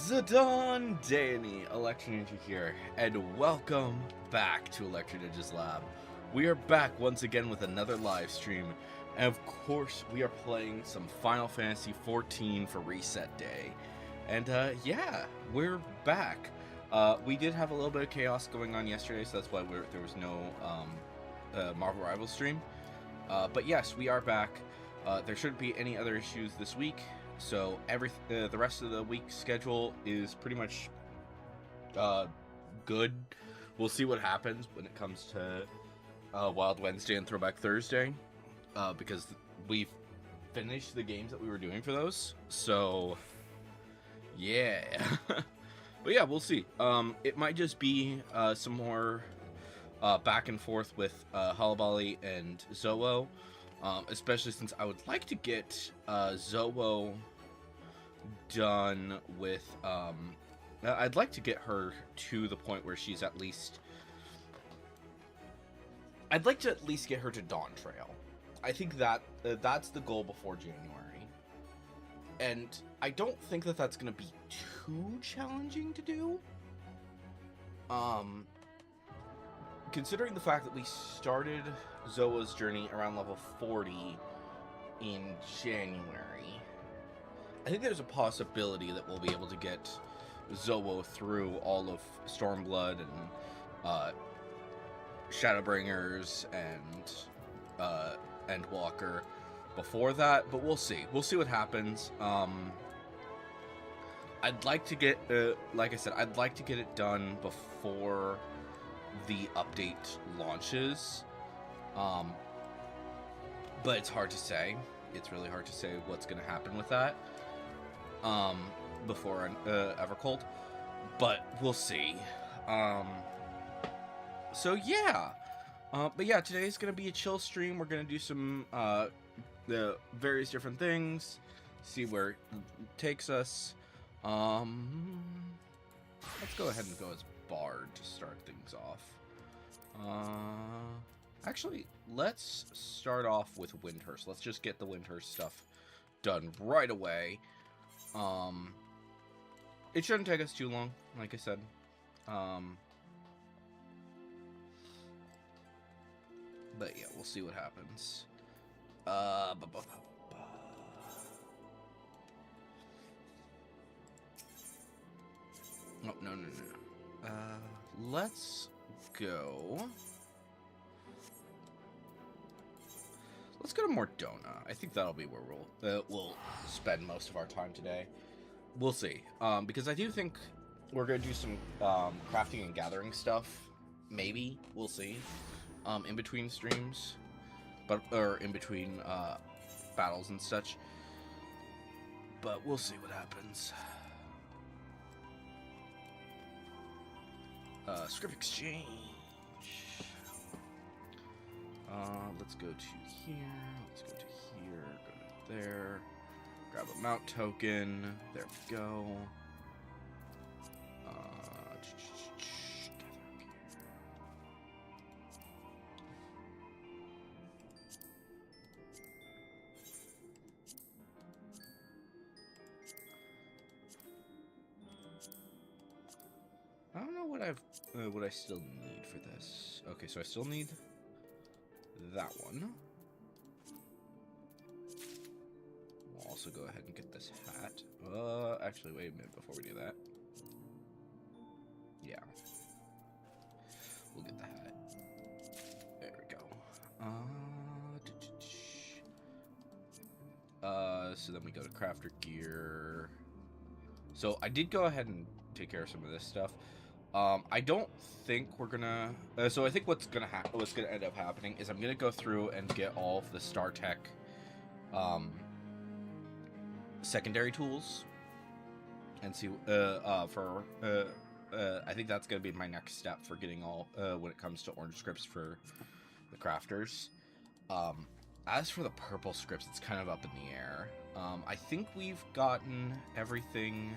Zidane Danny, Electro Ninja here, and welcome back to Electro Ninja's Lab. We are back once again with another live stream, and of course, we are playing some Final Fantasy XIV for Reset Day. And yeah, we're back. We did have a little bit of chaos going on yesterday, so that's why there was no Marvel Rivals stream. But yes, we are back. There shouldn't be any other issues this week. So the rest of the week's schedule is pretty much good. We'll see what happens when it comes to Wild Wednesday and Throwback Thursday, because we've finished the games that we were doing for those. So yeah, but yeah, we'll see. It might just be some more back and forth with Halabali and Zoe. Especially since I would like to get Zoe done with, I'd like to get her to the point where she's at least, I'd like to at least get her to Dawn Trail. I think that that's the goal before January. And I don't think that that's going to be too challenging to do. Considering the fact that we started Zoa's journey around level 40 in January, I think there's a possibility that we'll be able to get Zoe through all of Stormblood and Shadowbringers and Walker before that, but we'll see. We'll see what happens. I'd like to get, like I said, I'd like to get it done before the update launches, but it's hard to say. It's really hard to say what's going to happen with that before Evercold, but we'll see. So yeah, but yeah, today's going to be a chill stream. We're going to do some the various different things, see where it takes us. Let's go ahead and go as Bard to start things off. Actually, let's start off with Windhurst. Let's just get the Windhurst stuff done right away. It shouldn't take us too long, like I said. But yeah, we'll see what happens. Oh, no. Let's go. Let's go to Mordona. I think that'll be where we'll spend most of our time today. We'll see. Because I do think we're gonna do some crafting and gathering stuff. Maybe we'll see. In between streams, or in between battles and such. But we'll see what happens. Script exchange. Let's go to here. Let's go to here. Go to there. Grab a mount token. There we go. I don't know what I still need for this. Okay, so I still need that one. We'll also go ahead and get this hat. Actually, wait a minute before we do that. Yeah. We'll get the hat. There we go. So then we go to crafter gear. So I did go ahead and take care of some of this stuff. I don't think we're gonna. So I think what's gonna end up happening is I'm gonna go through and get all of the StarTech secondary tools and see for. I think that's gonna be my next step for getting all when it comes to orange scripts for the crafters. As for the purple scripts, it's kind of up in the air. I think we've gotten everything.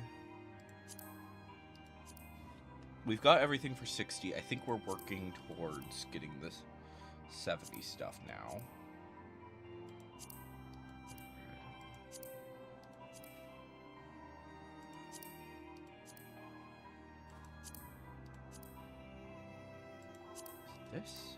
We've got everything for 60. I think we're working towards getting this 70 stuff now. this.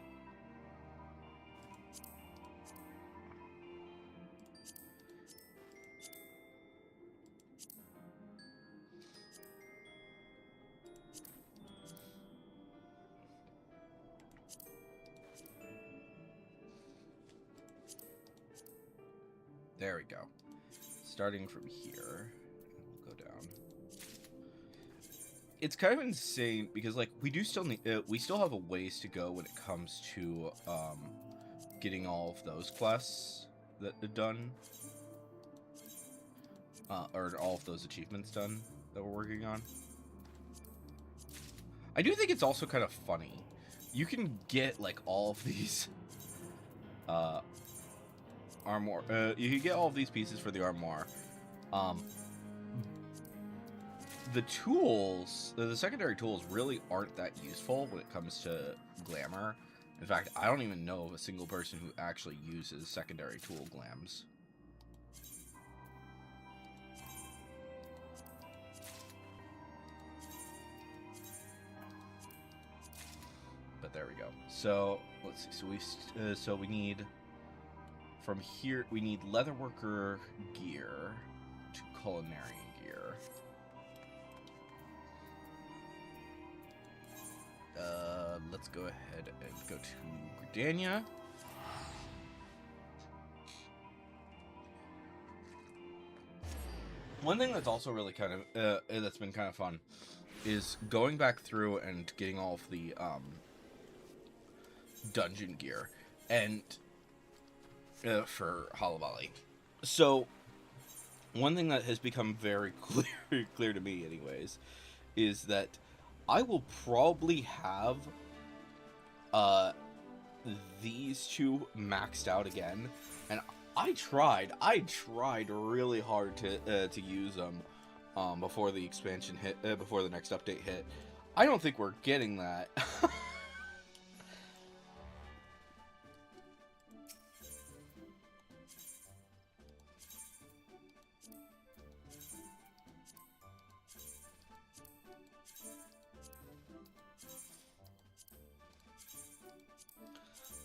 There we go. Starting from here, we'll go down. It's kind of insane because, like, we do still need, we still have a ways to go when it comes to getting all of those quests that are done, or all of those achievements done that we're working on. I do think it's also kind of funny. You can get like all of these armor. You can get all of these pieces for the armor. The tools, the secondary tools, really aren't that useful when it comes to glamour. In fact, I don't even know of a single person who actually uses secondary tool glams. But there we go. So let's see. So we need from here. We need leatherworker gear to culinary gear. Let's go ahead and go to Gridania. One thing that's also really kind of that's been kind of fun is going back through and getting all of the dungeon gear and for Hollow Valley. So one thing that has become very clear to me anyways is that I will probably have these two maxed out again, and I tried really hard to use them before the expansion hit, before the next update hit. I don't think we're getting that.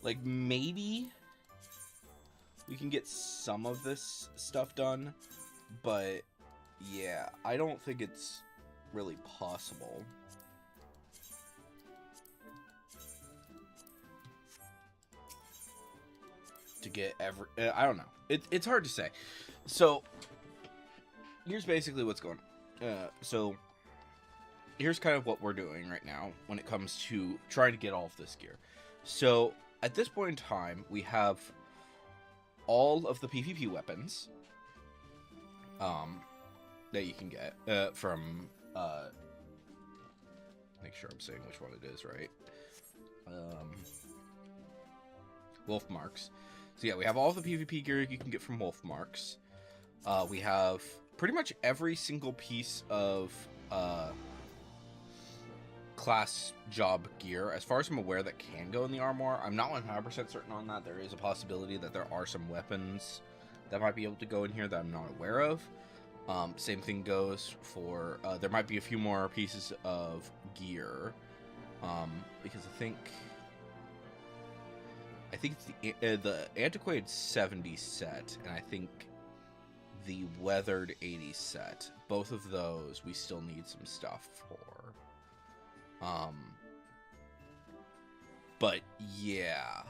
Like, maybe we can get some of this stuff done, but yeah, I don't think it's really possible. To get every... I don't know. It's hard to say. So, here's basically what's going on. So, here's kind of what we're doing right now when it comes to trying to get all of this gear. So, at this point in time, we have all of the PvP weapons that you can get from make sure I'm saying which one it is right. Wolf Marks. So yeah, we have all the PvP gear you can get from Wolf Marks. We have pretty much every single piece of class job gear, as far as I'm aware, that can go in the armor. I'm not 100% certain on that. There is a possibility that there are some weapons that might be able to go in here that I'm not aware of. Same thing goes for, there might be a few more pieces of gear, because I think it's the Antiquated 70 set, and I think the Weathered 80 set. Both of those we still need some stuff for. But yeah.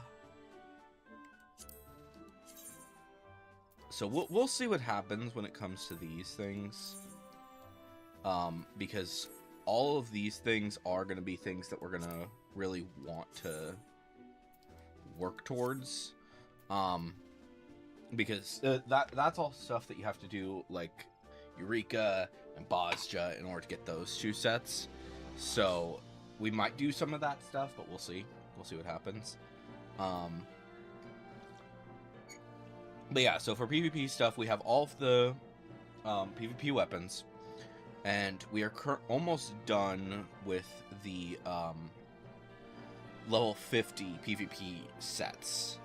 So we'll see what happens when it comes to these things. Because all of these things are going to be things that we're going to really want to work towards. Because that's all stuff that you have to do, like Eureka and Bozja, in order to get those two sets. So we might do some of that stuff, but we'll see. We'll see what happens. But yeah, so for PvP stuff, we have all of the PvP weapons, and we are almost done with the level 50 PvP sets.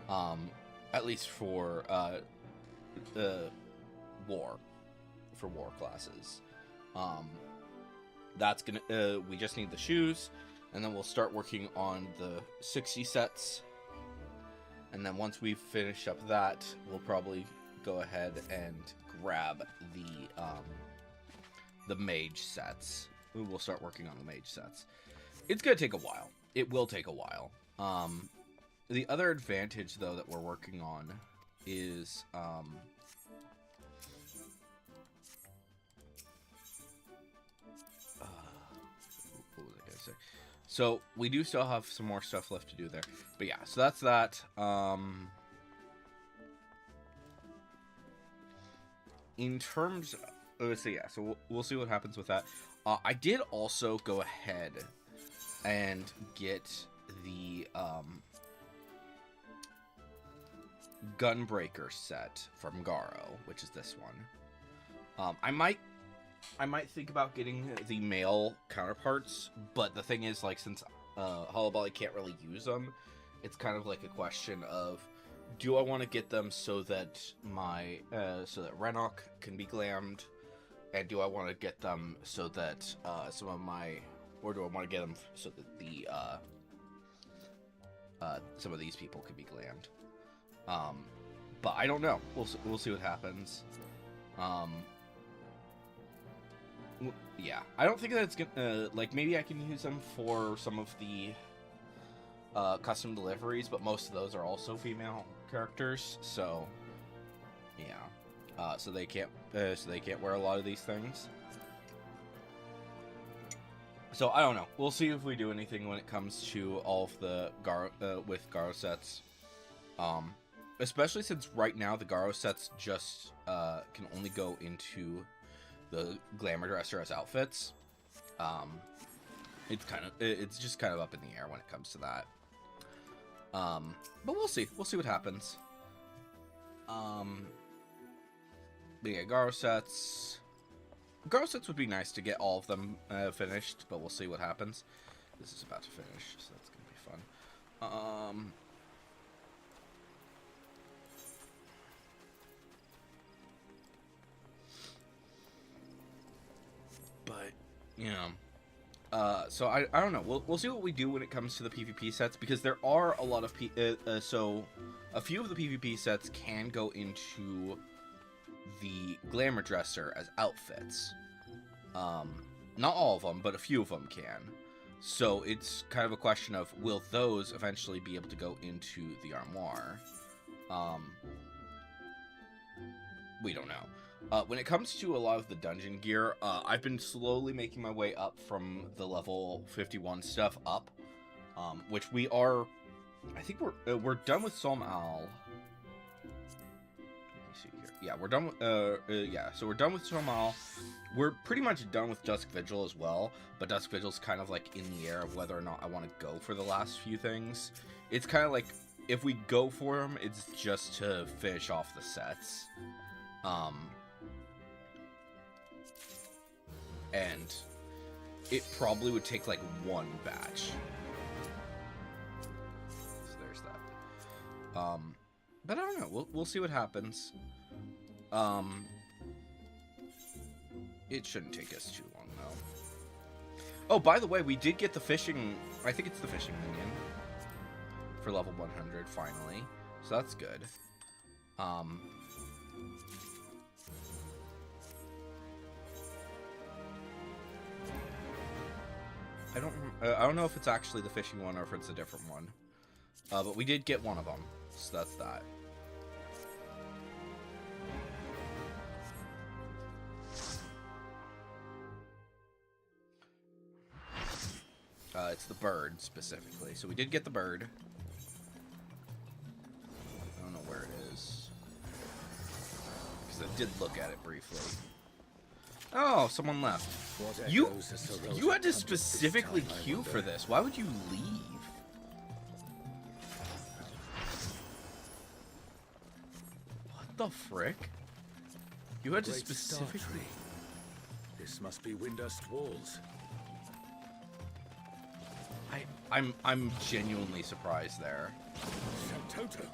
At least for war classes. That's gonna we just need the shoes, And then we'll start working on the 60 sets. And then once we've finished up that, we'll probably go ahead and grab the mage sets. We'll start working on the mage sets. It's going to take a while. It will take a while. The other advantage, though, that we're working on is... what was I going to say? So, we do still have some more stuff left to do there. But yeah, so that's that. In terms... so yeah, so we'll see what happens with that. I did also go ahead and get the Gunbreaker set from Garo, which is this one. I might think about getting the male counterparts, but the thing is, like, since Hollow Bally can't really use them, it's kind of like a question of, do I want to get them so that my so that Renok can be glammed, and do I want to get them so that some of my, or do I want to get them so that the some of these people can be glammed? But I don't know. We'll see what happens. Yeah, I don't think that it's gonna like, maybe I can use them for some of the custom deliveries, but most of those are also female characters, so yeah. So they can't wear a lot of these things. So I don't know. We'll see if we do anything when it comes to all of the with Garo sets. Especially since right now the Garo sets just can only go into the Glamour Dresser as outfits. It's just kind of up in the air when it comes to that. But we'll see. We'll see what happens. But yeah, Garo sets. Garo sets would be nice to get all of them finished, but we'll see what happens. This is about to finish, so that's gonna be fun. But you know, so I don't know. We'll see what we do when it comes to the PvP sets, because there are a lot of so a few of the PvP sets can go into the Glamour Dresser as outfits. Not all of them, but a few of them can. So it's kind of a question of, will those eventually be able to go into the armoire? We don't know. When it comes to a lot of the dungeon gear, I've been slowly making my way up from the level 51 stuff up, which we are. I think we're done with Somal. Yeah, we're done with, yeah, so we're done with Somal. We're pretty much done with Dusk Vigil as well, but Dusk Vigil's kind of like in the air of whether or not I want to go for the last few things. It's kind of like, if we go for them, it's just to finish off the sets. And it probably would take like one batch. So there's that. But I don't know, we'll see what happens. It shouldn't take us too long, though. Oh, by the way, we did get the fishing... I think it's the fishing minion. For level 100, finally. So that's good. I don't know if it's actually the fishing one or if it's a different one. But we did get one of them. So that's that. It's the bird, specifically. So we did get the bird. I don't know where it is. Because I did look at it briefly. Oh, someone left. You had to specifically queue for this. Why would you leave? What the frick? You had to specifically... This must be Windust Walls. I'm genuinely surprised there. Toto.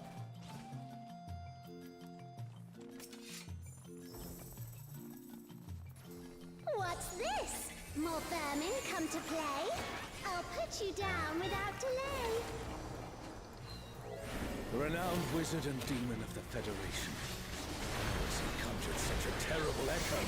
What's this? More vermin come to play? I'll put you down without delay. The renowned wizard and demon of the Federation. How has he conjured such a terrible echo?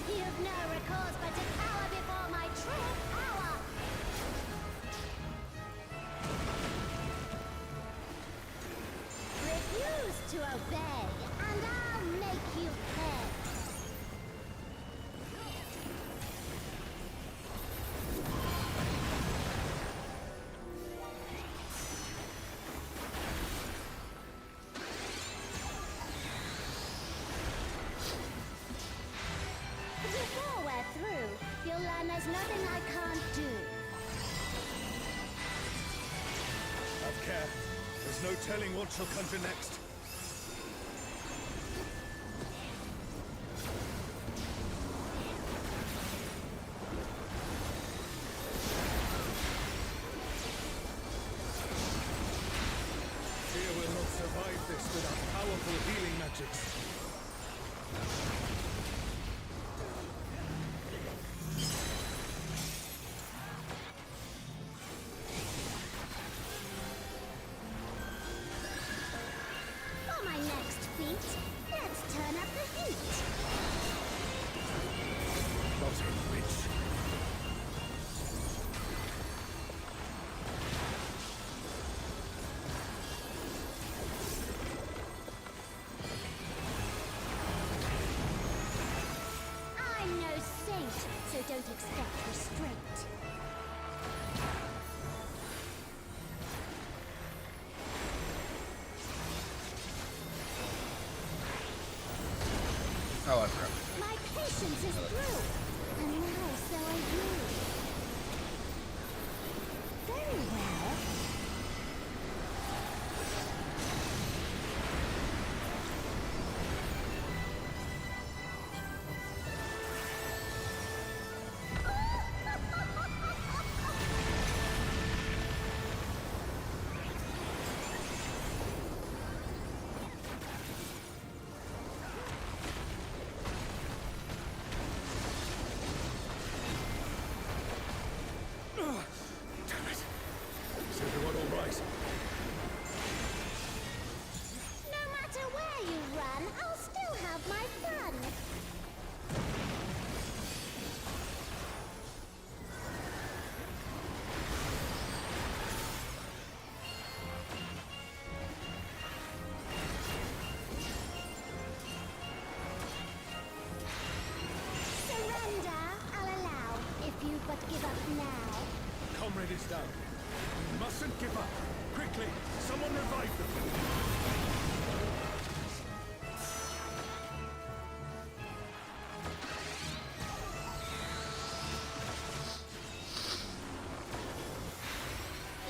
You've no recourse but to cower before my true power. Refuse to obey, and I'll make you pay. Before we're through, you'll learn there's nothing I can't do. Have care. There's no telling what she'll conjure next. Fear will not survive this without powerful healing magics. For my next feat, let's turn up the heat. Not a witch. I'm no saint, so don't expect restraint. Oh, I forgot. My patience is through, and now so are you. Very well. Damn it. Is everyone all right? No matter where you run, I'll still have my fun. Surrender, I'll allow, if you but give up now. Comrade is down. You mustn't give up. Quickly, someone revive them.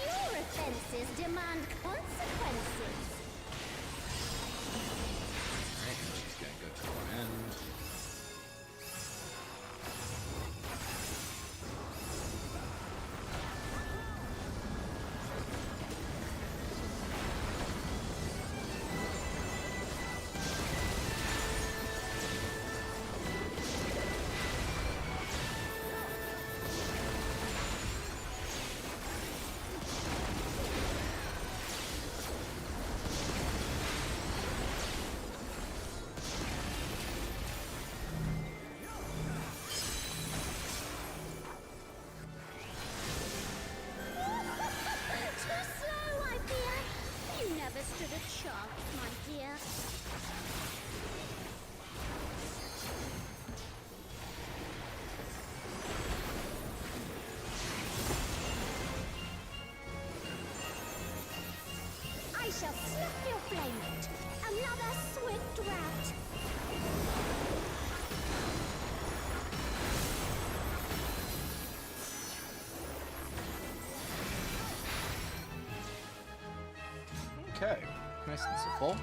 Your offenses demand consequences. Right, she's gonna go to our end. Too slow, I fear. You never stood a chance, my dear. I shall snuff your flame out. Another swift rout. Okay, nice and simple.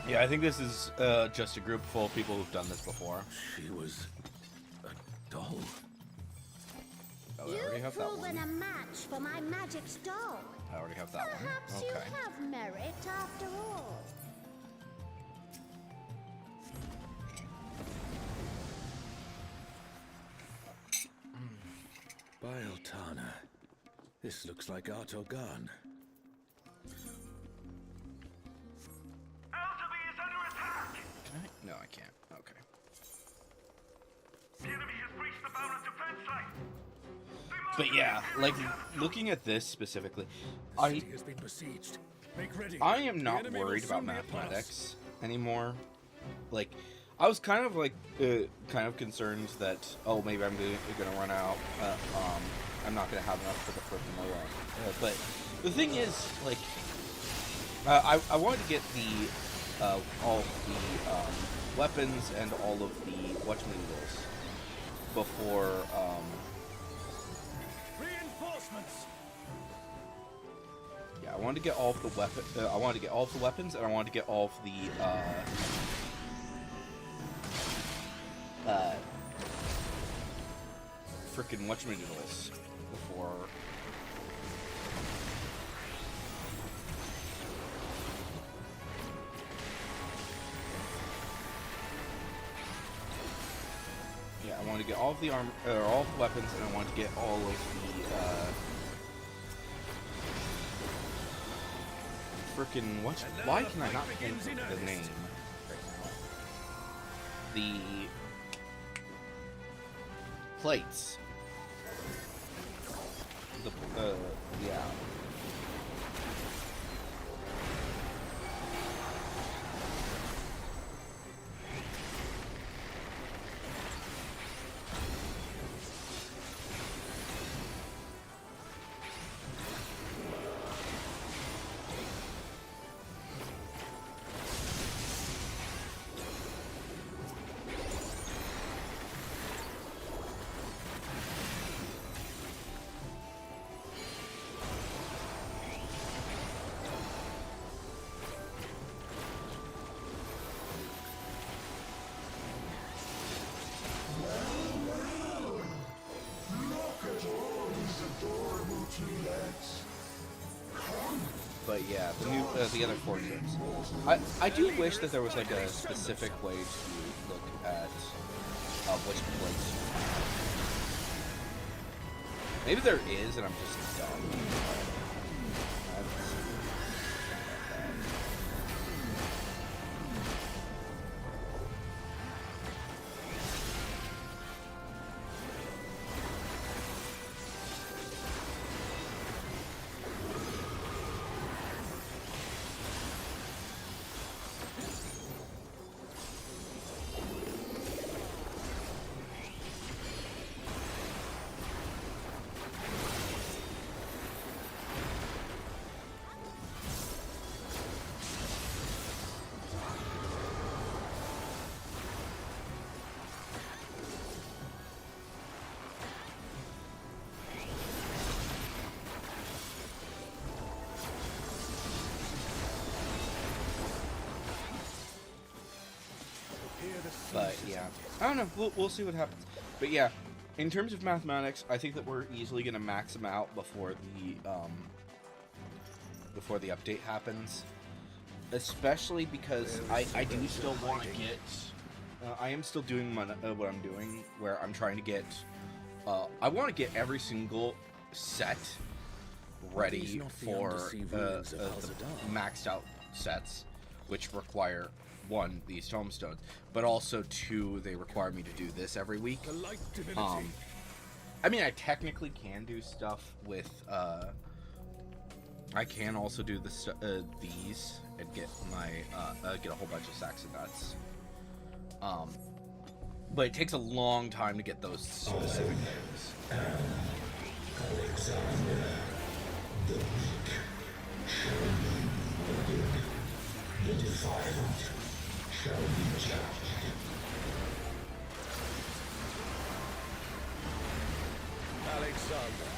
Yeah, I think this is just a group full of people who've done this before. She was a doll. Oh, I already You've have that proven a one. match for my magic doll. I already have that Perhaps one. you Okay. have merit after all. Bieltana. This looks like Artogan. Altaby is under attack! Can I? No, I can't. Okay. The enemy has breached the Baron's defense line! But yeah, like looking at this specifically, The I city has been besieged. Make ready. am The not enemy will worried about soon be upon us. mathematics anymore. Like, I was kind of like kind of concerned that maybe I'm gonna run out. I'm not gonna have enough for the freaking Moa. But the thing is, like, I wanted to get the all the weapons and all of the whatchamadoodles before Reinforcements. yeah, I wanted to get all of the weapon. I wanted to get all of the weapons, and I wanted to get all of the freaking whatchamadoodles before. Yeah, I wanted to get all of the all of the weapons, and I wanted to get all of the freaking what? Why can I not think of the name? The plates. The yeah. But yeah, the new the other fortunes. I do wish that there was like a specific way to look at which plates. Maybe there is, and I'm just dumb. I haven't seen that. But yeah, I don't know. We'll see what happens. But yeah, in terms of mathematics, I think that we're easily gonna max them out before the update happens. Especially because I do still want to get. I am still doing what I'm doing, where I'm trying to get. I want to get every single set ready for the maxed out sets, which require. One, these tomestones, but also two, they require me to do this every week. The light divinity. I mean, I technically can do stuff with, I can also do these and get my, get a whole bunch of sacks of nuts. But it takes a long time to get those specific things. Alexander, the weak shall be rewarded. The defiant shall be judged. Alexander.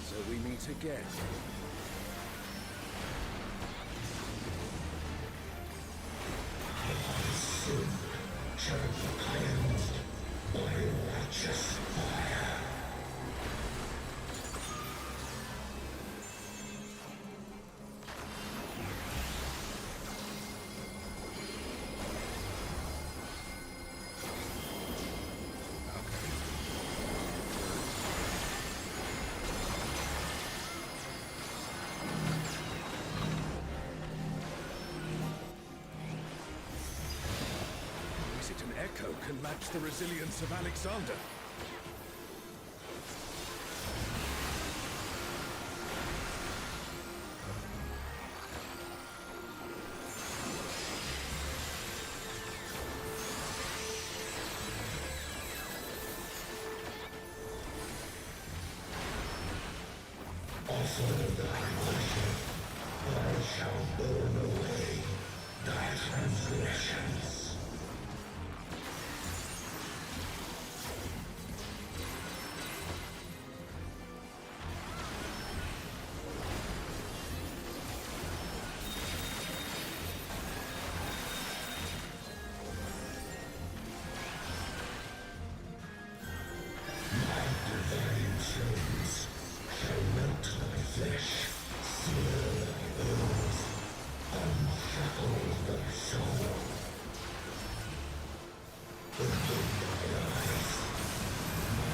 So we meet again. shall be cleansed by righteous fire. Is it an echo can match the resilience of Alexander? Offer thy worship, I shall burn away thy transgressions. My divine flames shall melt thy flesh, sear thy bones, unshackle thy soul. Open thy eyes, my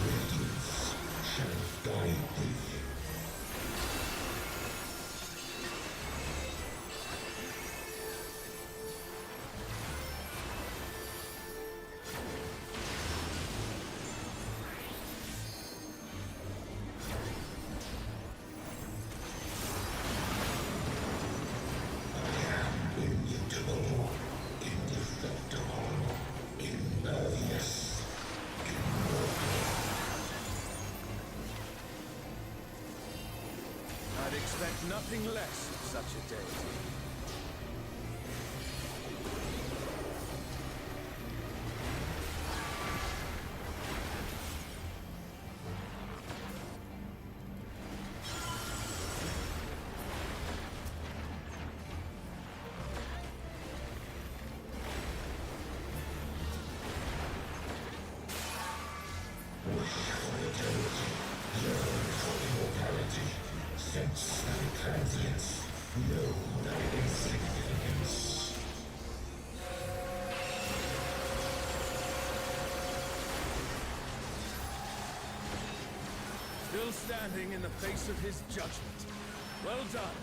radiance shall guide thee. Immutable, indestructible, impervious, immortal. I'd expect nothing less of such a deity. Wish for eternity, yearn for immortality, sense thy transience, know thy insignificance. Still standing in the face of his judgment. Well done.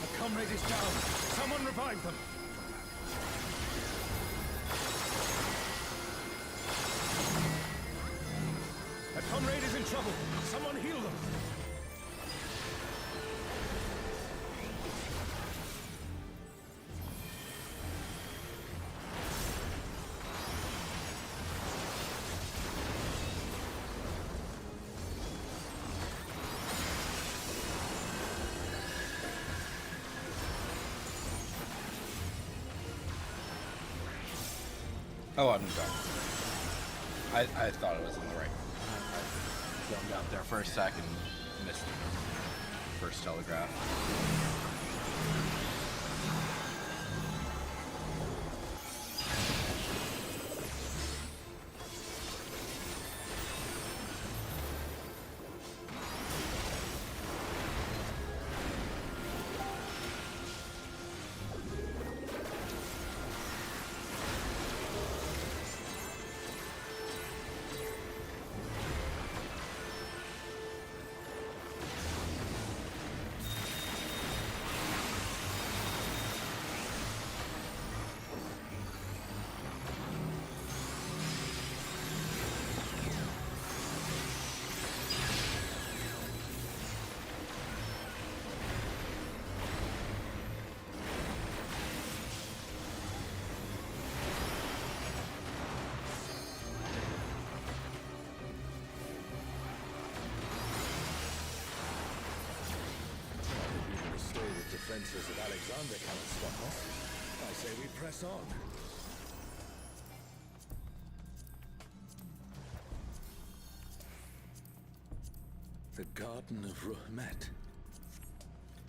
A comrade is down. Someone revive them. A comrade is in trouble. Someone heal them. Oh, I'm done. I thought it was in the right. I zoned out there for a second, missed the first telegraph. defenses of Alexander cannot stop us. I say we press on. The Garden of Ruhmet.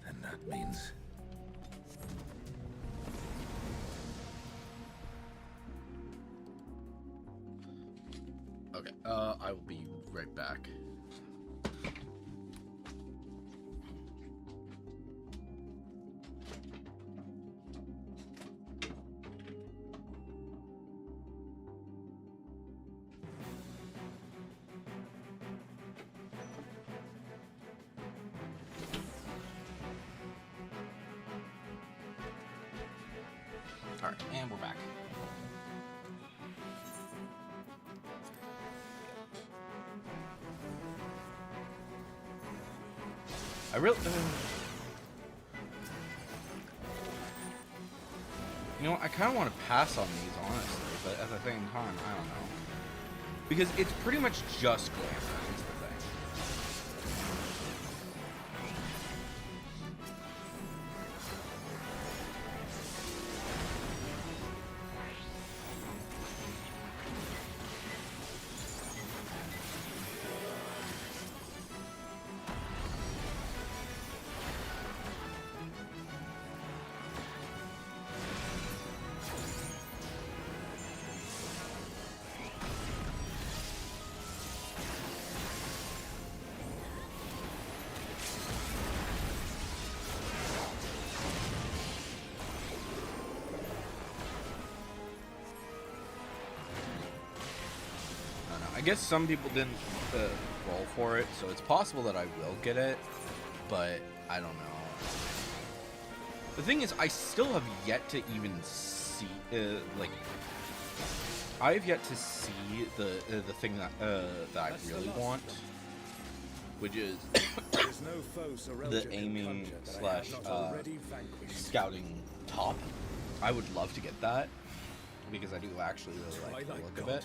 And that means... Okay, I will be right back. Alright, and we're back. I really... you know, I kind of want to pass on these, honestly, but at the same time, I don't know. Because it's pretty much just glamour, is the thing. I guess some people didn't roll for it, so it's possible that I will get it, but I don't know. The thing is, I still have yet to even see, like, I have yet to see the thing that I really want, which is the aiming slash scouting top. I would love to get that because I do actually really like the look of it.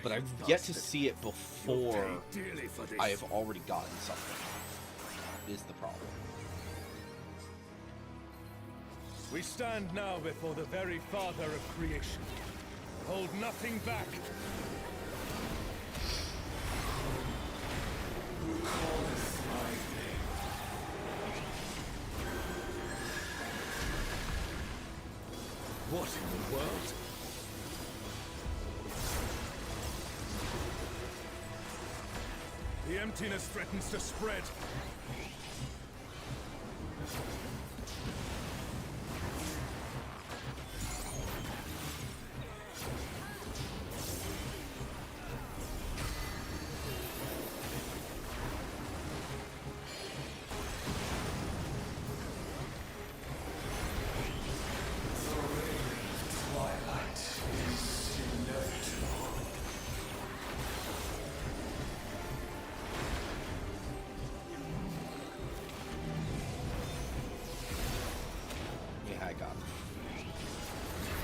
But I've yet to see it before I have already gotten something, is the problem. We stand now before the very father of creation. Hold nothing back. What in the world? The emptiness threatens to spread.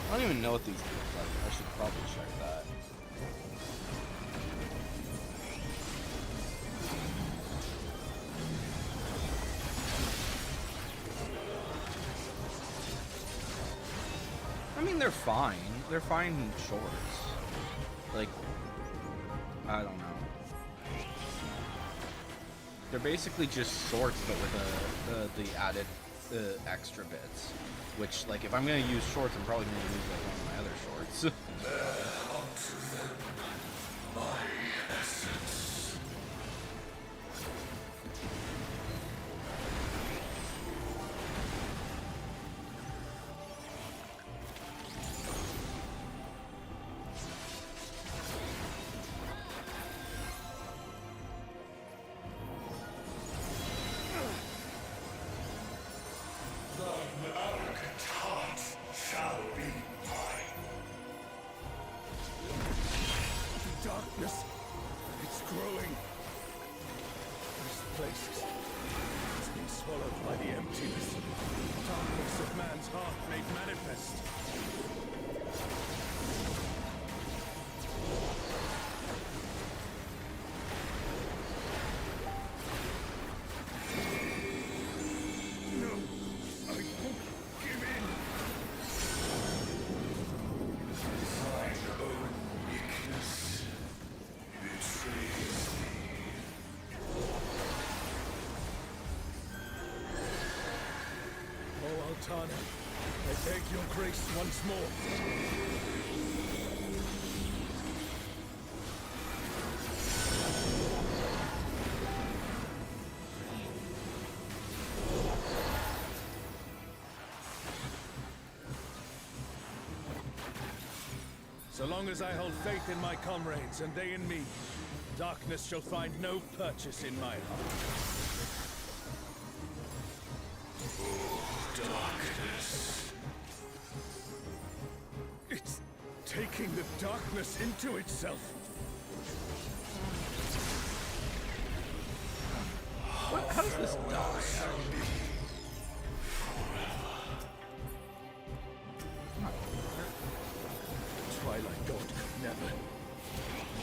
I don't even know what these look like. I should probably check that. I mean, they're fine. They're fine shorts. Like, I don't know. They're basically just shorts, but with the added extra bits. Which, like, if I'm gonna use shorts, I'm probably gonna use like one of my other shorts. Darkness. It's growing. This place is being swallowed by the emptiness. Darkness of man's heart made manifest. Tana, I beg your grace once more. So long as I hold faith in my comrades and they in me, darkness shall find no purchase in my heart. Darkness. It's taking the darkness into itself. How does this die? Twilight God could never.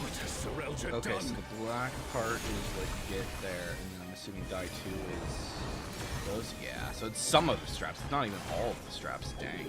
What has Serelja Okay, done? so the black part is what you get there, and then I'm assuming die 2 is those. Yeah, so it's some of the straps. It's not even all of the straps. Dang.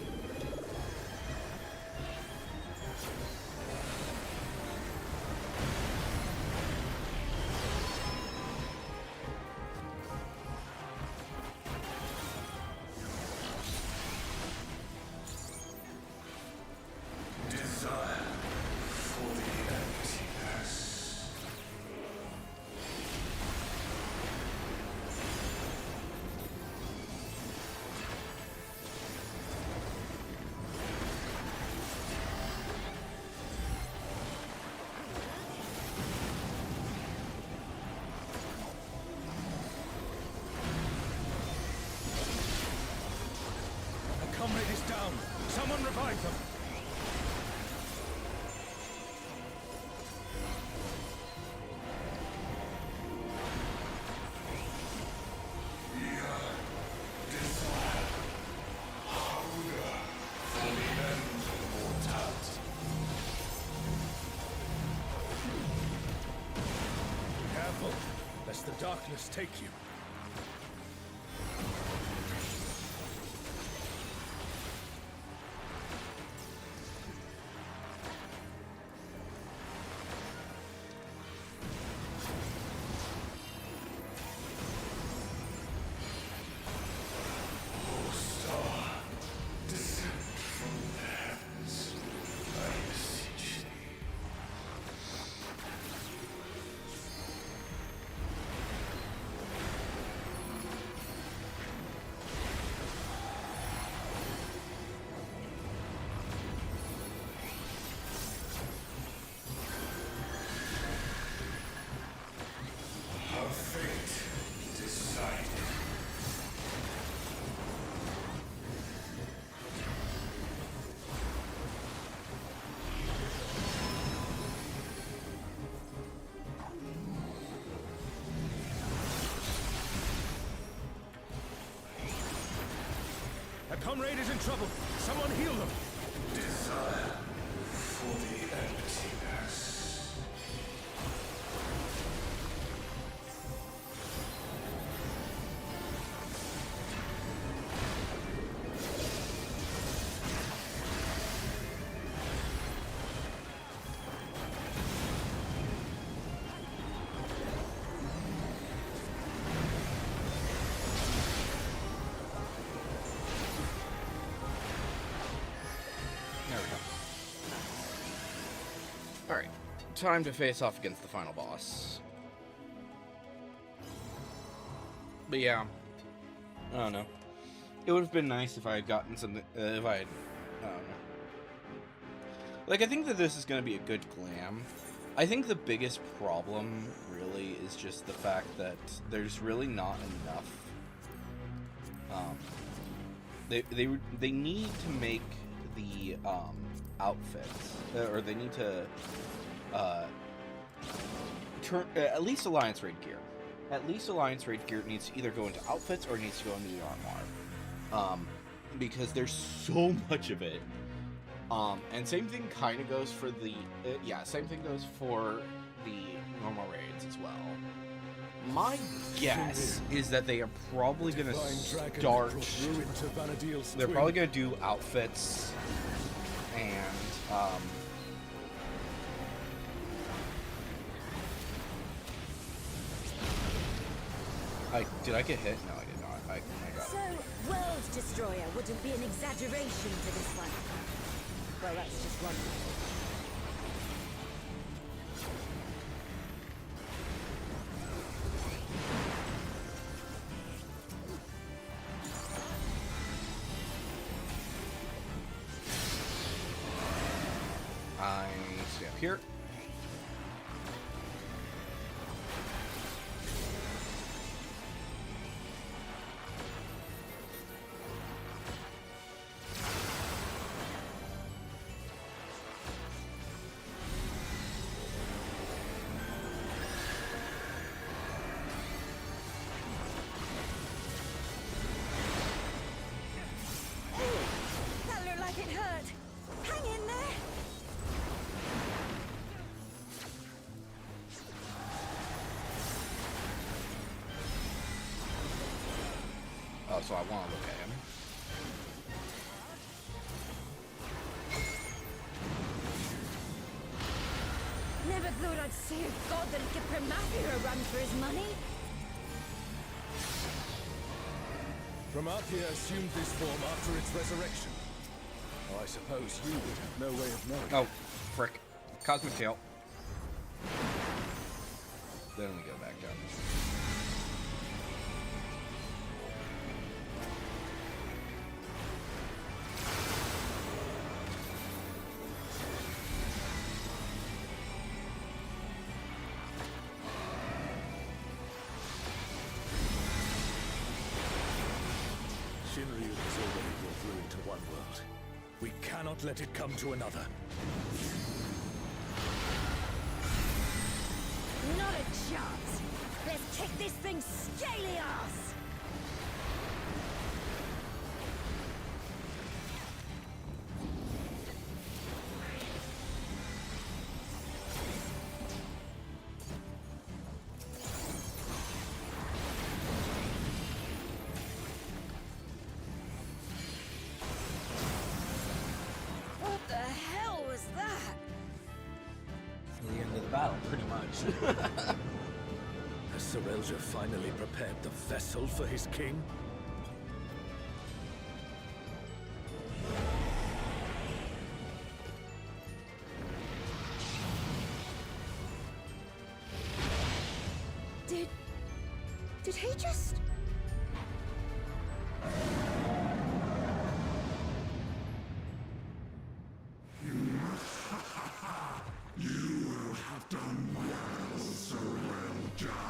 A comrade is down. Someone revive them. Careful, lest the darkness take you. A comrade is in trouble. Someone heal them. Desire for the emptiness. There we go. Alright, time to face off against the final boss. But yeah, I don't know. It would have been nice if I had gotten something, if I had, I don't know. Like, I think that this is going to be a good glam. I think the biggest problem, really, is just the fact that there's really not enough. They need to make the outfits, or they need to turn at least Alliance Raid gear. At least Alliance Raid gear needs to either go into outfits or needs to go into the armor, because there's so much of it. And same thing kind of goes for the same thing goes for the normal raids as well. My guess is that they are probably going to start. They're probably going to do outfits and did I get hit? No, I did not. I got So, it. World Destroyer wouldn't be an exaggeration for this one. Well, that's just one. I stay up here. That looked like it hurt. Hang in there. Oh, so I want to look at him. Never thought I'd see a god that'd give Promathia a run for his money. Promathia assumed this form after its resurrection. Oh, I suppose you would have no way of knowing. Oh, frick. Cosmic Tail. Then we go back down. Shinryu has already brought ruin to one world. We cannot let it come to another. Not a chance. Let's kick this thing scaly ass. What the hell was that? The end of the battle, pretty much. Has Serelja finally prepared the vessel for his king? Did he just... You will have done well, Serelja.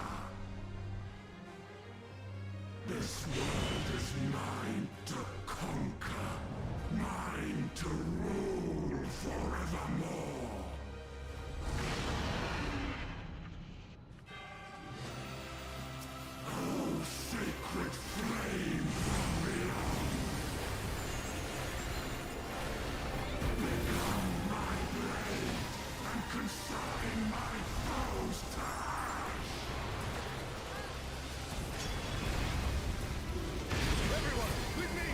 This world is mine to conquer, mine to rule forevermore. Oh, sacred flame from beyond. Become my blade and consign my foes to ash. Everyone, with me!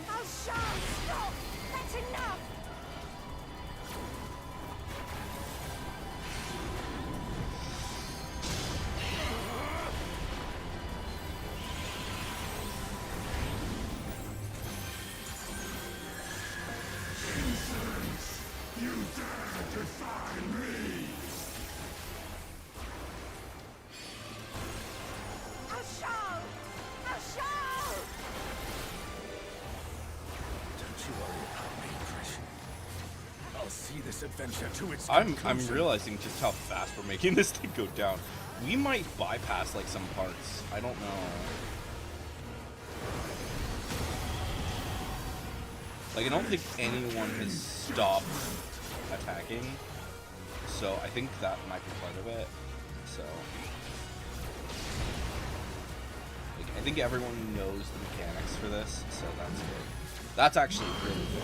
Oh, Sean, stop! That's enough! Insolence! You dare defy me! Oh, Sean! Oh, Sean! Don't you worry about me, Trish. I'll see this adventure to its I'm conclusion. realizing just how fast we're making this thing go down. We might bypass like some parts. I don't know. Like I don't think anyone has stopped attacking. So I think that might be part of it. So like, I think everyone knows the mechanics for this, so that's good. That's actually really good.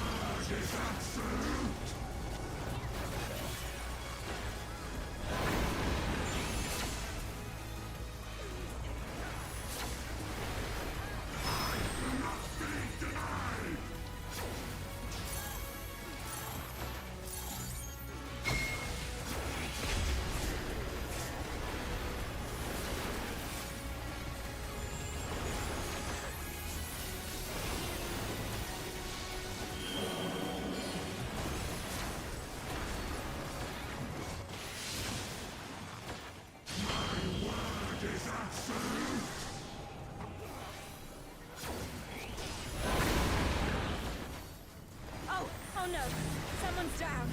one's down.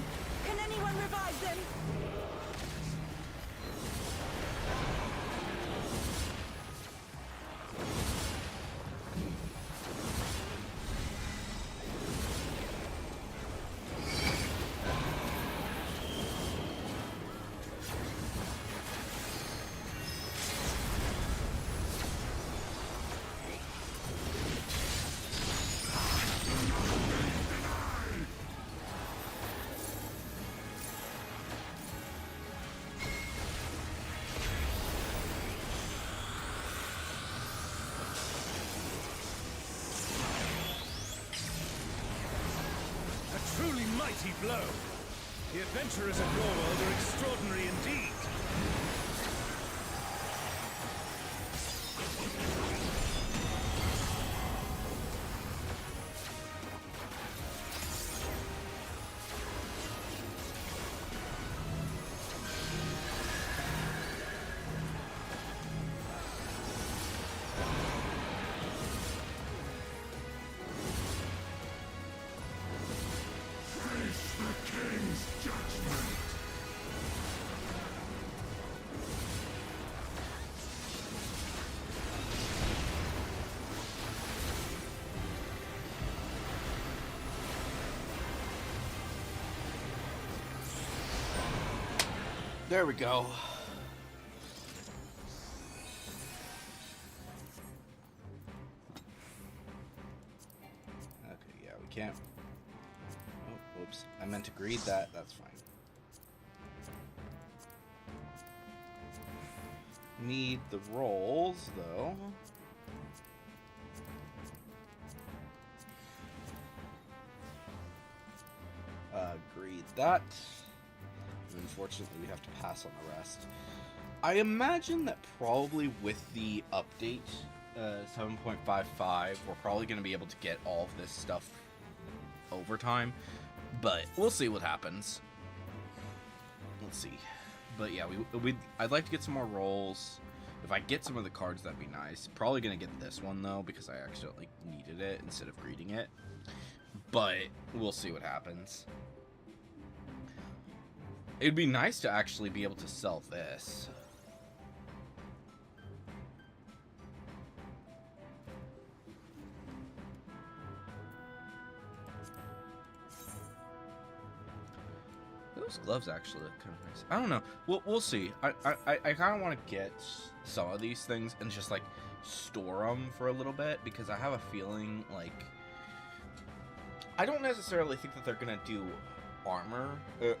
Can anyone revive them? A truly mighty blow. The adventurers of your world are extraordinary indeed. Face the king's judgment. There we go. Okay, yeah, we can't. Oh, whoops. I meant to greed that. That's fine. Need the rolls, though. Greed that. And unfortunately, we have to pass on the rest. I imagine that probably with the update 7.55, we're probably going to be able to get all of this stuff over time, but we'll see what happens. Let's see. But yeah, I'd like to get some more rolls. If I get some of the cards, that'd be nice. Probably going to get this one, though, because I accidentally needed it instead of greeting it. But we'll see what happens. It'd be nice to actually be able to sell this. Those gloves actually look kind of nice. I don't know. We'll see. I kind of want to get some of these things and just like store them for a little bit, because I have a feeling like I don't necessarily think that they're gonna do armor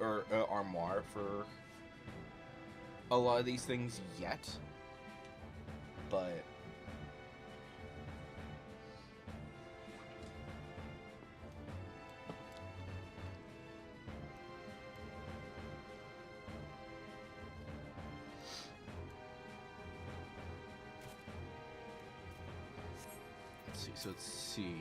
or armoire for a lot of these things yet, but let's see. So let's see.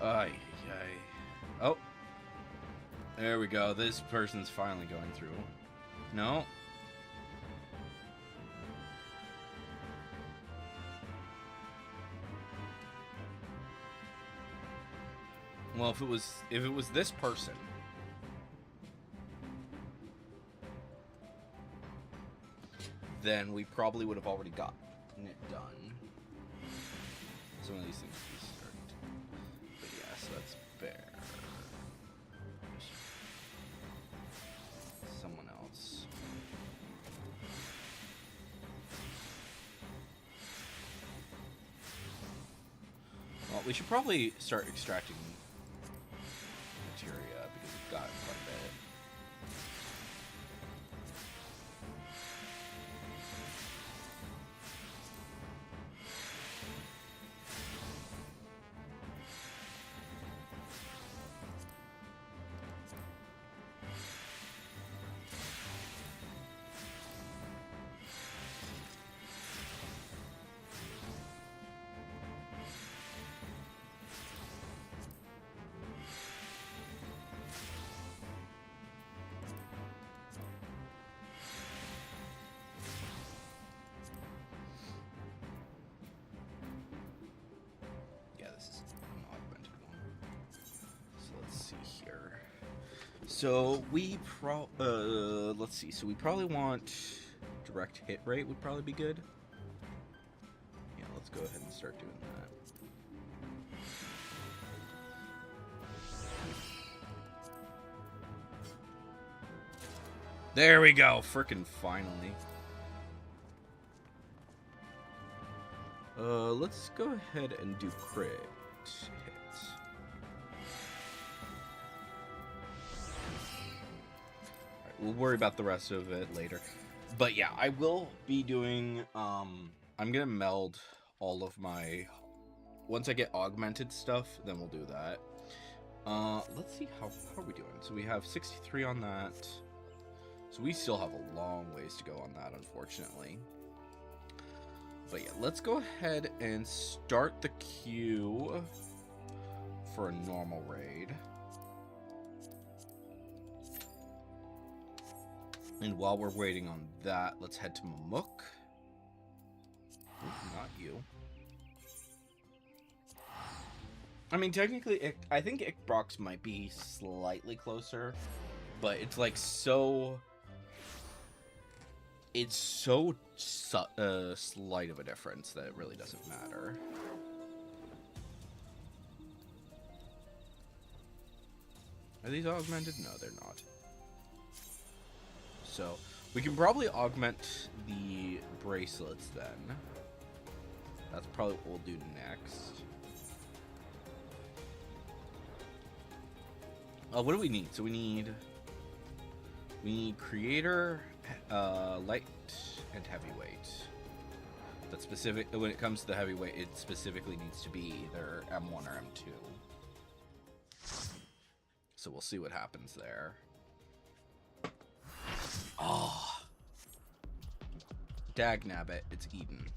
Ay, ay. Oh. There we go. This person's finally going through. No. Well, if it was this person, then we probably would have already gotten it done. Some of these things we start. But yeah, so that's bear. Someone else. Well, we should probably start extracting materia because we've got quite a bit. here. So we let's see. So we probably want direct hit rate would probably be good. Yeah, let's go ahead and start doing that. There we go, frickin' finally. Let's go ahead and do crit hits. Alright, we'll worry about the rest of it later. But yeah, I will be doing, I'm gonna meld all of my, once I get augmented stuff, then we'll do that. Let's see, how are we doing? So we have 63 on that. So we still have a long ways to go on that, unfortunately. But yeah, let's go ahead and start the queue for a normal raid. And while we're waiting on that, let's head to Mamuk. Ooh, not you. I mean, technically, I think Ikbrox might be slightly closer, but it's like so... It's so slight of a difference that it really doesn't matter. Are these augmented? No, they're not. So, we can probably augment the bracelets then. That's probably what we'll do next. What do we need? So we need creator, light, and heavyweight. But specific when it comes to the heavyweight, it specifically needs to be either M1 or M2. So we'll see what happens there. Oh, Dagnabbit, it's Eden.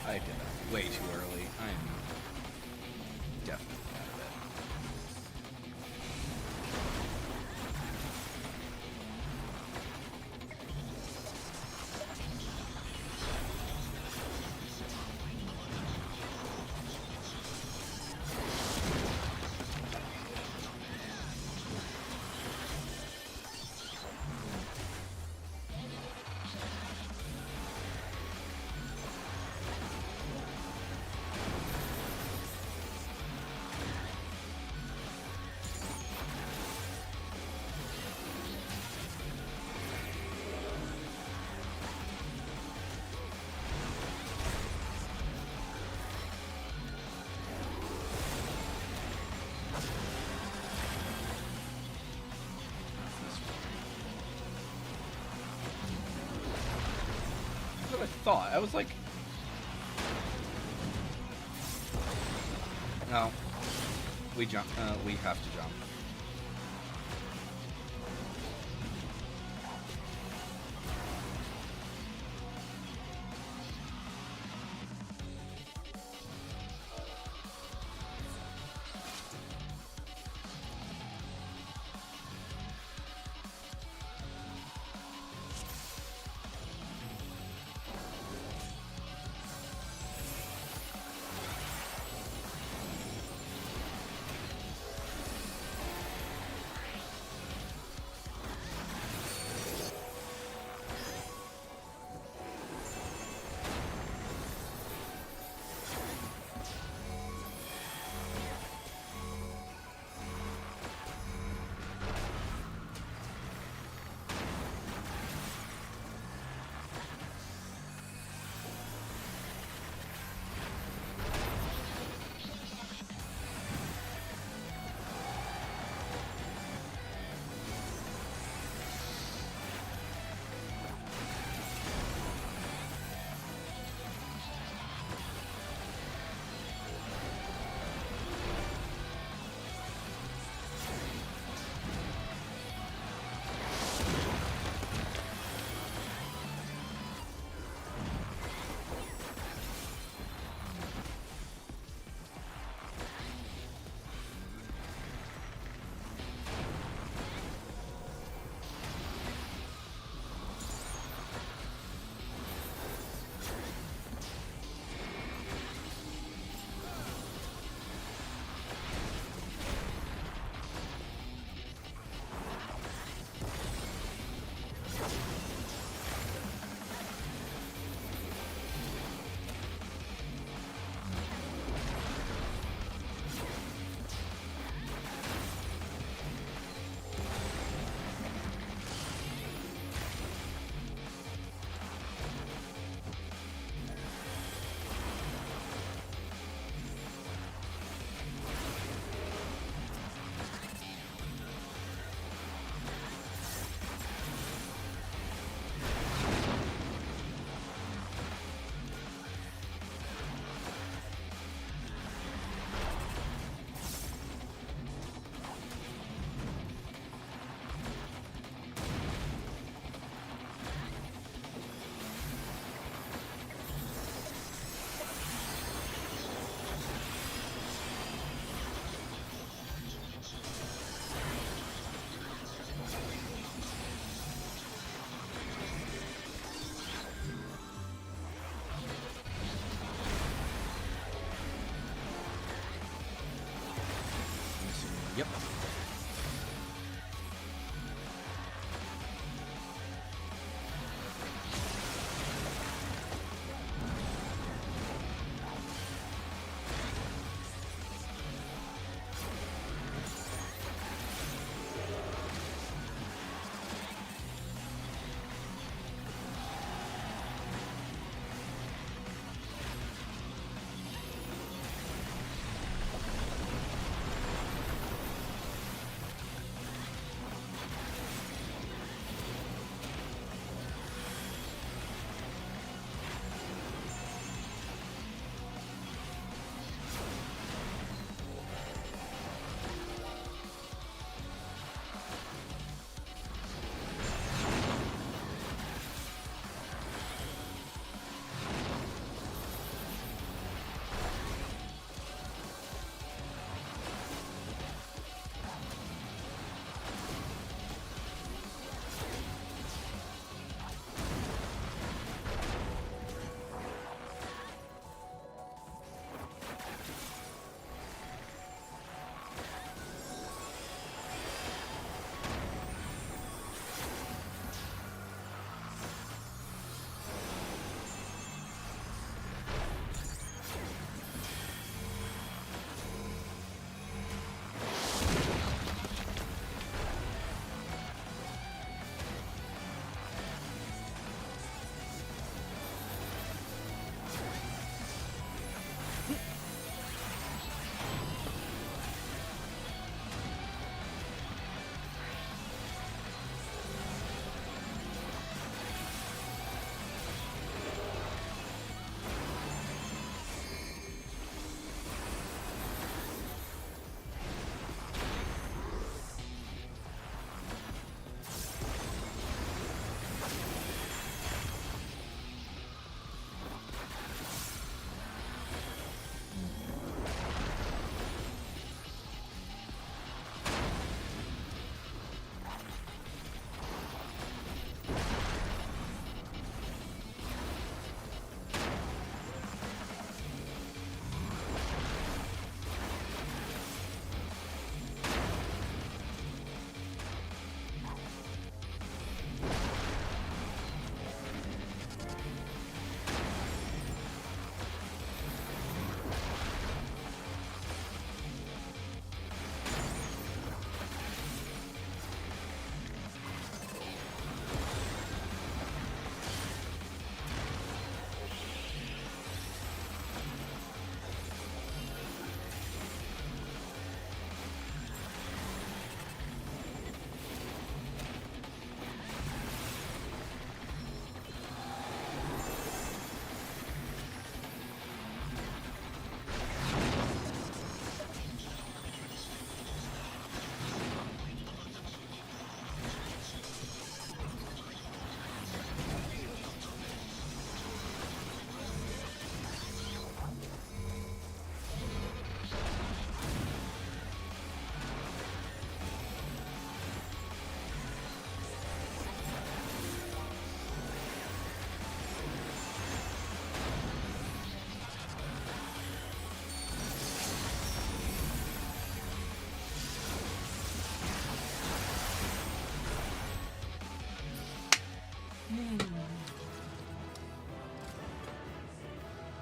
I did that way too early. I'm definitely out of it. That's what I thought. I was like, no, we jump. We have to jump.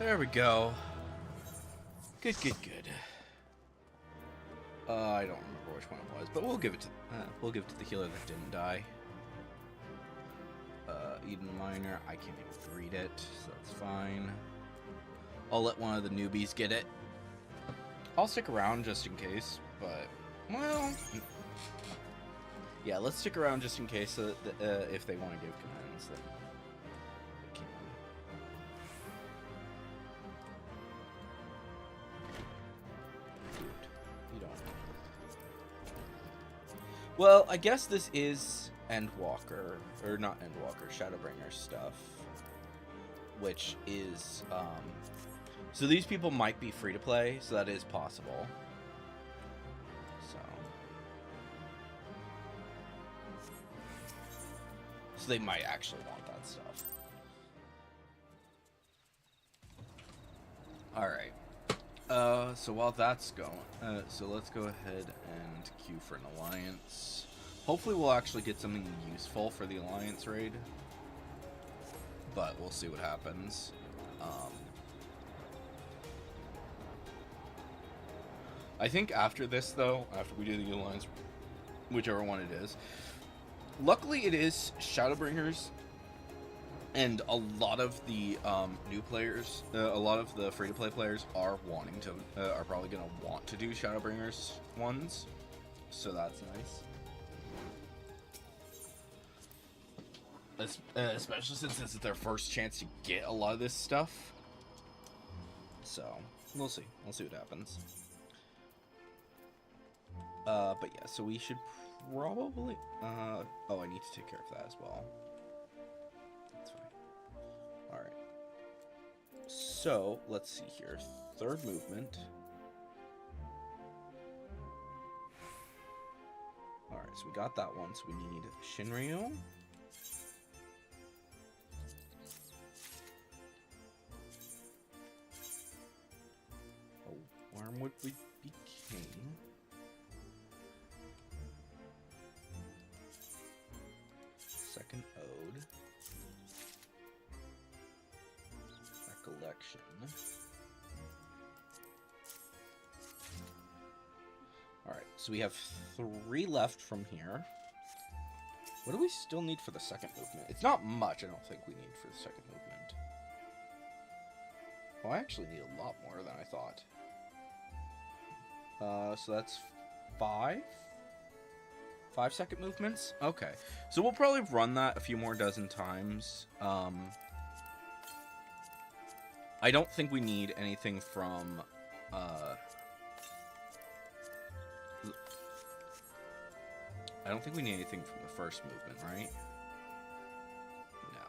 There we go. Good, good, good. I don't remember which one it was, but we'll give it to the healer that didn't die. Eden Miner. I can't even read it, so that's fine. I'll let one of the newbies get it. I'll stick around just in case, but well, yeah, let's stick around just in case if they want to give commands. Then they can. You don't. Well, I guess this is Endwalker, or not Endwalker, Shadowbringer stuff, which is, so these people might be free to play, so that is possible. So they might actually want that stuff. Alright. So while that's going, so let's go ahead and queue for an alliance. Hopefully we'll actually get something useful for the alliance raid. But we'll see what happens. I think after this, though, after we do the alliance, whichever one it is, luckily it is Shadowbringers, and a lot of the new players, a lot of the free-to-play players are wanting to, are probably going to want to do Shadowbringers ones, so that's nice. Especially since this is their first chance to get a lot of this stuff. So, we'll see. We'll see what happens. But yeah, so we should probably... oh, I need to take care of that as well. That's fine. Alright. So, let's see here. Third movement. Alright, so we got that one. So we need Shinryu. Wormwood would be king. Second Ode. Recollection. Alright, so we have 3 left from here. What do we still need for the second movement? It's not much, I don't think we need for the second movement. Oh, I actually need a lot more than I thought. So that's 5? 5 second movements? Okay. So we'll probably run that a few more dozen times. I don't think we need anything from, I don't think we need anything from the first movement, right? No.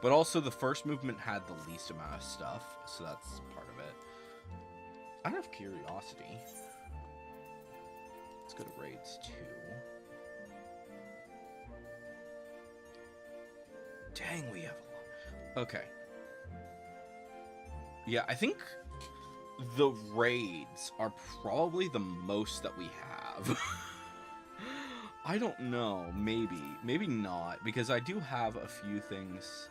But also the first movement had the least amount of stuff, so that's part of it. Out of curiosity, let's go to raids 2. Dang, we have a lot. Okay. Yeah, I think the raids are probably the most that we have. I don't know. Maybe. Maybe not. Because I do have a few things.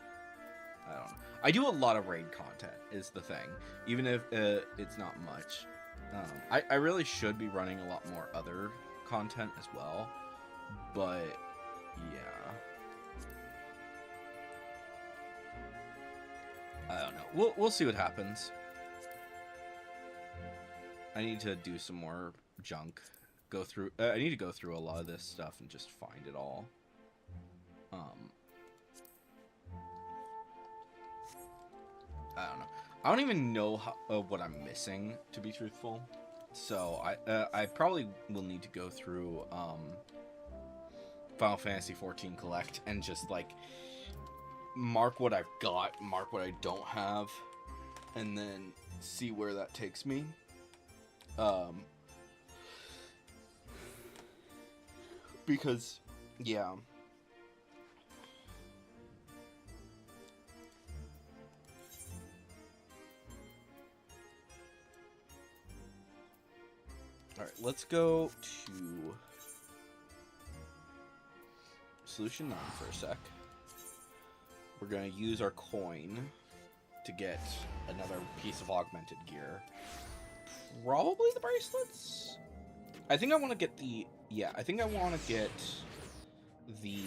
I don't know. I do a lot of raid content, is the thing. Even if it's not much. I really should be running a lot more other content as well. But, yeah. I don't know. We'll see what happens. I need to do some more junk. Go through. I need to go through a lot of this stuff and just find it all. I don't know. I don't even know how, what I'm missing, to be truthful. So I probably will need to go through Final Fantasy XIV Collect and just like mark what I've got, mark what I don't have, and then see where that takes me. Because, yeah. Alright, let's go to Solution 9 for a sec. We're going to use our coin to get another piece of augmented gear. Probably the bracelets? I think I want to get the... Yeah, I think I want to get the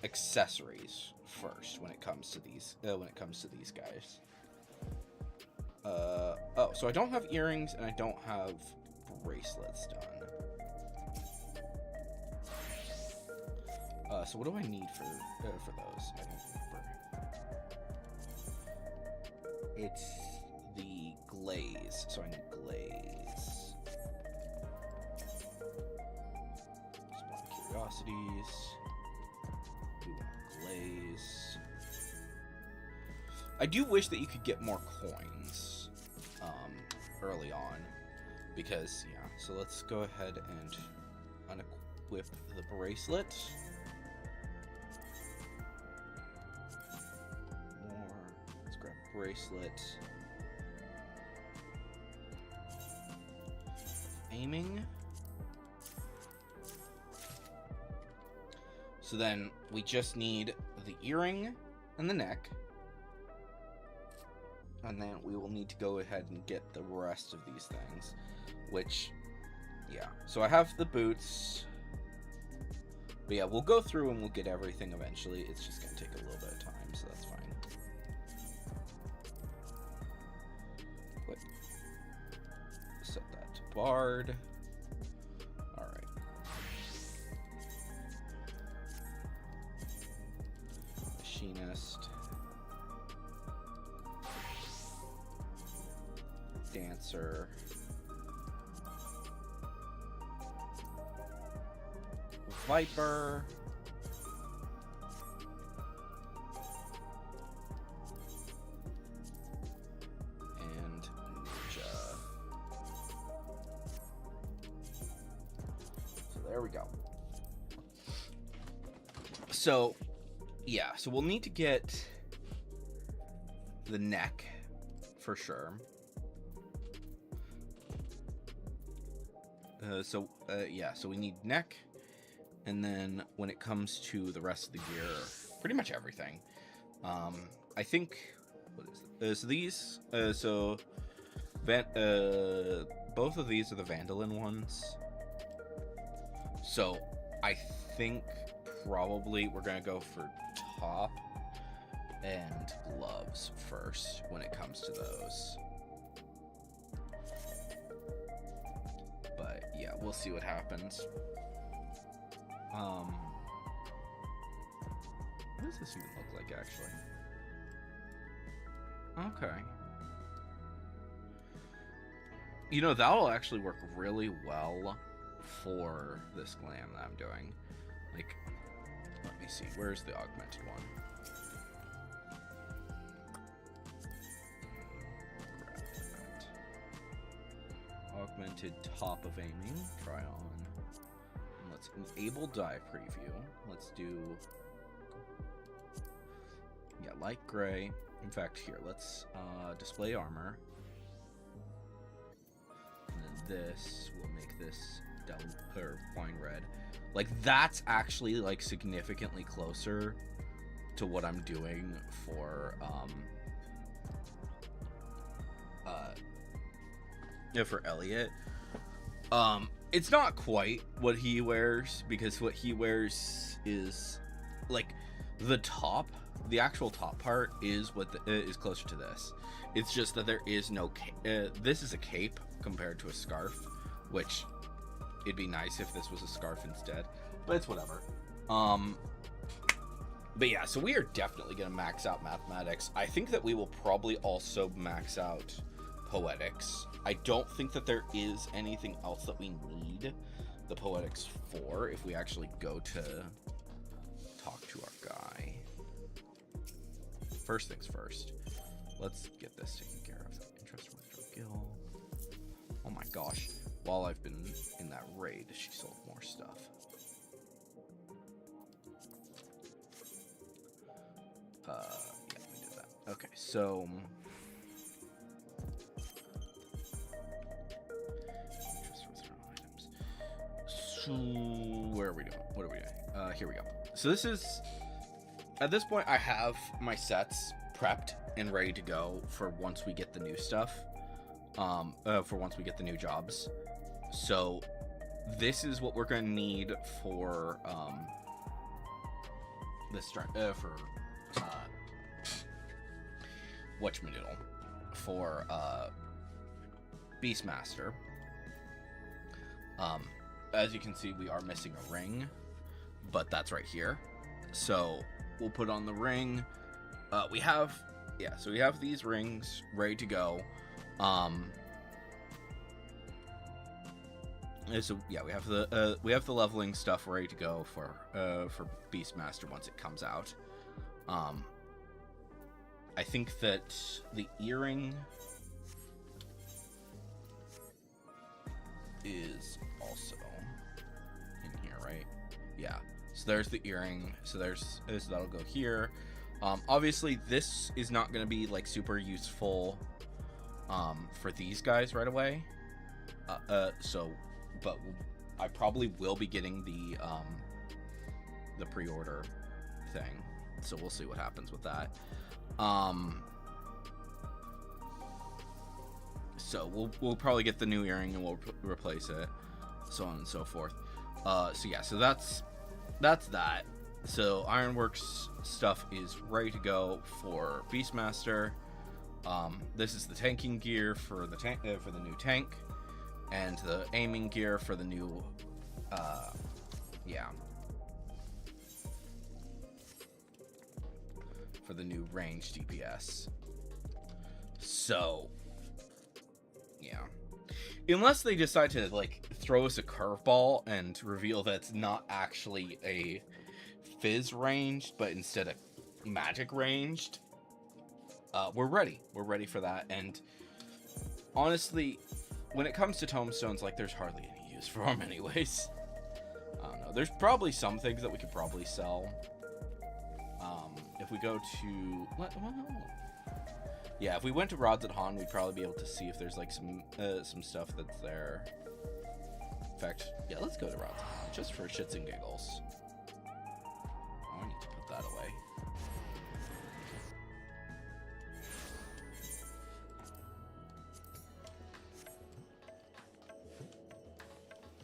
accessories first when it comes to these guys. Oh, so I don't have earrings and I don't have bracelets done. So what do I need for those? I don't remember. It's the glaze, so I need glaze. Spawn curiosities. We want glaze. I do wish that you could get more coins early on, because yeah. So let's go ahead and unequip the bracelet. Let's grab bracelet. Aiming. So then we just need the earring and the neck. And then we will need to go ahead and get the rest of these things. Which, yeah. So I have the boots. But yeah, we'll go through and we'll get everything eventually. It's just going to take a little bit of time, so that's fine. Wait. Set that to Bard. Alright. Machinist. Dancer. Viper. And Ninja. So there we go. So, yeah, so we'll need to get the neck for sure. Yeah, so we need neck, and then when it comes to the rest of the gear, pretty much everything. I think, what is it? So these, both of these are the Vandalin ones. So I think probably we're gonna go for top and gloves first when it comes to those. But yeah, we'll see what happens. What does this even look like, actually? Okay. You know, that'll actually work really well for this glam that I'm doing. Like, let me see. Where's the augmented one? Augmented top of aiming. Try on. And let's enable dive preview. Let's do... yeah, light gray. In fact, here, let's display armor. And then this will make this wine red. Like, that's actually, like, significantly closer to what I'm doing for, for Elliot. It's not quite what he wears, because what he wears is, like, the top, the actual top part is what is closer to this. It's just that there is no this is a cape compared to a scarf, which it'd be nice if this was a scarf instead, but it's whatever. But yeah, so we are definitely gonna max out mathematics. I think that we will probably also max out poetics. I don't think that there is anything else that we need the poetics for if we actually go to talk to our guy. First things first, let's get this taken care of. Interest from Gil. Oh my gosh, while I've been in that raid, she sold more stuff. Yeah, we did that. Okay, so where are we doing? What are we doing? Here we go. So this is, at this point, I have my sets prepped and ready to go for once we get the new stuff. For once we get the new jobs. So this is what we're going to need for whatchamadoodle for Beastmaster. As you can see, we are missing a ring, but that's right here. So we'll put on the ring. We have these rings ready to go. So yeah, we have the leveling stuff ready to go for Beastmaster once it comes out. I think that the earring is also in here, right? Yeah. So there's the earring. So that'll go here. Obviously, this is not going to be like super useful for these guys right away. But I probably will be getting the pre-order thing, so we'll see what happens with that. So we'll probably get the new earring and we'll replace it, so on and so forth. So yeah, so that's that. So Ironworks stuff is ready to go for Beastmaster. This is the tanking gear for the for the new tank, and the aiming gear for the new for the new range DPS. So yeah, unless they decide to like throw us a curveball and reveal that it's not actually a Fizz ranged but instead a magic ranged, we're ready for that. And honestly, when it comes to tomestones, like, there's hardly any use for them anyways. I don't know. There's probably some things that we could probably sell. If we go to... Yeah, if we went to Rods at Han, we'd probably be able to see if there's, like, some stuff that's there. In fact, yeah, let's go to Rods at Han, just for shits and giggles. Oh, I need to put that away.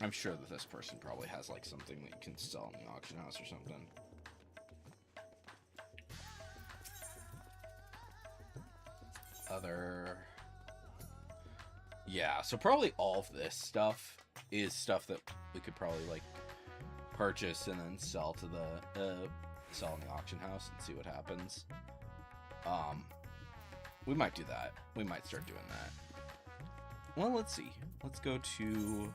I'm sure that this person probably has like something that you can sell in the auction house or something. Yeah, so probably all of this stuff is stuff that we could probably like purchase and then sell to sell in the auction house and see what happens. We might do that. We might start doing that. Well, let's see. Let's go to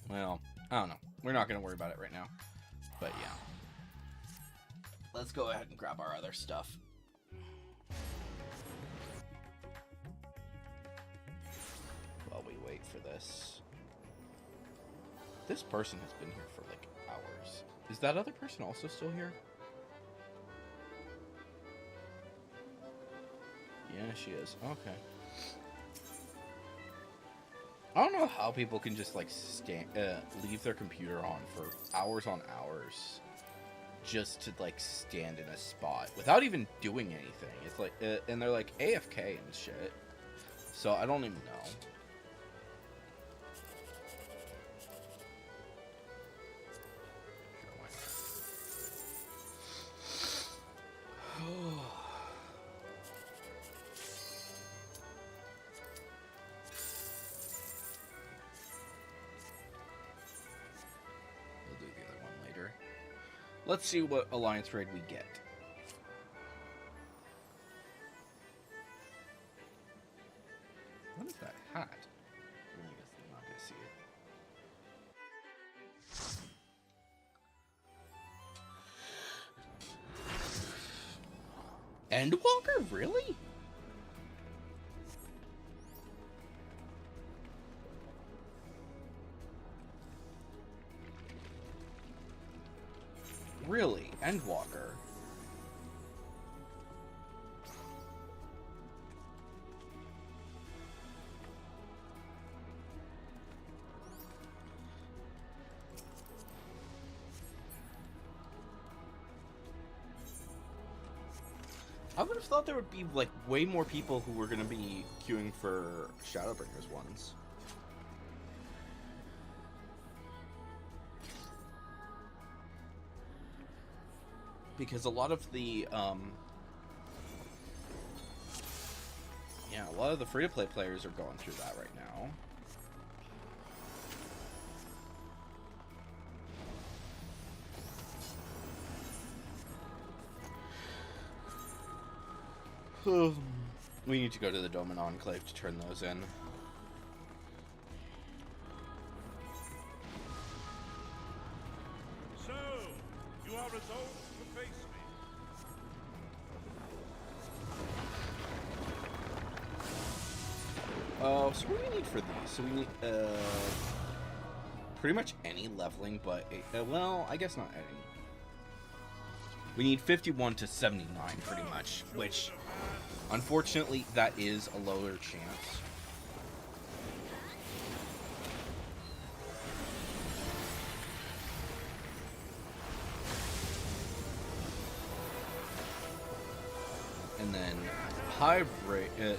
well, I don't know. We're not going to worry about it right now. But yeah. Let's go ahead and grab our other stuff. While we wait for this. This person has been here for like hours. Is that other person also still here? Yeah, she is. Okay. I don't know how people can just like leave their computer on for hours on hours just to like stand in a spot without even doing anything. It's like, and they're like AFK and shit. So I don't even know. Let's see what Alliance raid we get. What is that hat? I guess I'm not gonna see it. Endwalker? Really? Really? Endwalker? I would have thought there would be like way more people who were going to be queuing for Shadowbringers ones. Because a lot of the yeah, a lot of the free-to-play players are going through that right now. We need to go to the Doman Enclave to turn those in. So, you are resolved to face me. So what do we need for these? So we need, pretty much any leveling, but, well, I guess not any. We need 51 to 79, pretty much, which, unfortunately, that is a lower chance. And then, high rate, yeah.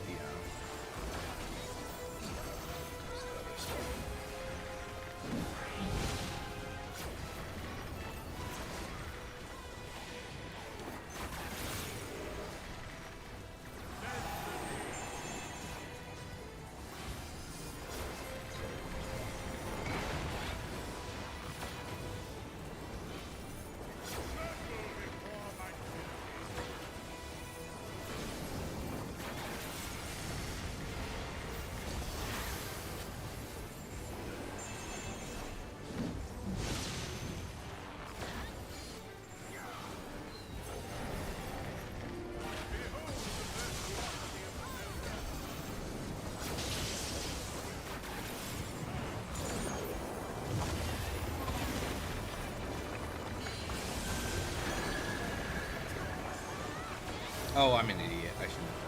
Oh, I'm an idiot. I shouldn't have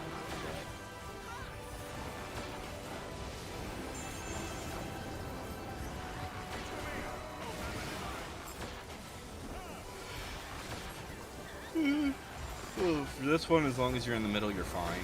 done that. Well, for this one, as long as you're in the middle, you're fine.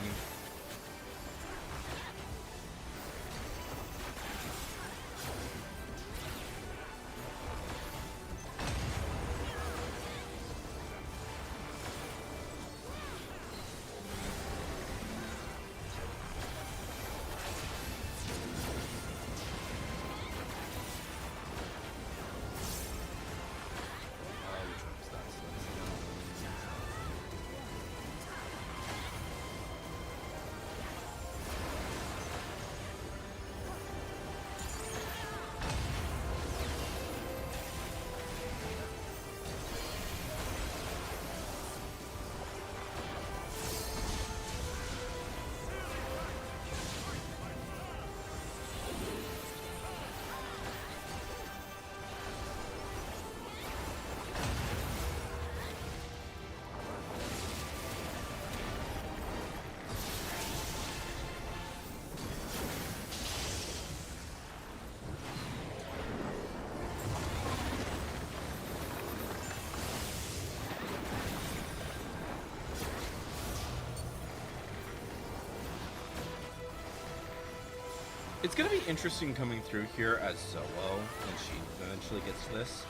It's gonna be interesting coming through here as Zolo when she eventually gets to this,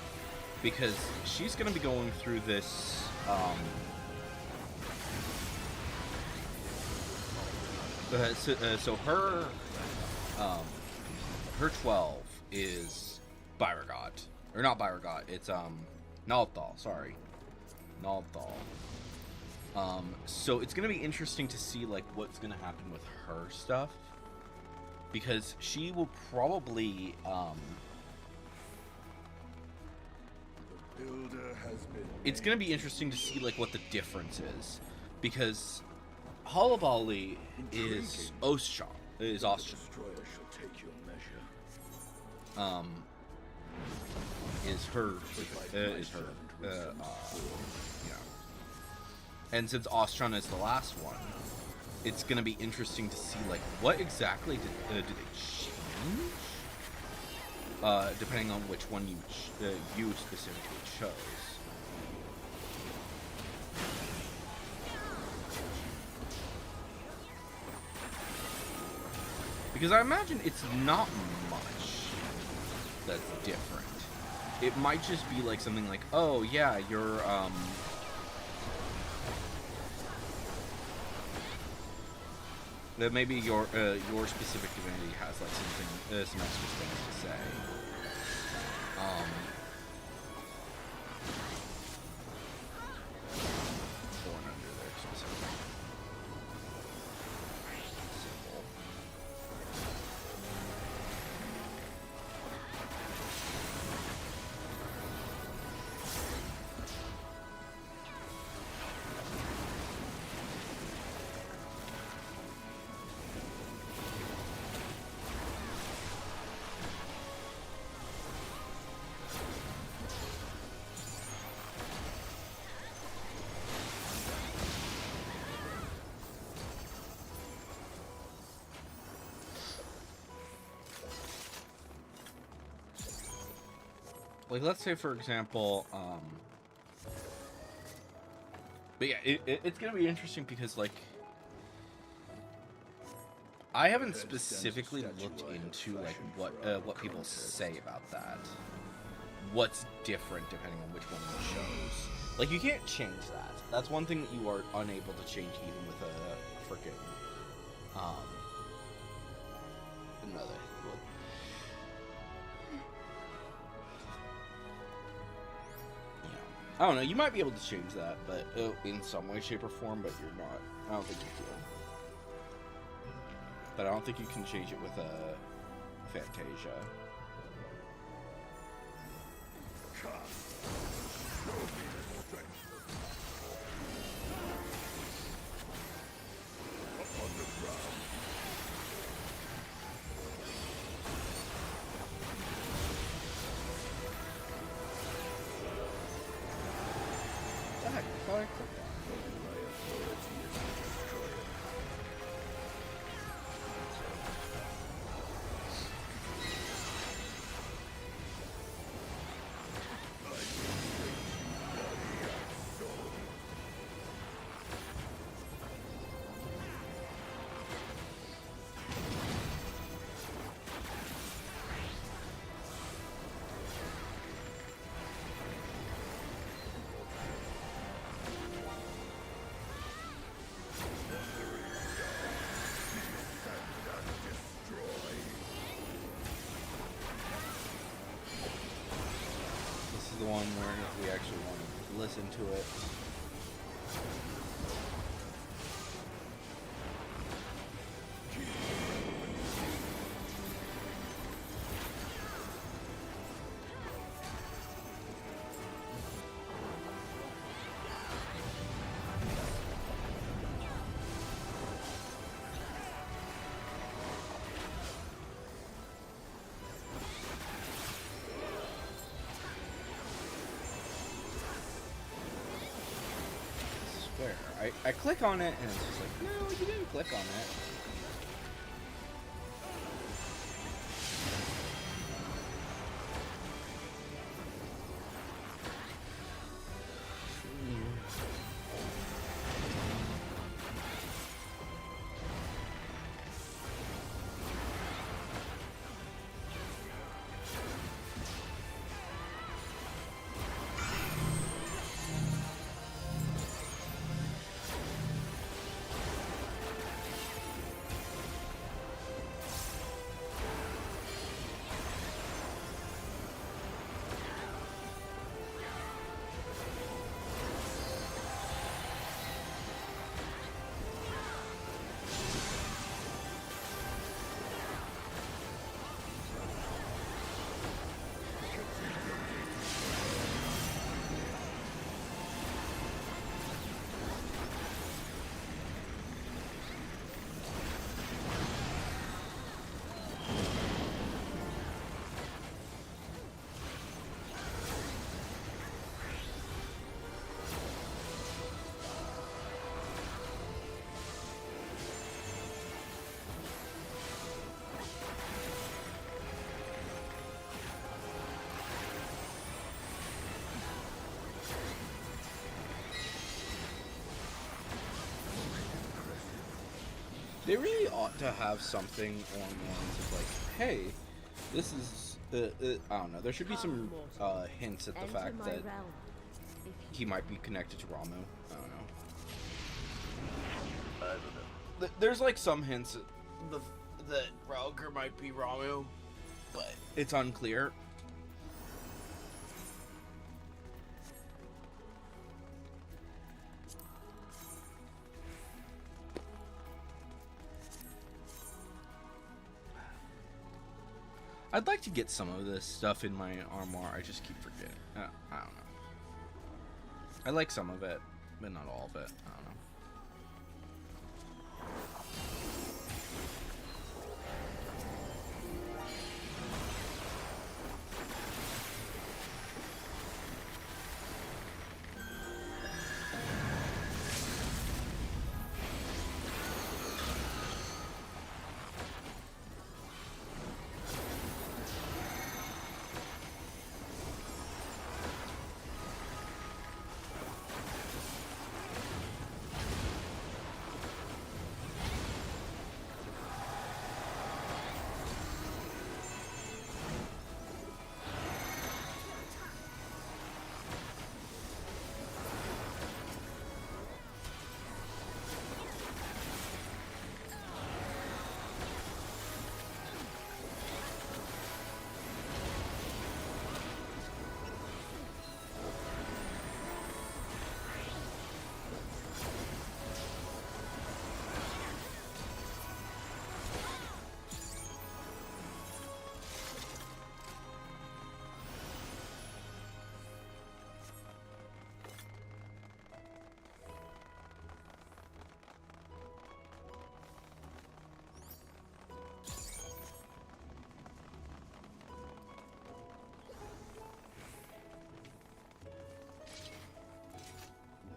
because she's gonna be going through this. So her her 12 is Beauregard, or not Beauregard. It's Nalthal. Sorry, Nalthal. So it's gonna be interesting to see like what's gonna happen with her stuff. Because she will probably, The builder has been it's going to be interesting to see, like, what the difference is. Because Hullabali is Ostron. Is The Ostron. destroyer shall take your measure. Is her, yeah. And since Ostron is the last one, it's gonna be interesting to see like what exactly did they change, depending on which one you specifically chose. Because I imagine it's not much that's different. It might just be like something like, oh yeah, you're that maybe your specific divinity has like something, some extra things to say. Born under their specific symbol. Like, let's say, for example, but yeah, it's gonna be interesting because, like, I haven't specifically looked into, like, what people say about that. What's different depending on which one of the shows. Like, you can't change that. That's one thing that you are unable to change even with a freaking, another. I don't know, you might be able to change that, but in some way, shape, or form, but you're not. I don't think you can. But I don't think you can change it with a Fantasia. The one where we actually want to listen to it. I click on it and it's just like, no, you didn't click on it. They really ought to have something along the lines of like, hey, this is, I don't know, there should be some hints at the Enter fact my that realm. he might be connected to Ramu. I don't know. I don't know. There's like some hints that Ralker might be Ramu, but it's unclear. I'd like to get some of this stuff in my armor. I just keep forgetting. I don't know. I like some of it, but not all of it. I don't know.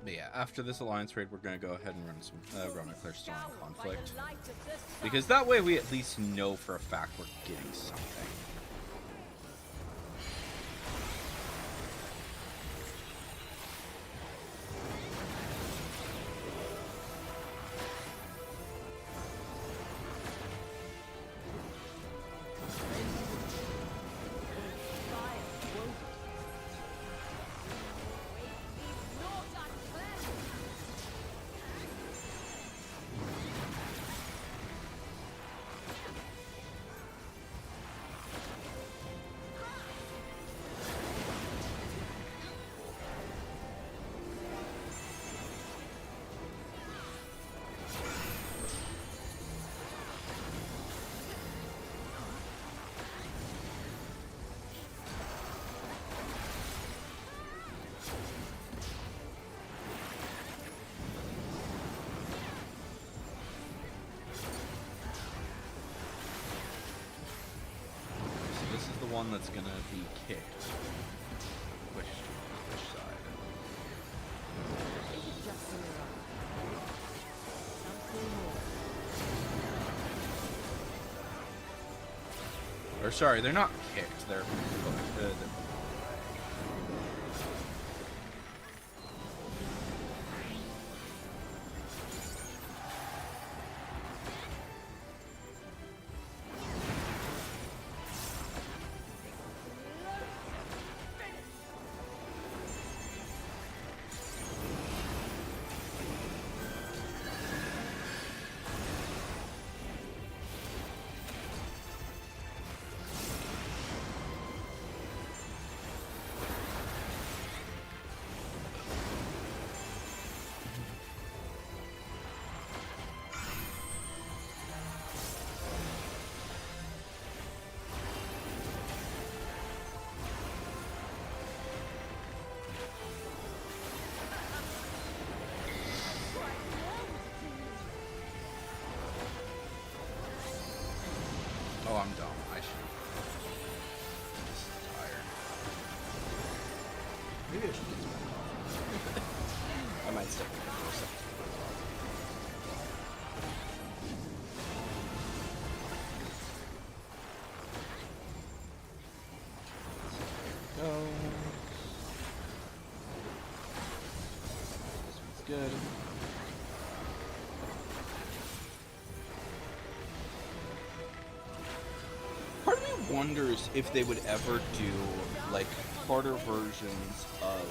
But yeah, after this alliance raid, we're gonna go ahead and run some run a clear storm conflict, because that way we at least know for a fact we're getting something. One that's gonna be kicked. Which side? Just a mirage. Something more. Or sorry, they're not kicked. They're oh, I'm dumb. I should. Just tired. Maybe I should get some more coffee. I might stick with it for a second. Go. This one's good. wonders if they would ever do like harder versions of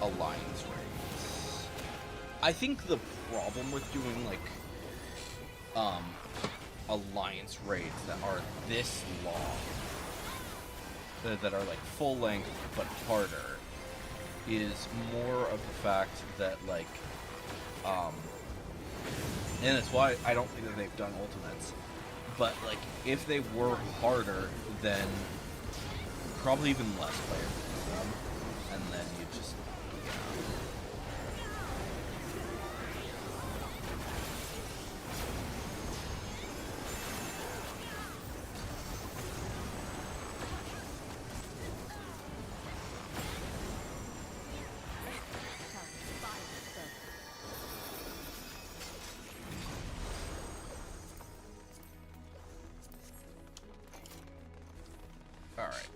Alliance raids. I think the problem with doing like Alliance raids that are this long, that are like full length but harder, is more of the fact that like and it's why I don't think that they've done Ultimates, but like if they were harder, then probably even less players would do them, and then you just all right.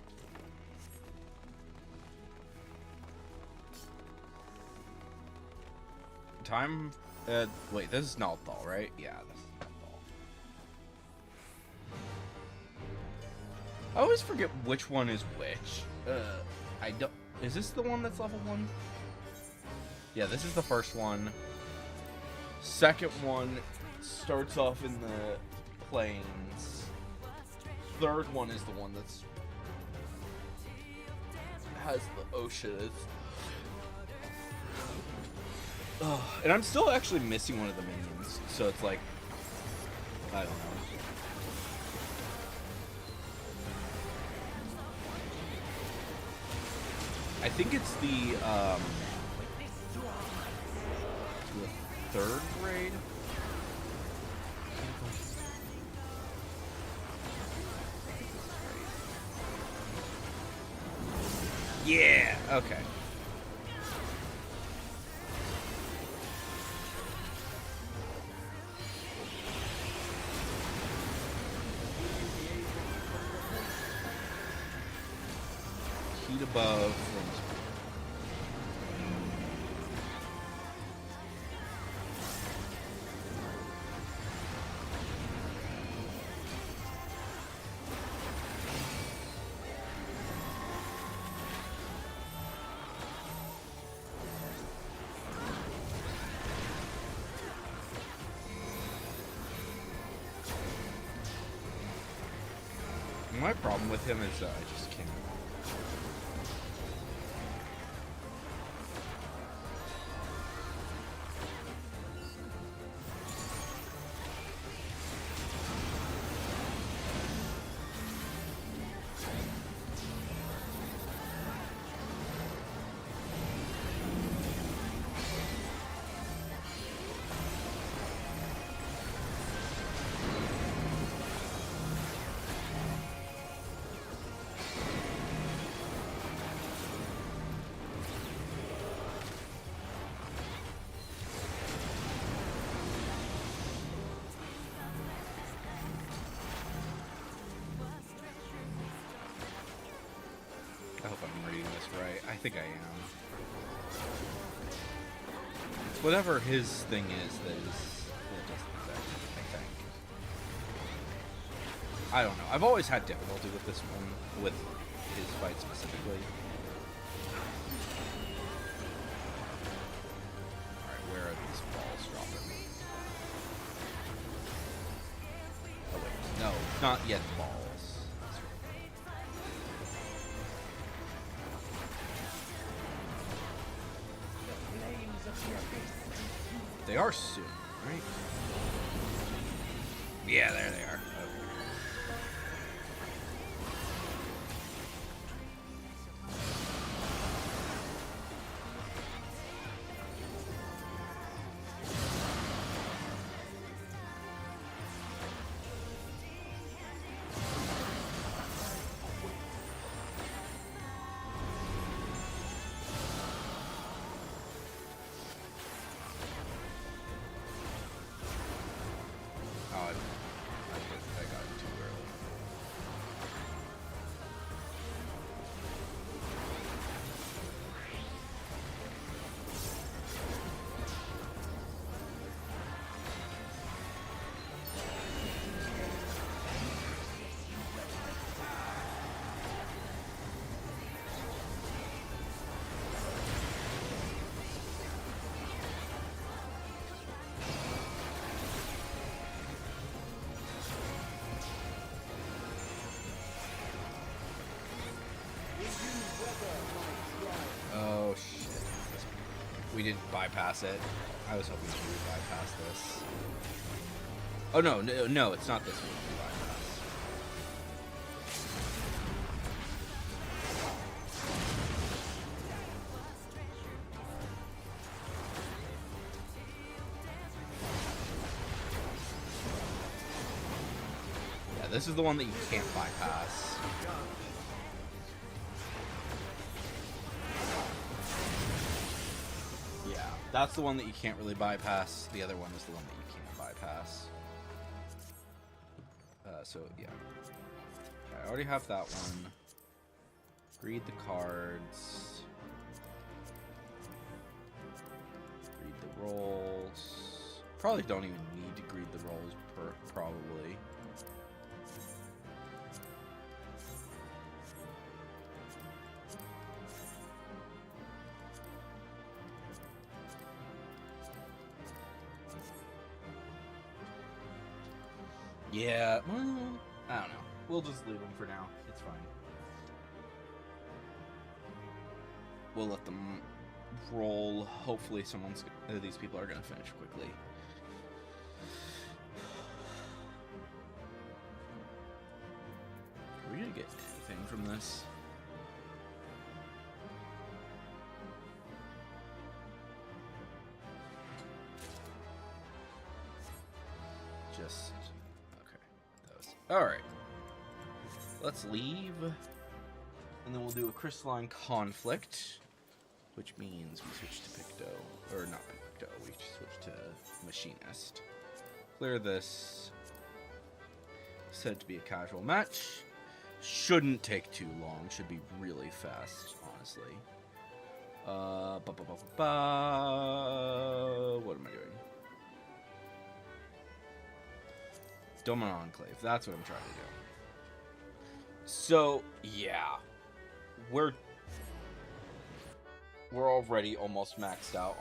Time. Wait, this is Nalthal, right? Yeah, this is Nalthal. I always forget which one is which. I don't. Is this the one that's level 1? Yeah, this is the first one. Second one starts off in the plains. Third one is the one that's has the ocean. And I'm still actually missing one of the minions, so it's like, I don't know. I think it's the third raid. Yeah, okay. Heat above. My problem with him is I just can't. I hope I'm reading this right. I think I am. It's whatever his thing is that does the thing, I think. I don't know. I've always had difficulty with this one, with his fight specifically. Alright, where are these balls dropping? Oh wait, no, not yet balls. They are soon, right? Yeah, there they are. Okay. Oh, I got didn't bypass it. I was hoping she would bypass this. Oh no, no, it's not this one we bypass. Yeah, this is the one that you can't bypass. Yeah, that's the one that you can't really bypass. The other one is the one that you can't bypass. So, yeah. I already have that one. Read the cards. Read the rolls. Probably don't even need to read the rolls, probably. Yeah, well, I don't know. We'll just leave them for now. It's fine. We'll let them roll. Hopefully these people are going to finish quickly. Are we going to get anything from this? Just... Alright. Let's leave. And then we'll do a crystalline conflict. Which means we switch to Picto. Or not Picto, we switch to Machinist. Clear this. Said to be a casual match. Shouldn't take too long. Should be really fast, honestly. What am I doing? Doman Enclave. That's what I'm trying to do. So, yeah. We're already almost maxed out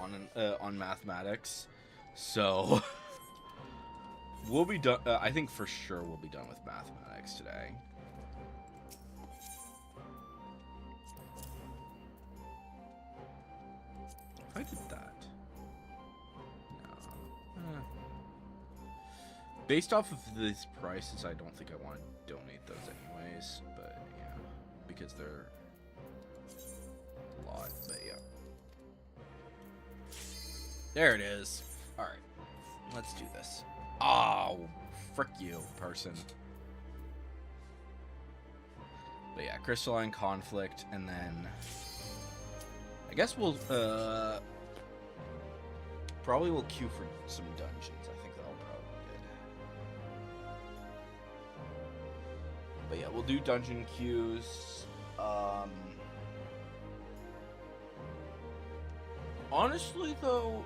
on mathematics. So, we'll be done. I think for sure we'll be done with mathematics today. If I did that. No. Based off of these prices, I don't think I want to donate those anyways, but yeah, because they're a lot, but yeah. There it is. Alright, let's do this. Oh, frick you, person. But yeah, Crystalline Conflict, and then I guess we'll, probably we'll queue for some dungeons. I think that'll probably be good. But yeah, we'll do dungeon queues. Honestly, though,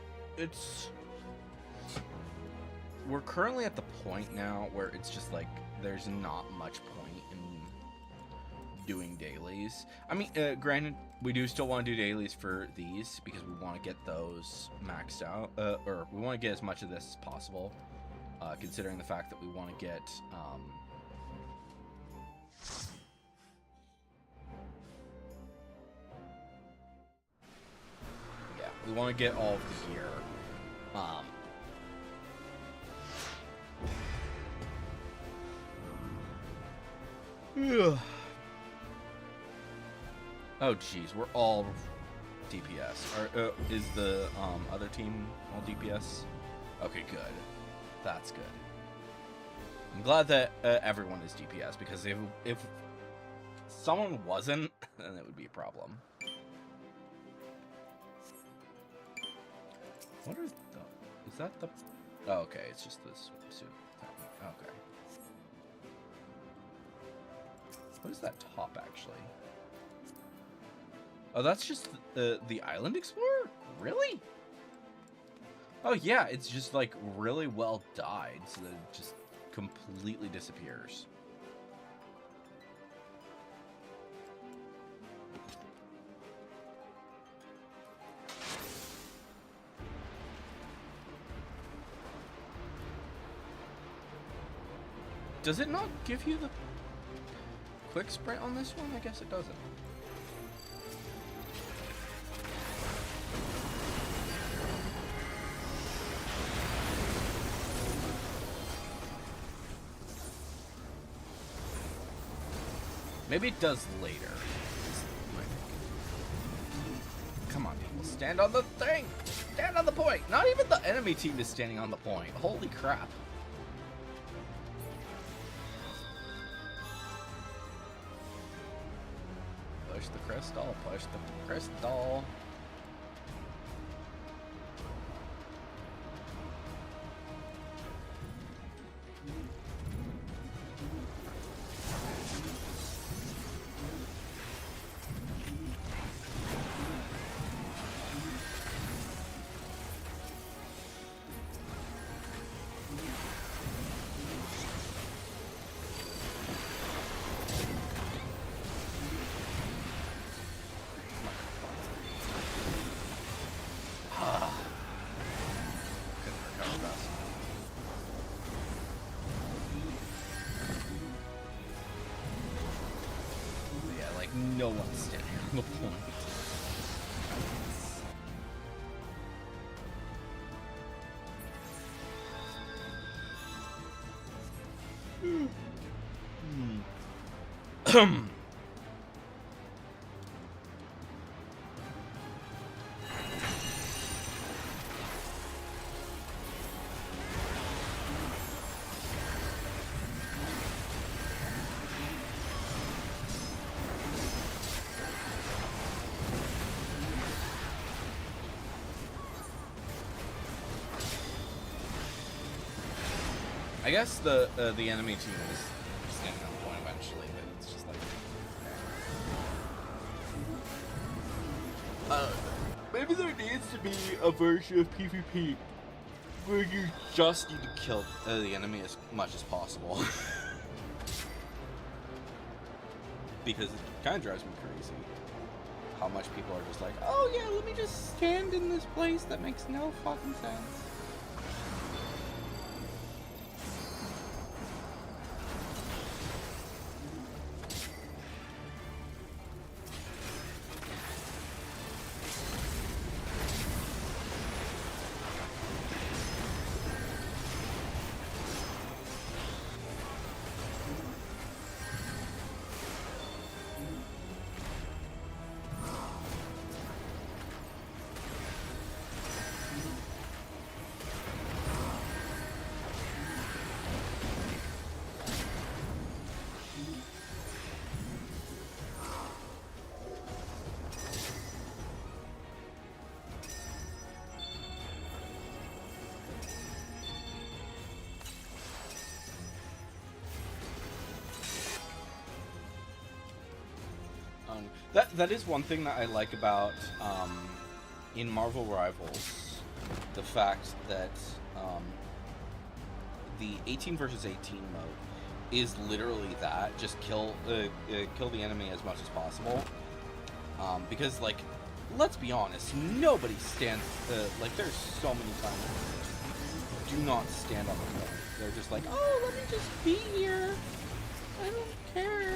we're currently at the point now where it's just like there's not much point in doing dailies. I mean, granted, we do still want to do dailies for these because we want to get those maxed out, or we want to get as much of this as possible, considering the fact that we want to get yeah, we want to get all of the gear. Oh jeez, we're all DPS. Or, is the other team all DPS? Okay, good. That's good. I'm glad that everyone is DPS, because if someone wasn't, then it would be a problem. What are the... Is that the... Oh, okay, it's just this suit thing. Okay. What is that top, actually? Oh, that's just the Island Explorer? Really? Oh, yeah, it's just, like, really well dyed, so that it just completely disappears. Does it not give you the quick sprint on this one? I guess it doesn't. Maybe it does later. is my thinking. Come on, people. Stand on the thing! Stand on the point! Not even the enemy team is standing on the point. Holy crap. Push the crystal. Push the crystal. No one's standing on the point. I guess the enemy team is standing on the point eventually, but it's just like maybe there needs to be a version of PvP where you just need to kill the enemy as much as possible, because it kind of drives me crazy how much people are just like, oh yeah, let me just stand in this place that makes no fucking sense. That is one thing that I like about in Marvel Rivals, the fact that the 18 versus 18 mode is literally that, just kill the enemy as much as possible. Because, like, let's be honest, nobody stands like, there's so many times do not stand on the point. They're just like, oh, let me just be here. I don't care.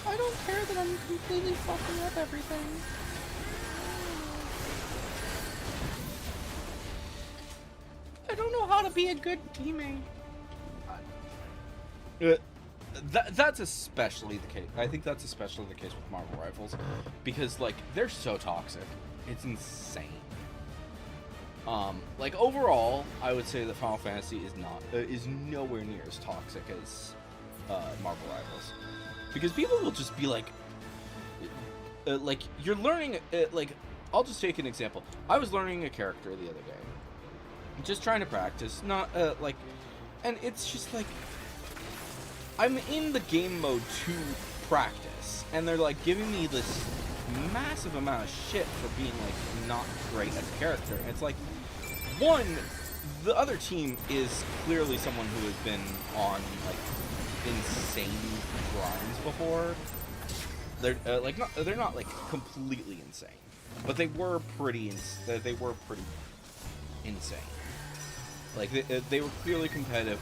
I don't care that I'm completely fucking up everything. I don't know how to be a good teammate. That's especially the case. I think that's especially the case with Marvel Rivals, because, like, they're so toxic. It's insane. Like, overall, I would say that Final Fantasy is nowhere near as toxic as Marvel Rivals. Because people will just be like, you're learning, like, I'll just take an example. I was learning a character the other day, just trying to practice, not, and it's just like, I'm in the game mode to practice, and they're, like, giving me this massive amount of shit for being, like, not great as a character. And it's like, one, the other team is clearly someone who has been on, like, insane grinds before. They're they're not like completely insane, but they were pretty insane. Like they were clearly competitive,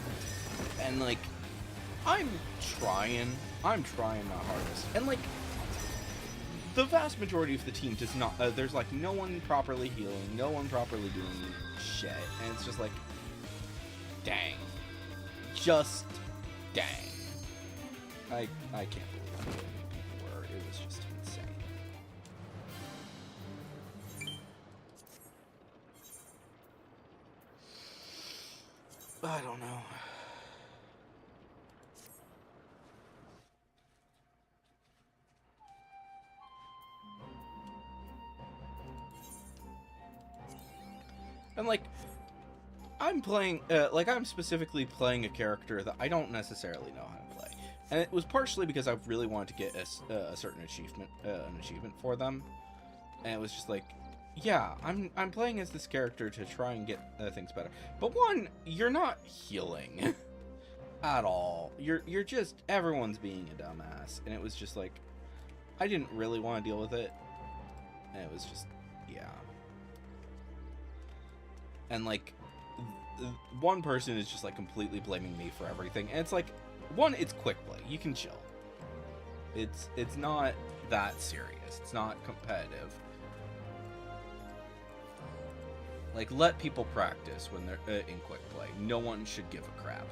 and like I'm trying my hardest, and like the vast majority of the team does not. There's like no one properly healing, no one properly doing shit, and it's just like, dang. just dang. I can't believe how many people were. It was just insane. I don't know. And like, I'm playing, I'm specifically playing a character that I don't necessarily know how to play, and it was partially because I really wanted to get a certain achievement, an achievement for them, and it was just like, yeah, I'm playing as this character to try and get things better. But one, you're not healing at all. You're just, everyone's being a dumbass, and it was just like, I didn't really want to deal with it, and it was just, yeah. And like, one person is just like completely blaming me for everything, and it's like, one, it's quick play, you can chill. It's not that serious. It's not competitive. Like, let people practice when they're in quick play. No one should give a crap.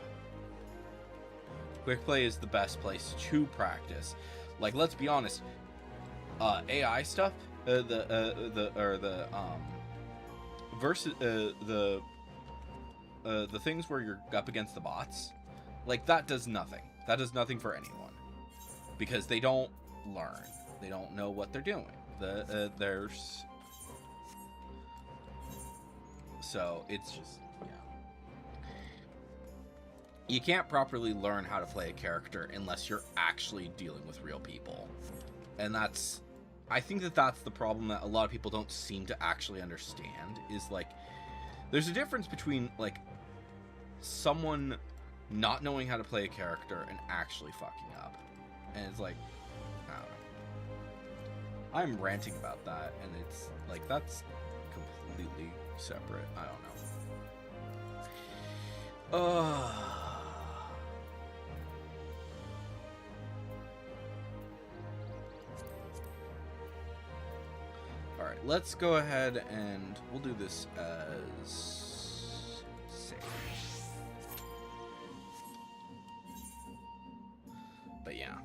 Quick play is the best place to practice. Like, let's be honest. AI stuff, versus the things where you're up against the bots, like, that does nothing. That does nothing for anyone, because they don't learn. They don't know what they're doing. There's so it's just, yeah. You can't properly learn how to play a character unless you're actually dealing with real people, and I think that's the problem that a lot of people don't seem to actually understand, is like, there's a difference between like someone not knowing how to play a character and actually fucking up. And it's like, I don't know. I'm ranting about that, and it's like, that's completely separate. I don't know. Alright, let's go ahead and we'll do this as save. But yeah.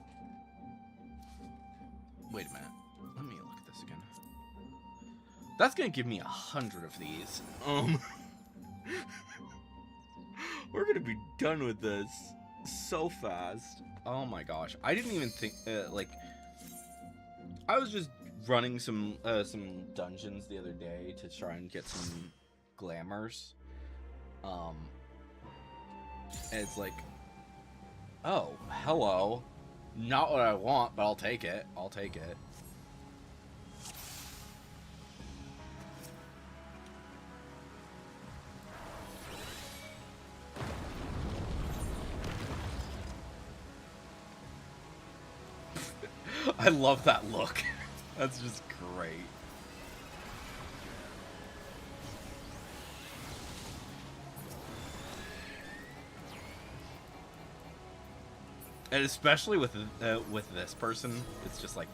Wait a minute. Let me look at this again. That's gonna give me 100 of these. We're gonna be done with this so fast. Oh my gosh. I didn't even think, like, I was just running some dungeons the other day to try and get some glamours. And it's like, oh, hello. Not what I want, but I'll take it. I'll take it. I love that look. That's just great. And especially with this person, it's just like,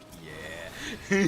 yeah.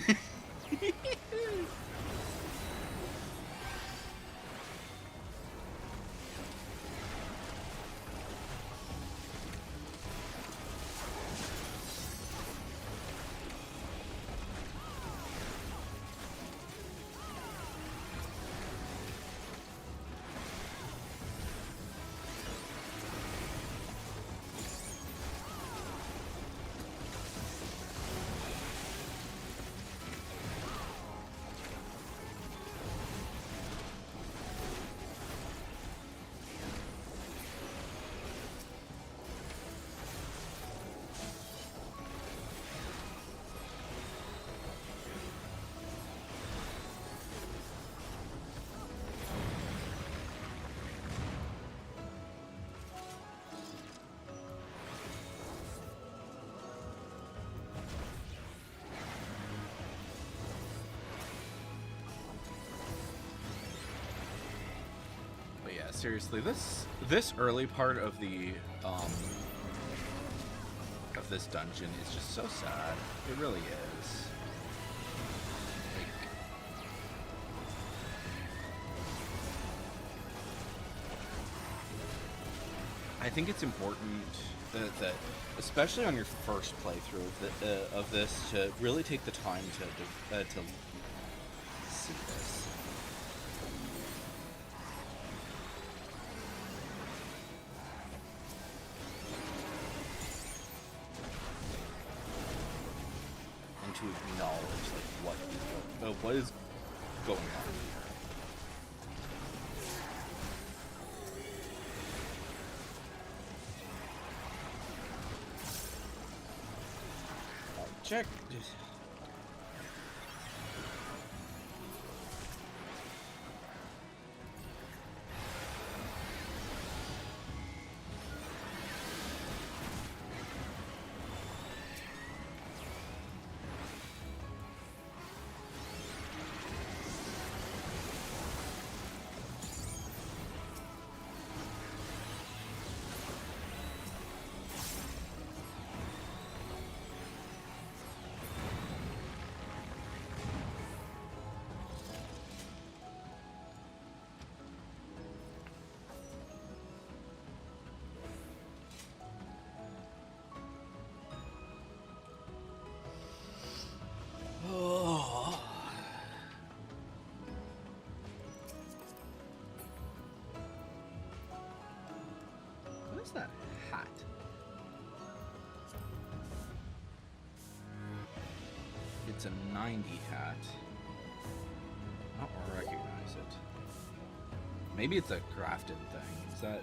Seriously, this early part of the of this dungeon is just so sad. It really is. Like, I think it's important that especially on your first playthrough of this, to really take the time to see this. And to acknowledge like what is going on here. Check. What is that hat? It's a 90 hat. I don't recognize it. Maybe it's a crafted thing. Is that...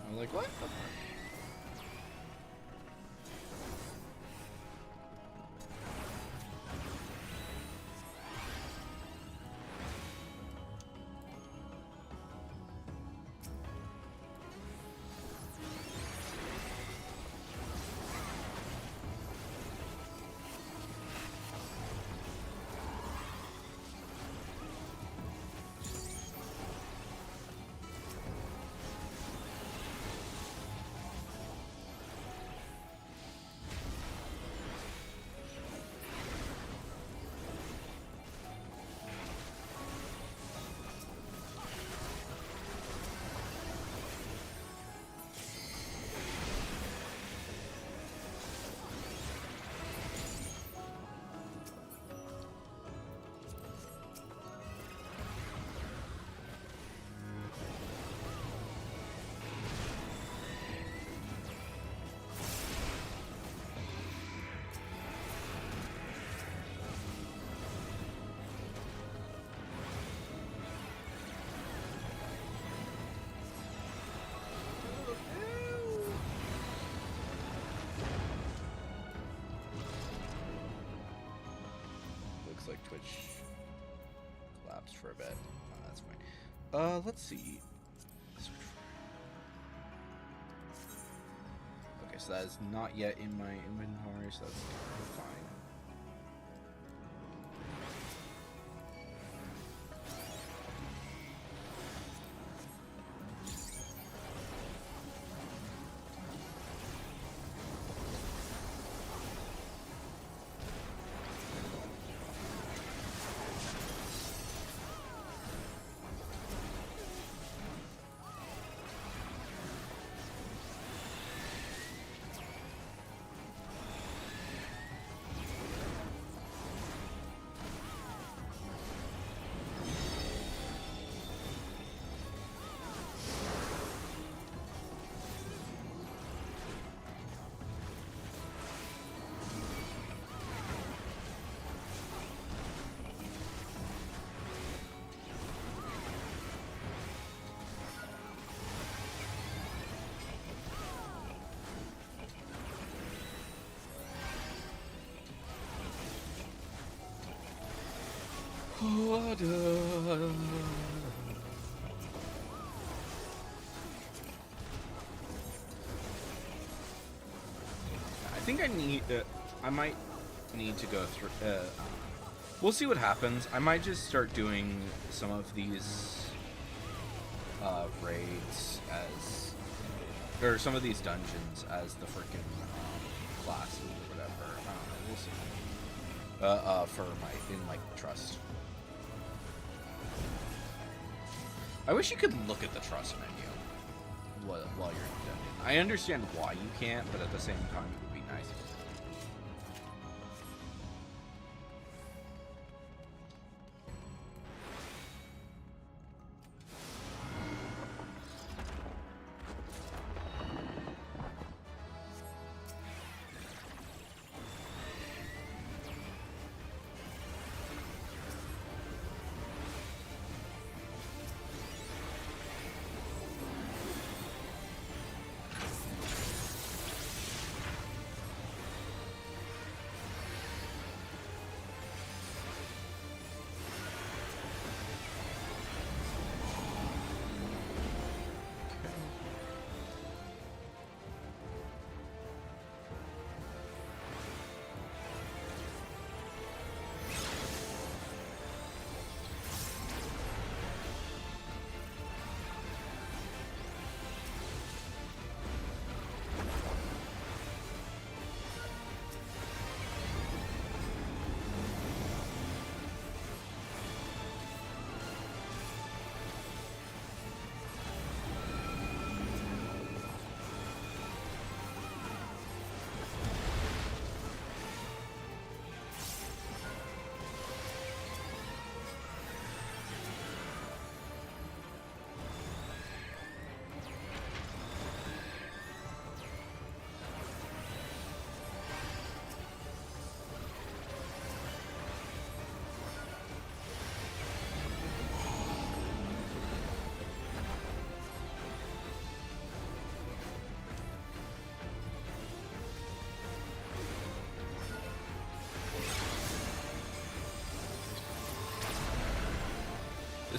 I'm like, what? Looks like Twitch collapsed for a bit. Oh, that's fine. Let's see. Okay, so that is not yet in my inventory, so that's fine. I think I need. I might need to go through. We'll see what happens. I might just start doing some of these raids as, or some of these dungeons as the freaking classes or whatever. I don't know. We'll see. For my trust. I wish you could look at the trust menu while you're done. I understand why you can't, but at the same time, it would be nice.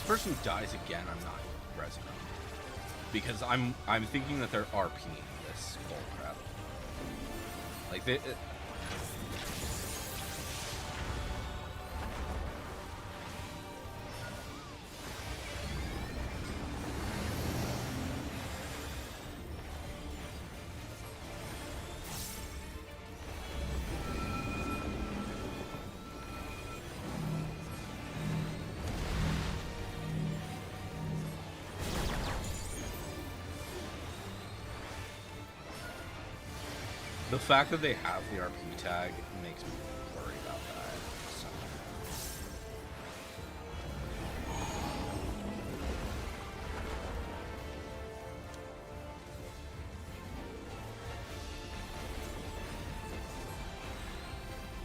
person dies again, I'm not resing them. Because I'm thinking that they're RPing this bullcrap. Like they. The fact that they have the RP tag makes me worry about that. So.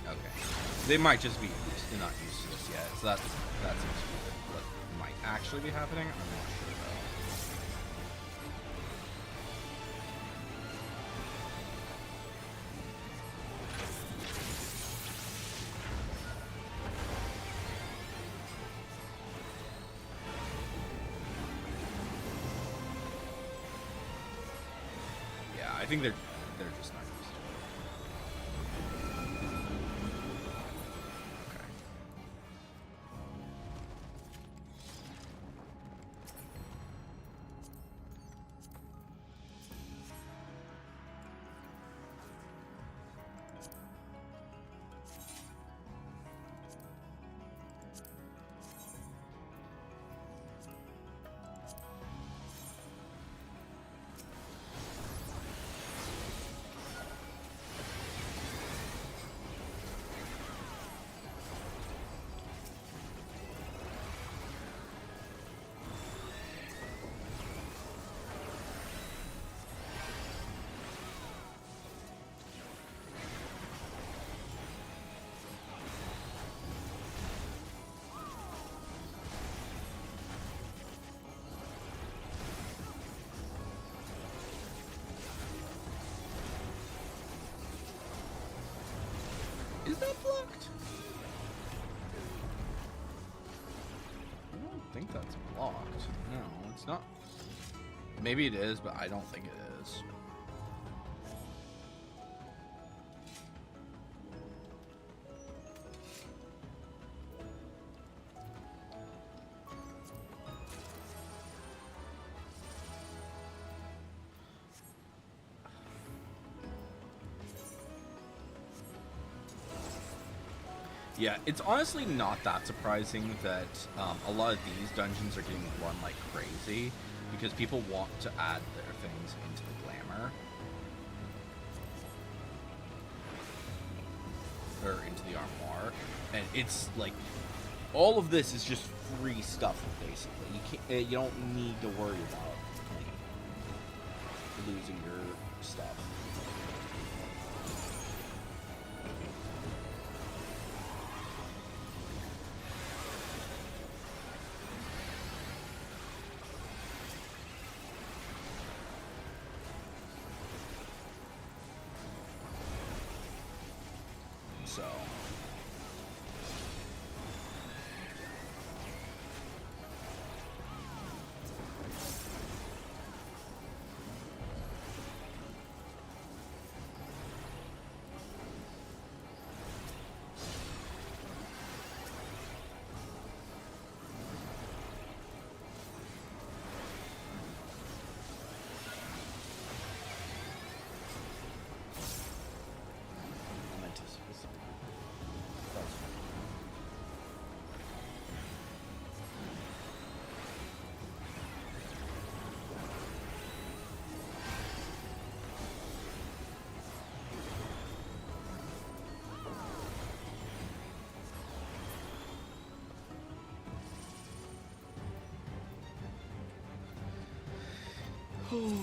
Okay. They might just be not used to this yet, so that's what might actually be happening. I'm not sure though. I think they're just not used to it. Okay. Is that blocked? I don't think that's blocked. No, it's not. Maybe it is, but I don't think it is. Yeah, it's honestly not that surprising that a lot of these dungeons are getting run like crazy because people want to add their things into the glamour. Or into the armoire. And it's like, all of this is just free stuff, basically. You don't need to worry about like, losing your stuff. So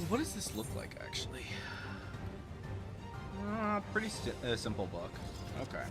what does this look like, actually? Pretty simple book. Okay.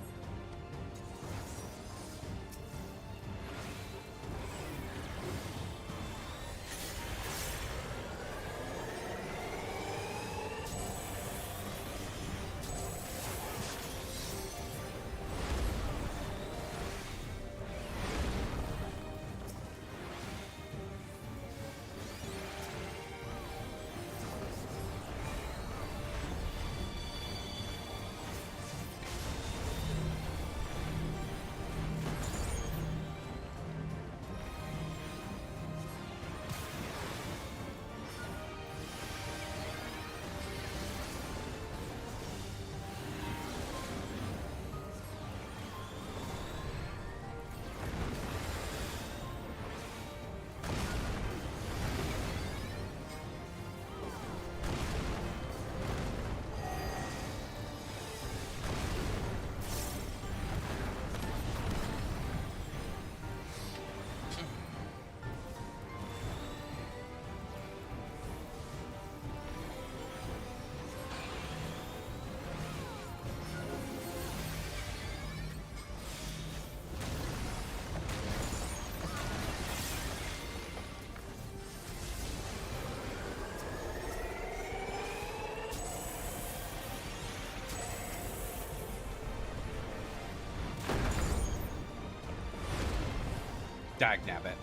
Dagnabbit.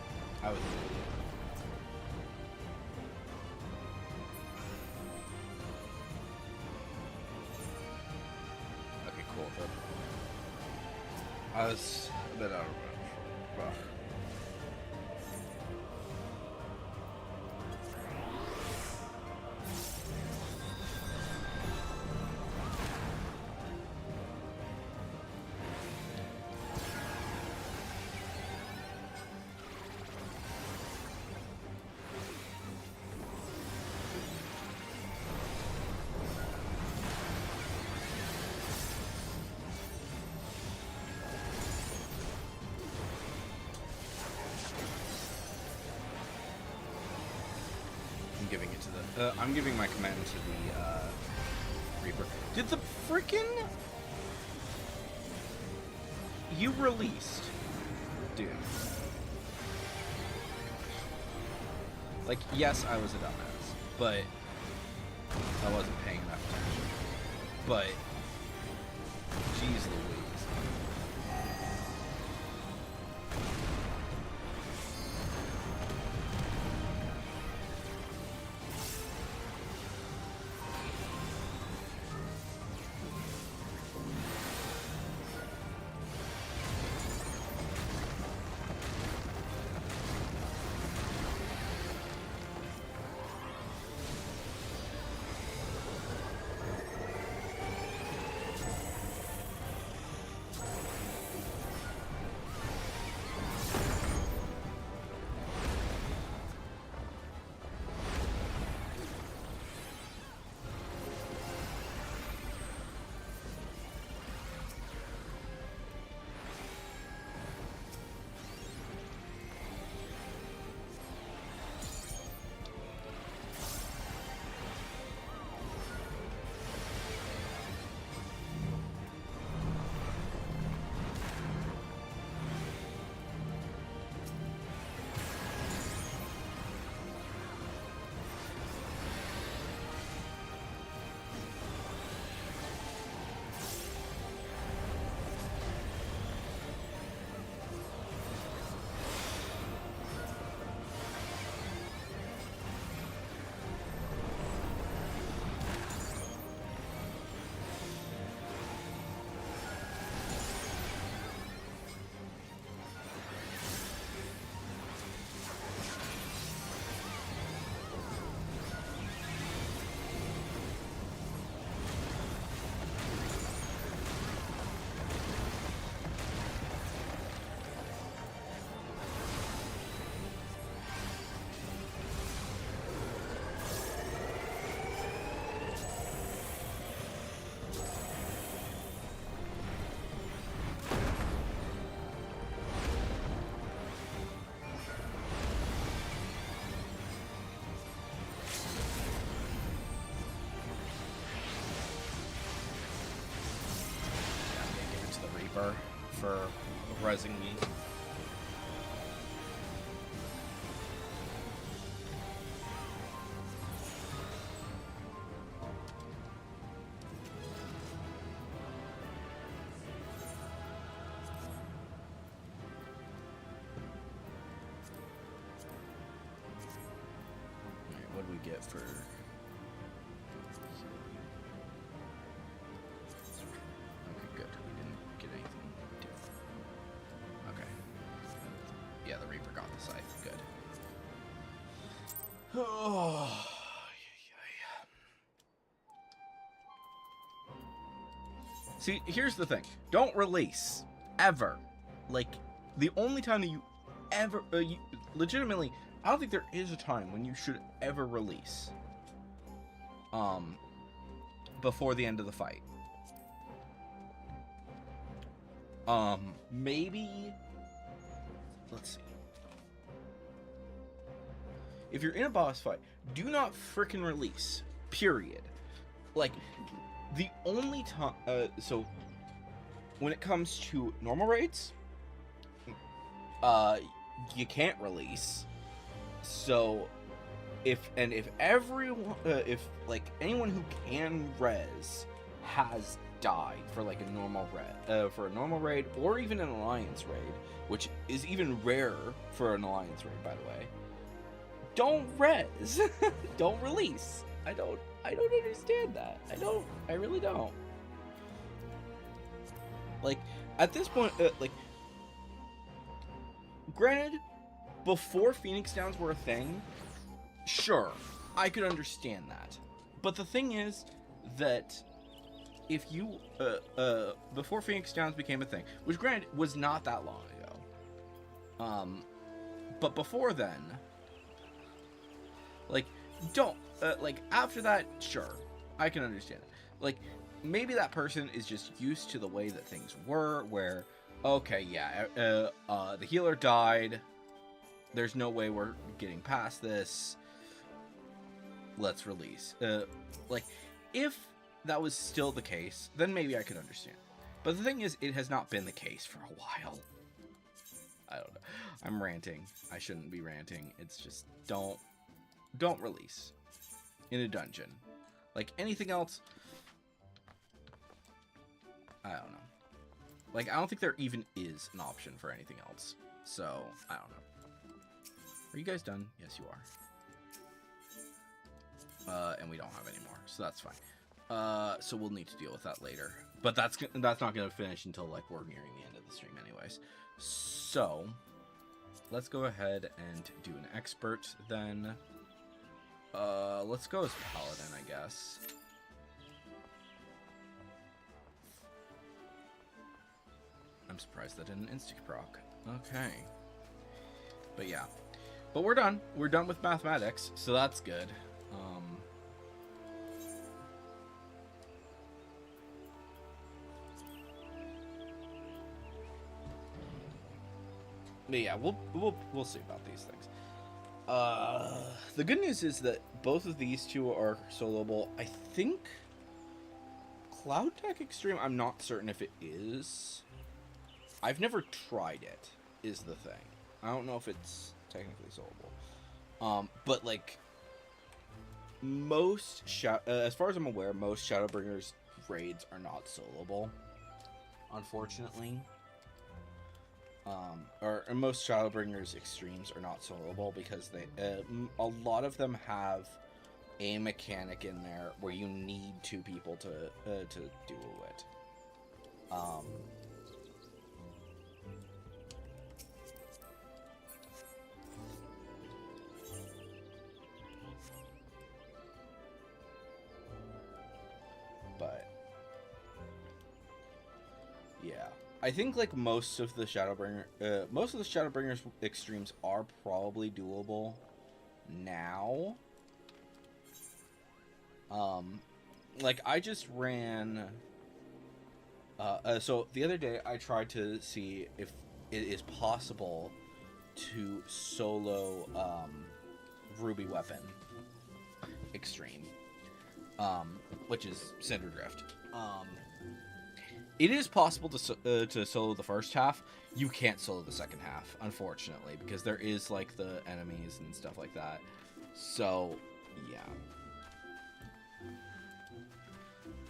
I was. Okay, cool. I was a bit out of range. I'm giving it to the. I'm giving my command to the Reaper. Did the frickin' you released, dude? Like, yes, I was a dumbass, but I wasn't paying enough attention. But, jeez Louise. For resing me. Alright, what do we get for... Oh, see, here's the thing. Don't release. Ever. Like, the only time that you ever... legitimately, I don't think there is a time when you should ever release. Before the end of the fight. Maybe... Let's see. If you're in a boss fight, do not frickin' release. Period. Like, the only time... so, when it comes to normal raids, you can't release. So, if everyone... if, like, anyone who can res has died for like a normal raid, or even an alliance raid, which is even rarer for an alliance raid, by the way, don't res. Don't release. I don't understand that. I really don't. Like, at this point, like, granted, before Phoenix Downs were a thing, sure, I could understand that. But the thing is that if you, before Phoenix Downs became a thing, which granted was not that long ago, but before then, like, don't, like, after that, sure, I can understand it. Like, maybe that person is just used to the way that things were, where, okay, yeah, the healer died, there's no way we're getting past this, let's release. Like, if that was still the case, then maybe I could understand. But the thing is, it has not been the case for a while. I don't know. I'm ranting. I shouldn't be ranting. It's just, don't release in a dungeon. Like, anything else, I don't know. Like, I don't think there even is an option for anything else. So, I don't know. Are you guys done? Yes, you are. And we don't have any more, so that's fine. So we'll need to deal with that later. But that's not going to finish until, like, we're nearing the end of the stream anyways. So, let's go ahead and do an expert then. Let's go as Paladin, I guess. I'm surprised that didn't insta-proc. Okay. But yeah. But we're done. We're done with mathematics, so that's good. But yeah, we'll see about these things. The good news is that both of these two are soloable. I think Cloud Tech Extreme, I'm not certain if it is. I've never tried it, is the thing. I don't know if it's technically soloable. But like most as far as I'm aware, most Shadowbringers raids are not soloable, unfortunately. Or most Shadowbringers extremes are not soloable because they a lot of them have a mechanic in there where you need two people to do it. But yeah. I think like most of the Shadowbringers extremes are probably doable now. Like I just ran. So the other day I tried to see if it is possible to solo Ruby Weapon Extreme, which is Cinder Drift. It is possible to solo the first half. You can't solo the second half, unfortunately, because there is like the enemies and stuff like that. So, yeah.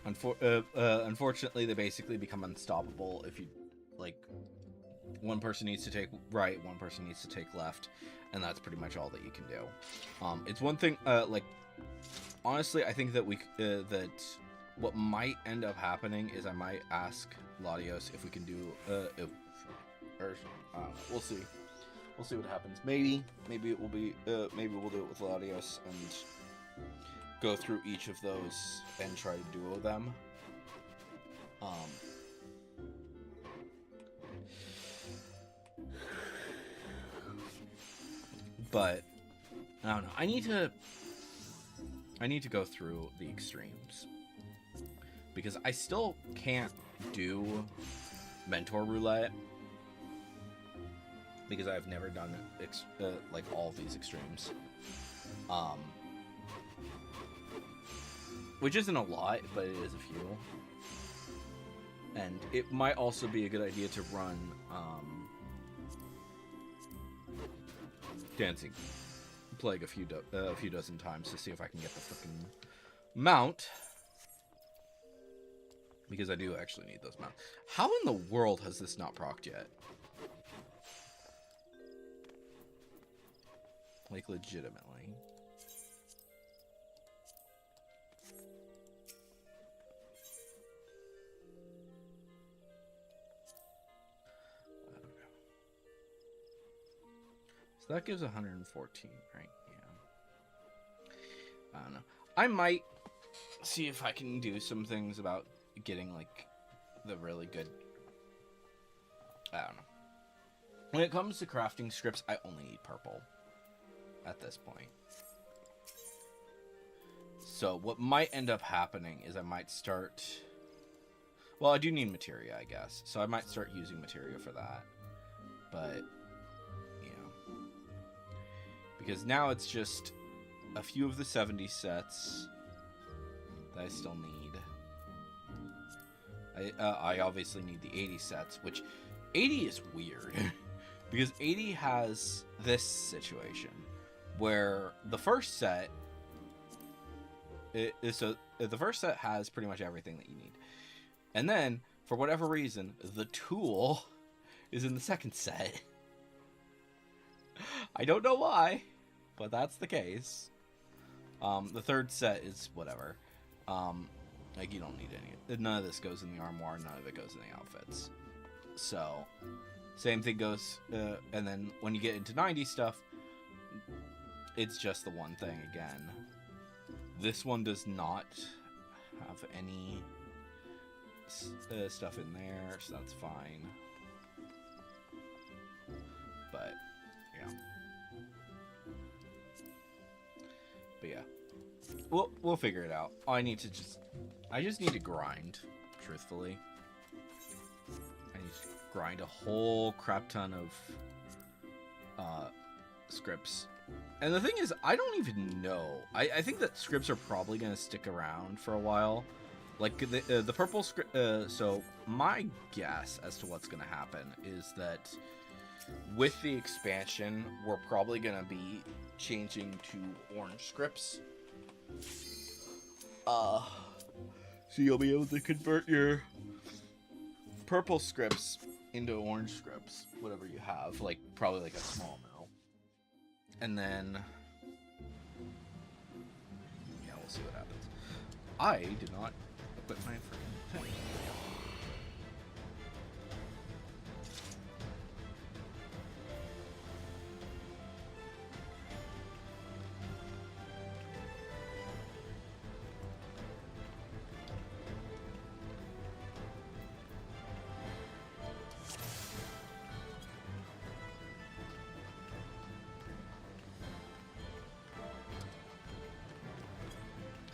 Unfortunately, they basically become unstoppable if you, like, one person needs to take right, one person needs to take left, and that's pretty much all that you can do. It's one thing, like, honestly, I think that that what might end up happening is I might ask Latios if we can do, we'll see. We'll see what happens. Maybe it will be, maybe we'll do it with Latios and go through each of those and try to duo them. But I don't know. I need to go through the extremes because I still can't do Mentor Roulette because I've never done like all of these extremes. Which isn't a lot, but it is a few. And it might also be a good idea to run Dancing Plague a few dozen times to see if I can get the freaking mount. Because I do actually need those mounts. How in the world has this not procced yet? Like, legitimately. I don't know. So that gives 114, right? Yeah. I don't know. I might see if I can do some things about getting, like, the really good... I don't know. When it comes to crafting scripts, I only need purple at this point. So what might end up happening is I might start... Well, I do need materia, I guess. So I might start using materia for that. But, you know. Because now it's just a few of the 70 sets that I still need. I obviously need the 80 sets, which 80 is weird. Because 80 has this situation where the first set... So the first set has pretty much everything that you need. And then, for whatever reason, the tool is in the second set. I don't know why, but that's the case. The third set is whatever. Like, you don't need any. None of this goes in the armoire, none of it goes in the outfits. So, same thing goes, and then when you get into 90 stuff, it's just the one thing again. This one does not have any stuff in there, so that's fine. But, yeah. But yeah. We'll figure it out. I just need to grind, truthfully. I need to grind a whole crap ton of scripts. And the thing is, I don't even know. I think that scripts are probably going to stick around for a while. Like, the purple script... so, my guess as to what's going to happen is that with the expansion, we're probably going to be changing to orange scripts. So you'll be able to convert your purple scripts into orange scripts, whatever you have. Like, probably like a small amount. And then, yeah, we'll see what happens. I did not equip my freaking thing.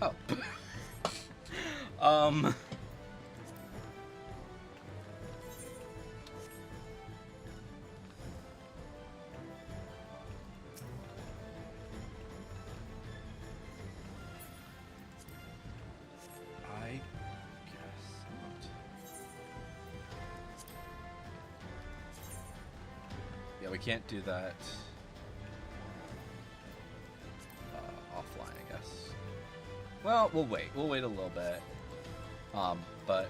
Oh. I guess not. Yeah, we can't do that offline, I guess. Well, we'll wait. We'll wait a little bit. But...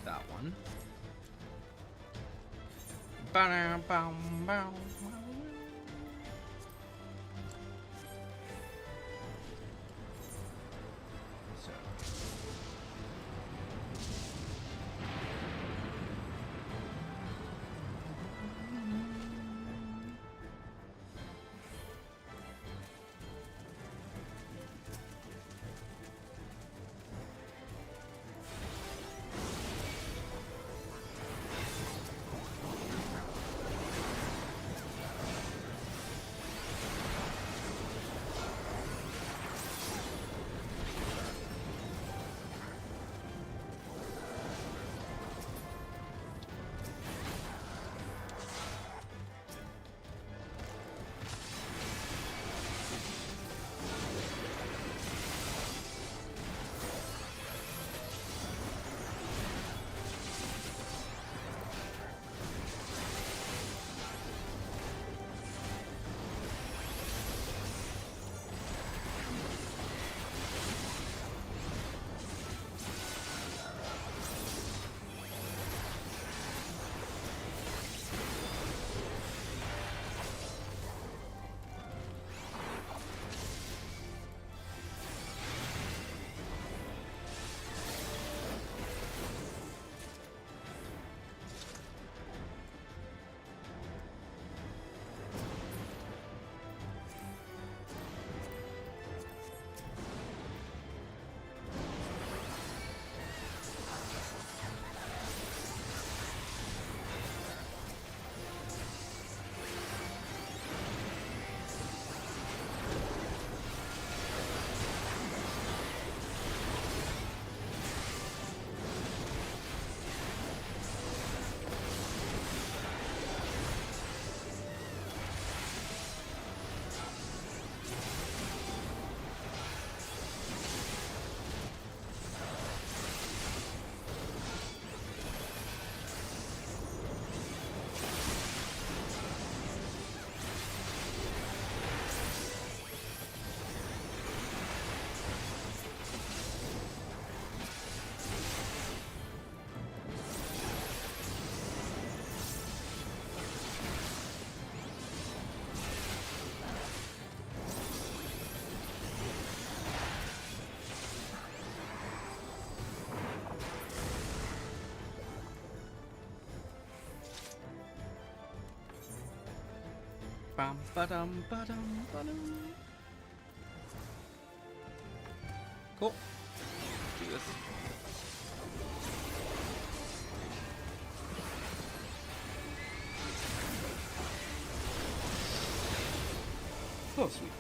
that one. Ba-dum-bum-bum. So. Bum, ba-dum, ba-dum, ba-dum. Cool. Do this. Oh, sweet.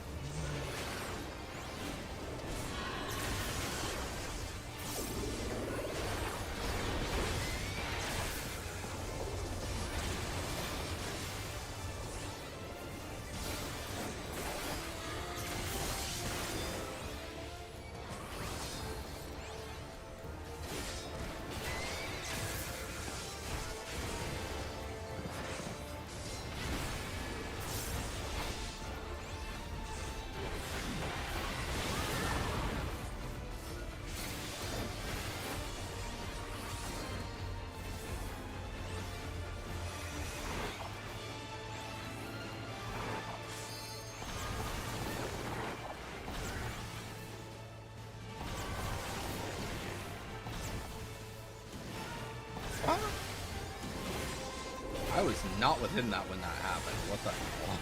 I was not within that when that happened. What the hell?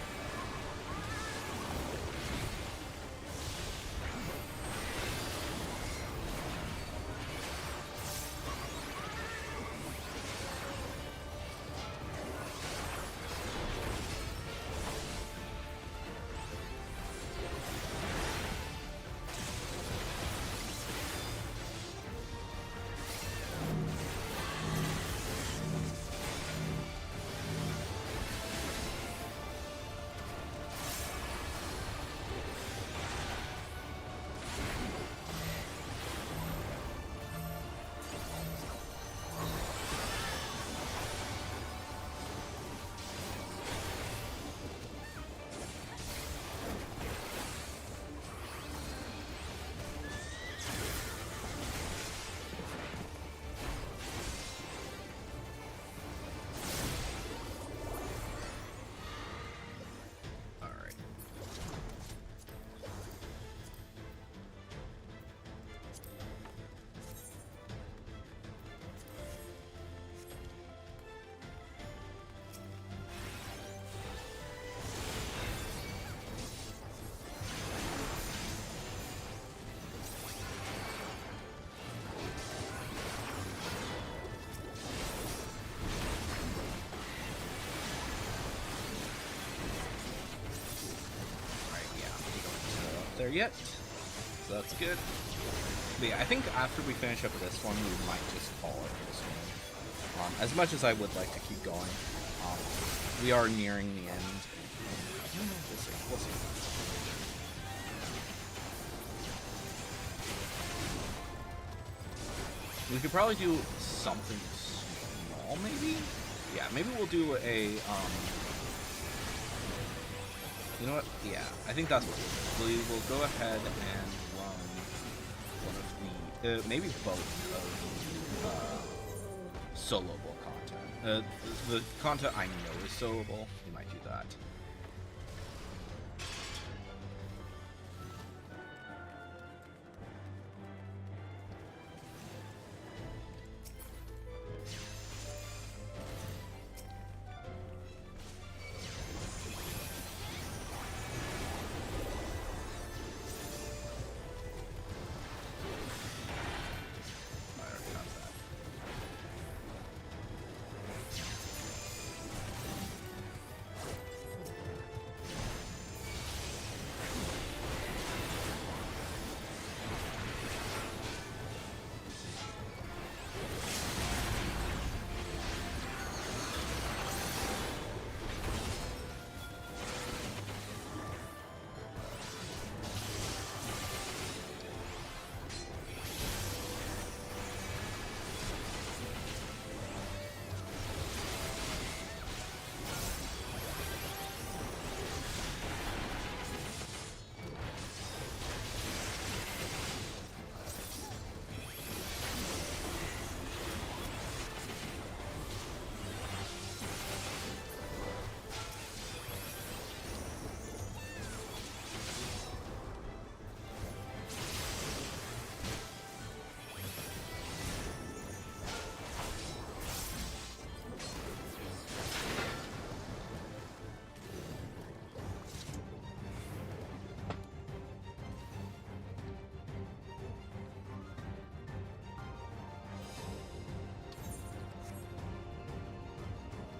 yet, so that's good. But yeah, I think after we finish up this one, we might just call it for this one. As much as I would like to keep going, we are nearing the end. I don't know if this is, we'll see. We could probably do something small, maybe? Yeah, maybe we'll do a, you know what? Yeah, I think that's what we'll do. We will go ahead and run one of the, maybe both of the soloable content. The content I know is soloable, we might do that.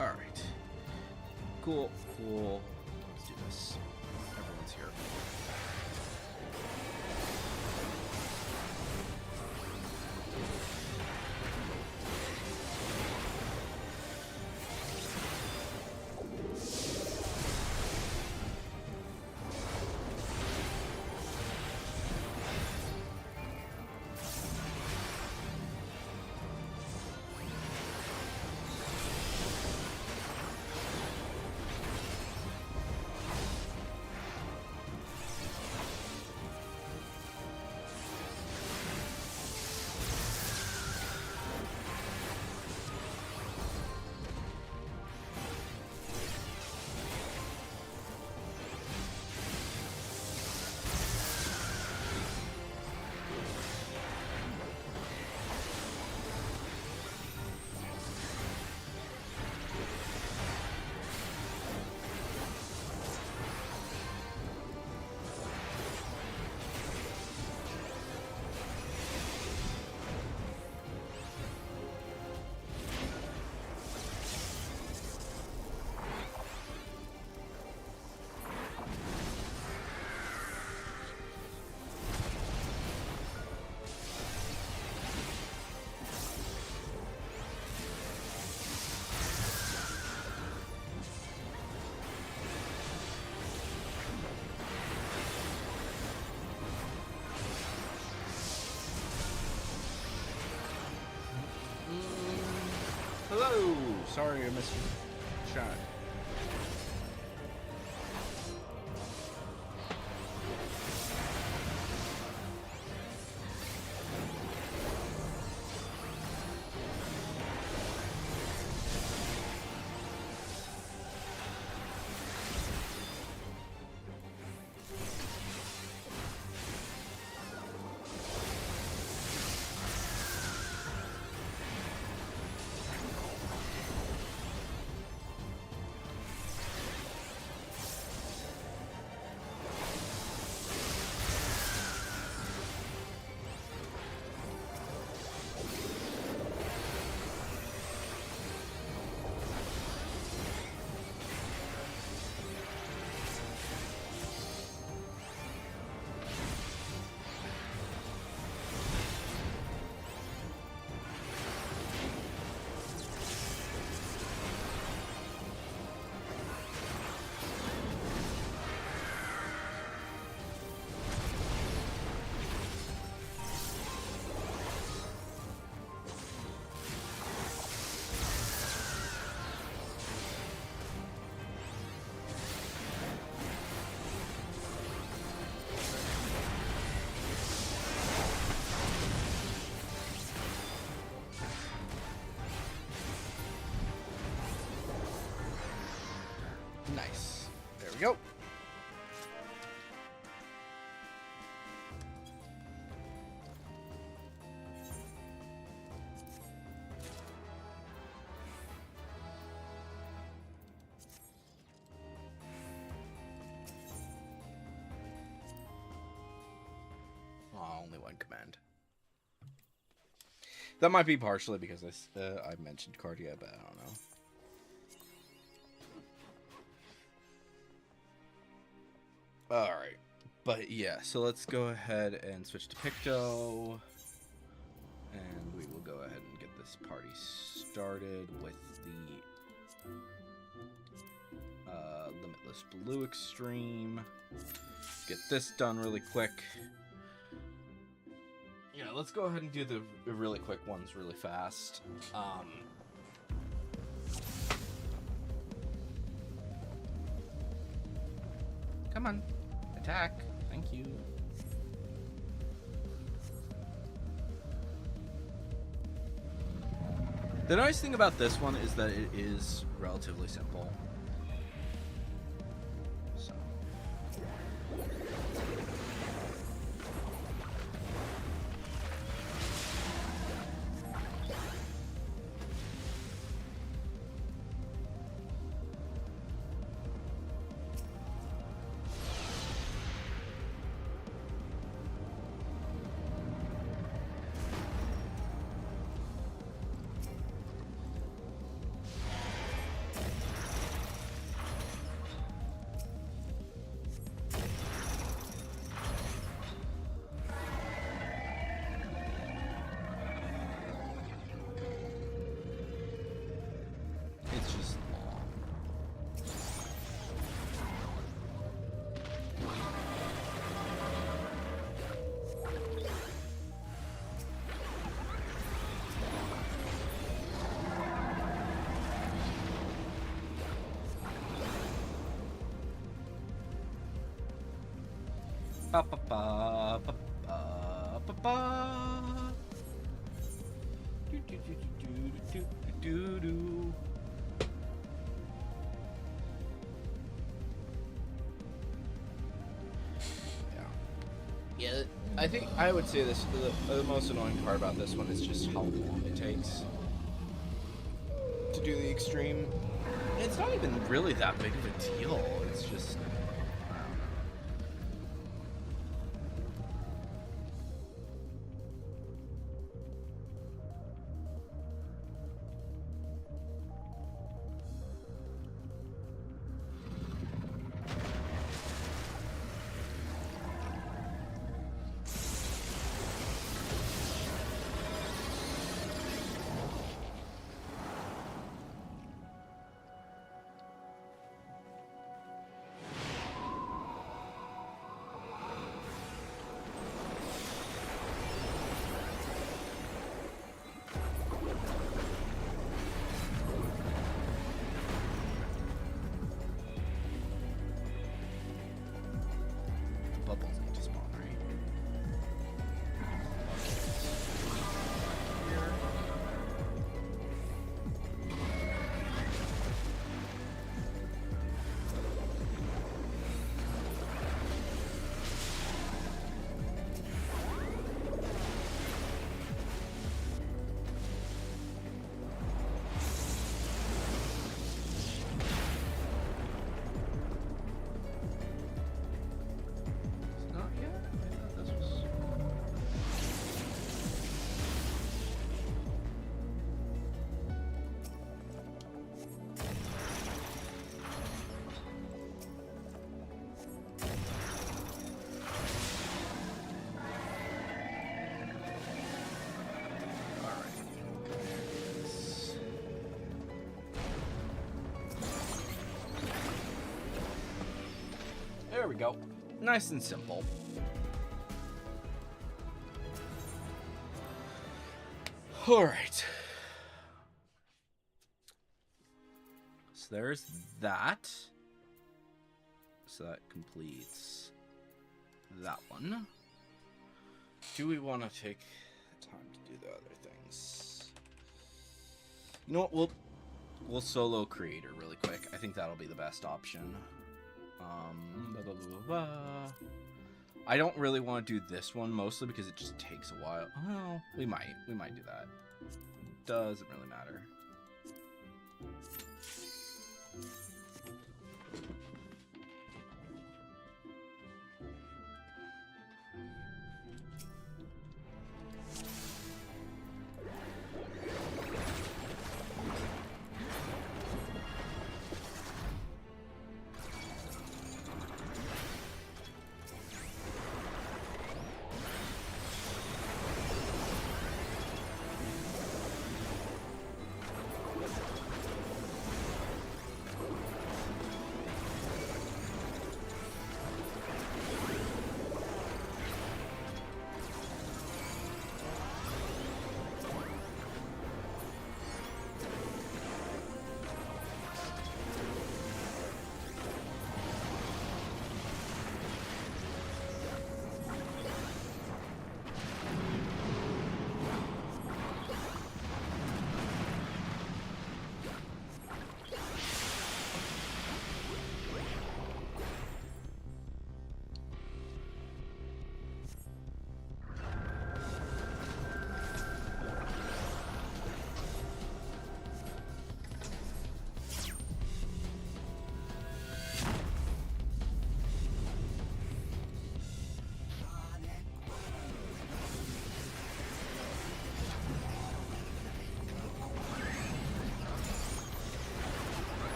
Alright. Cool, cool. Let's do this. Everyone's here. Hello! Sorry I missed your shot. only one command. That might be partially because I mentioned Cardia, but I don't know. Alright, but yeah, so let's go ahead and switch to Picto, and we will go ahead and get this party started with the Limitless Blue Extreme. Get this done really quick. Yeah, let's go ahead and do the really quick ones really fast. Come on. Attack. Thank you. The nice thing about this one is that it is relatively simple. So. It's just long. Ba ba ba ba ba ba ba. Do do do do do do do do. Yeah, I think I would say this, the most annoying part about this one is just how long it takes to do the extreme. It's not even really that big of a deal, it's just, I don't know. Bubbles need to spawn, right? Not yet? I thought this was... There we go. Nice and simple. Alright. So there's that. So that completes that one. Do we want to take time to do the other things? You know what? We'll solo creator really quick. I think that'll be the best option. Blah, blah, blah, blah, blah. I don't really want to do this one mostly because it just takes a while. Well, we might do that. Doesn't really matter.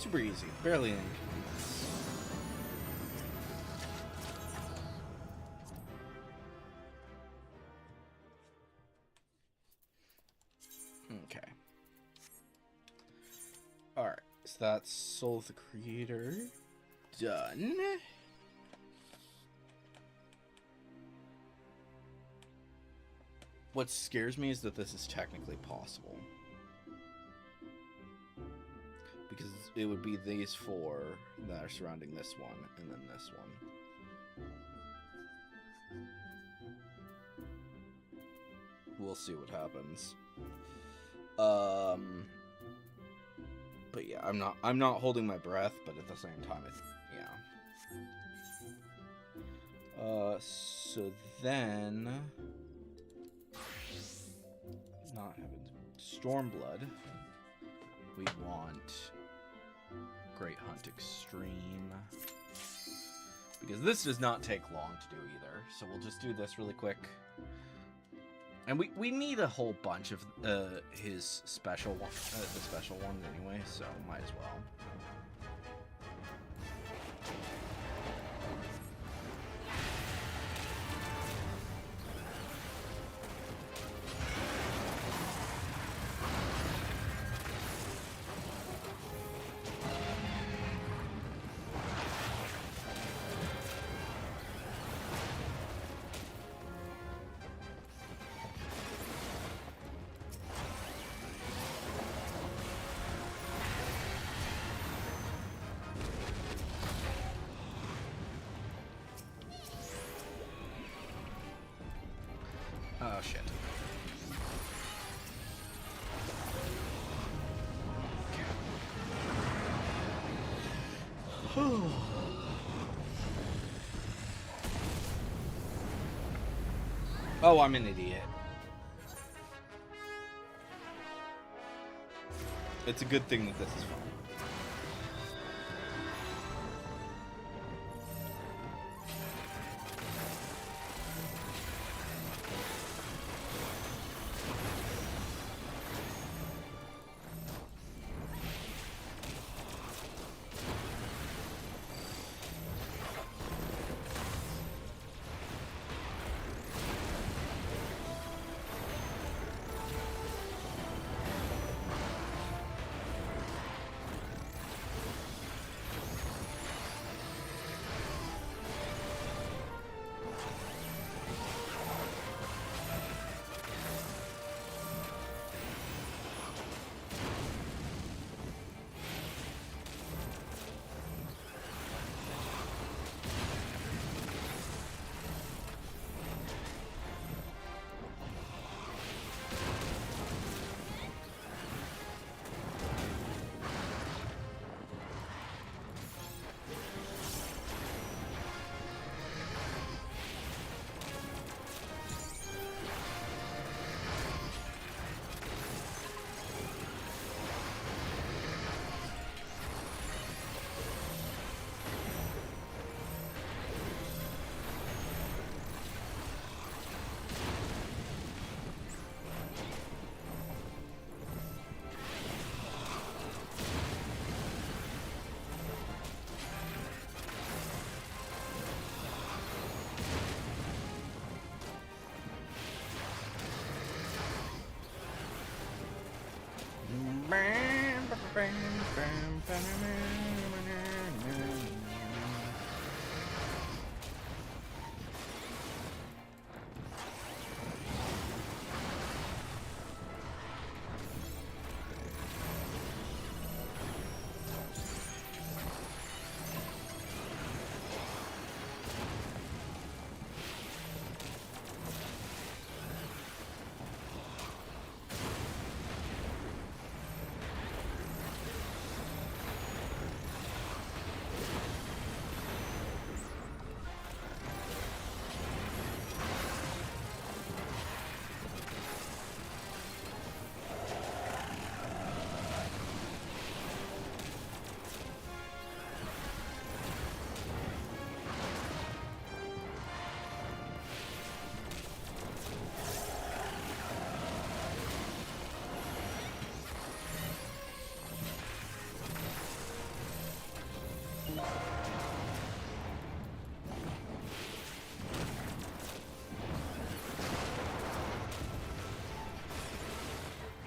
Super easy. Barely an inconvenience. Okay. Alright, so that's Soul of the Creator. Done. What scares me is that this is technically possible. Because it would be these four that are surrounding this one, and then this one. We'll see what happens. But yeah, I'm not holding my breath, but at the same time, yeah. So then, not having Stormblood, we want Great Hunt Extreme, because this does not take long to do either. So we'll just do this really quick. And we need a whole bunch of his special one, the special one anyway, so might as well. Oh, shit. Oh, I'm an idiot. It's a good thing that this is fun.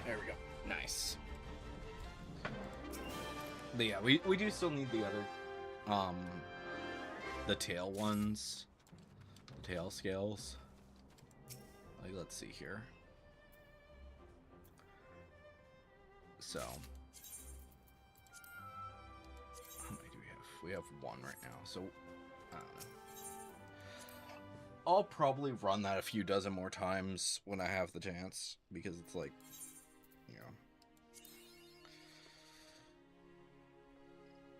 There we go. Nice. But yeah, we do still need the other, the tail ones. Tail scales. Like, let's see here. So, how many do we have? We have one right now. So, I don't know. I'll probably run that a few dozen more times when I have the chance, because it's like, you know.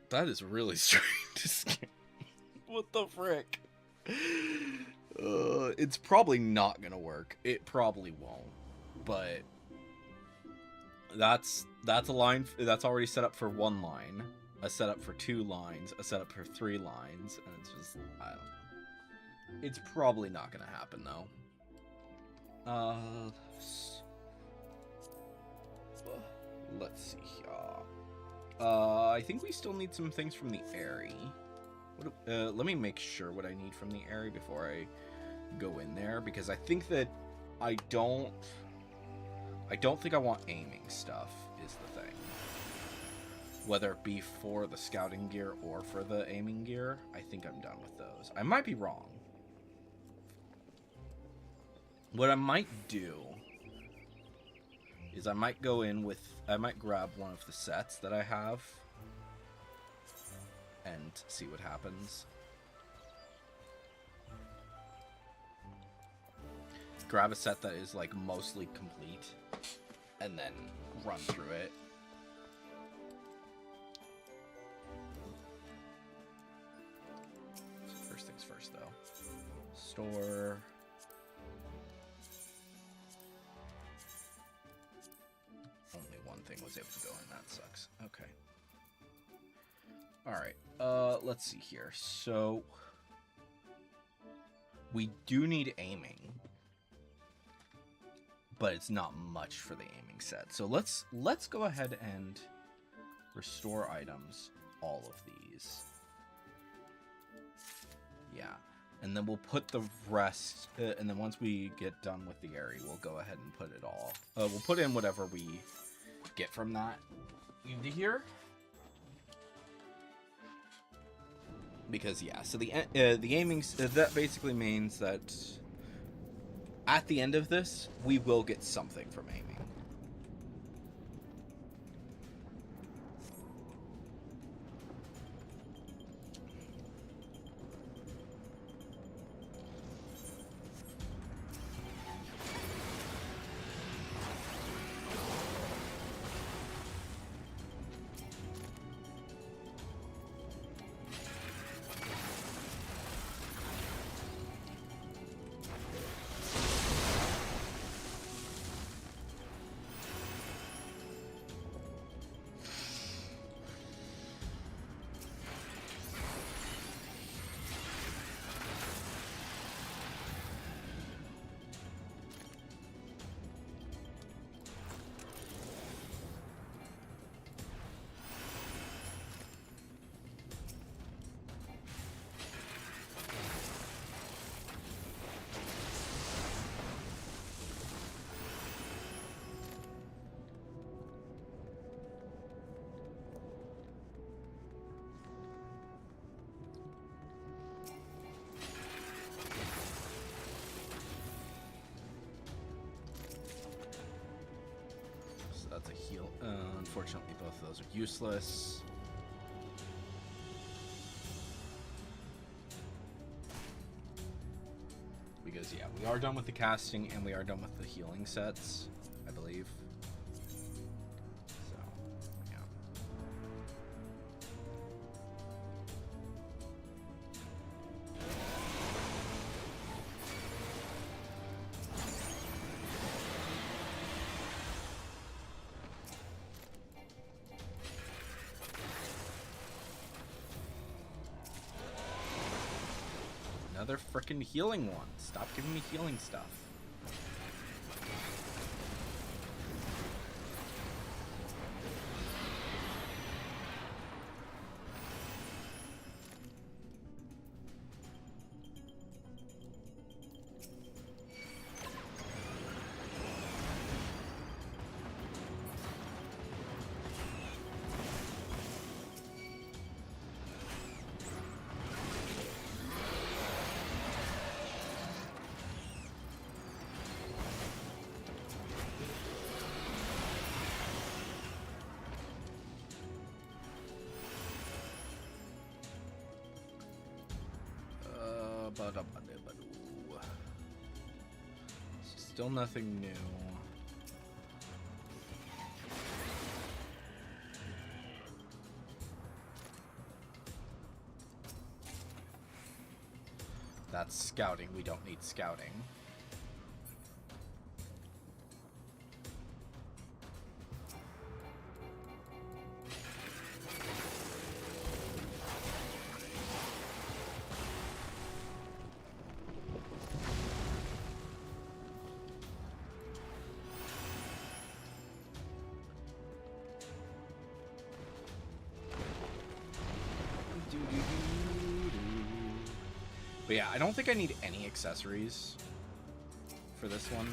That is really strange to scan. What the frick? It's probably not gonna work. It probably won't. But that's a line that's already set up for one line, a setup for 2 lines, a setup for 3 lines, and it's just, I don't know. It's probably not gonna happen though. Let's see here. I think we still need some things from the Aerie. Let me make sure what I need from the Aerie before I go in there, because I think that I don't think I want aiming stuff is the thing. Whether it be for the scouting gear or for the aiming gear, I think I'm done with those. I might be wrong. What I might do is I might grab one of the sets that I have and see what happens. Grab a set that is like mostly complete and then run through it. So first things first though. Store. Only one thing was able to go in, that sucks. Okay. Alright, let's see here. So, we do need aiming, but it's not much for the aiming set. So let's go ahead and restore items, all of these. Yeah, and then we'll put the rest, and then once we get done with the Aerie, we'll go ahead and put it all. We'll put in whatever we get from that into here. Because yeah, so the aiming, that basically means that at the end of this, we will get something from aiming. That's a heal. Unfortunately, both of those are useless. Because, yeah, we are done with the casting and we are done with the healing sets, I believe. So, yeah. Another frickin' healing one. Stop giving me healing stuff. Still nothing new. That's scouting. We don't need scouting. But yeah, I don't think I need any accessories for this one.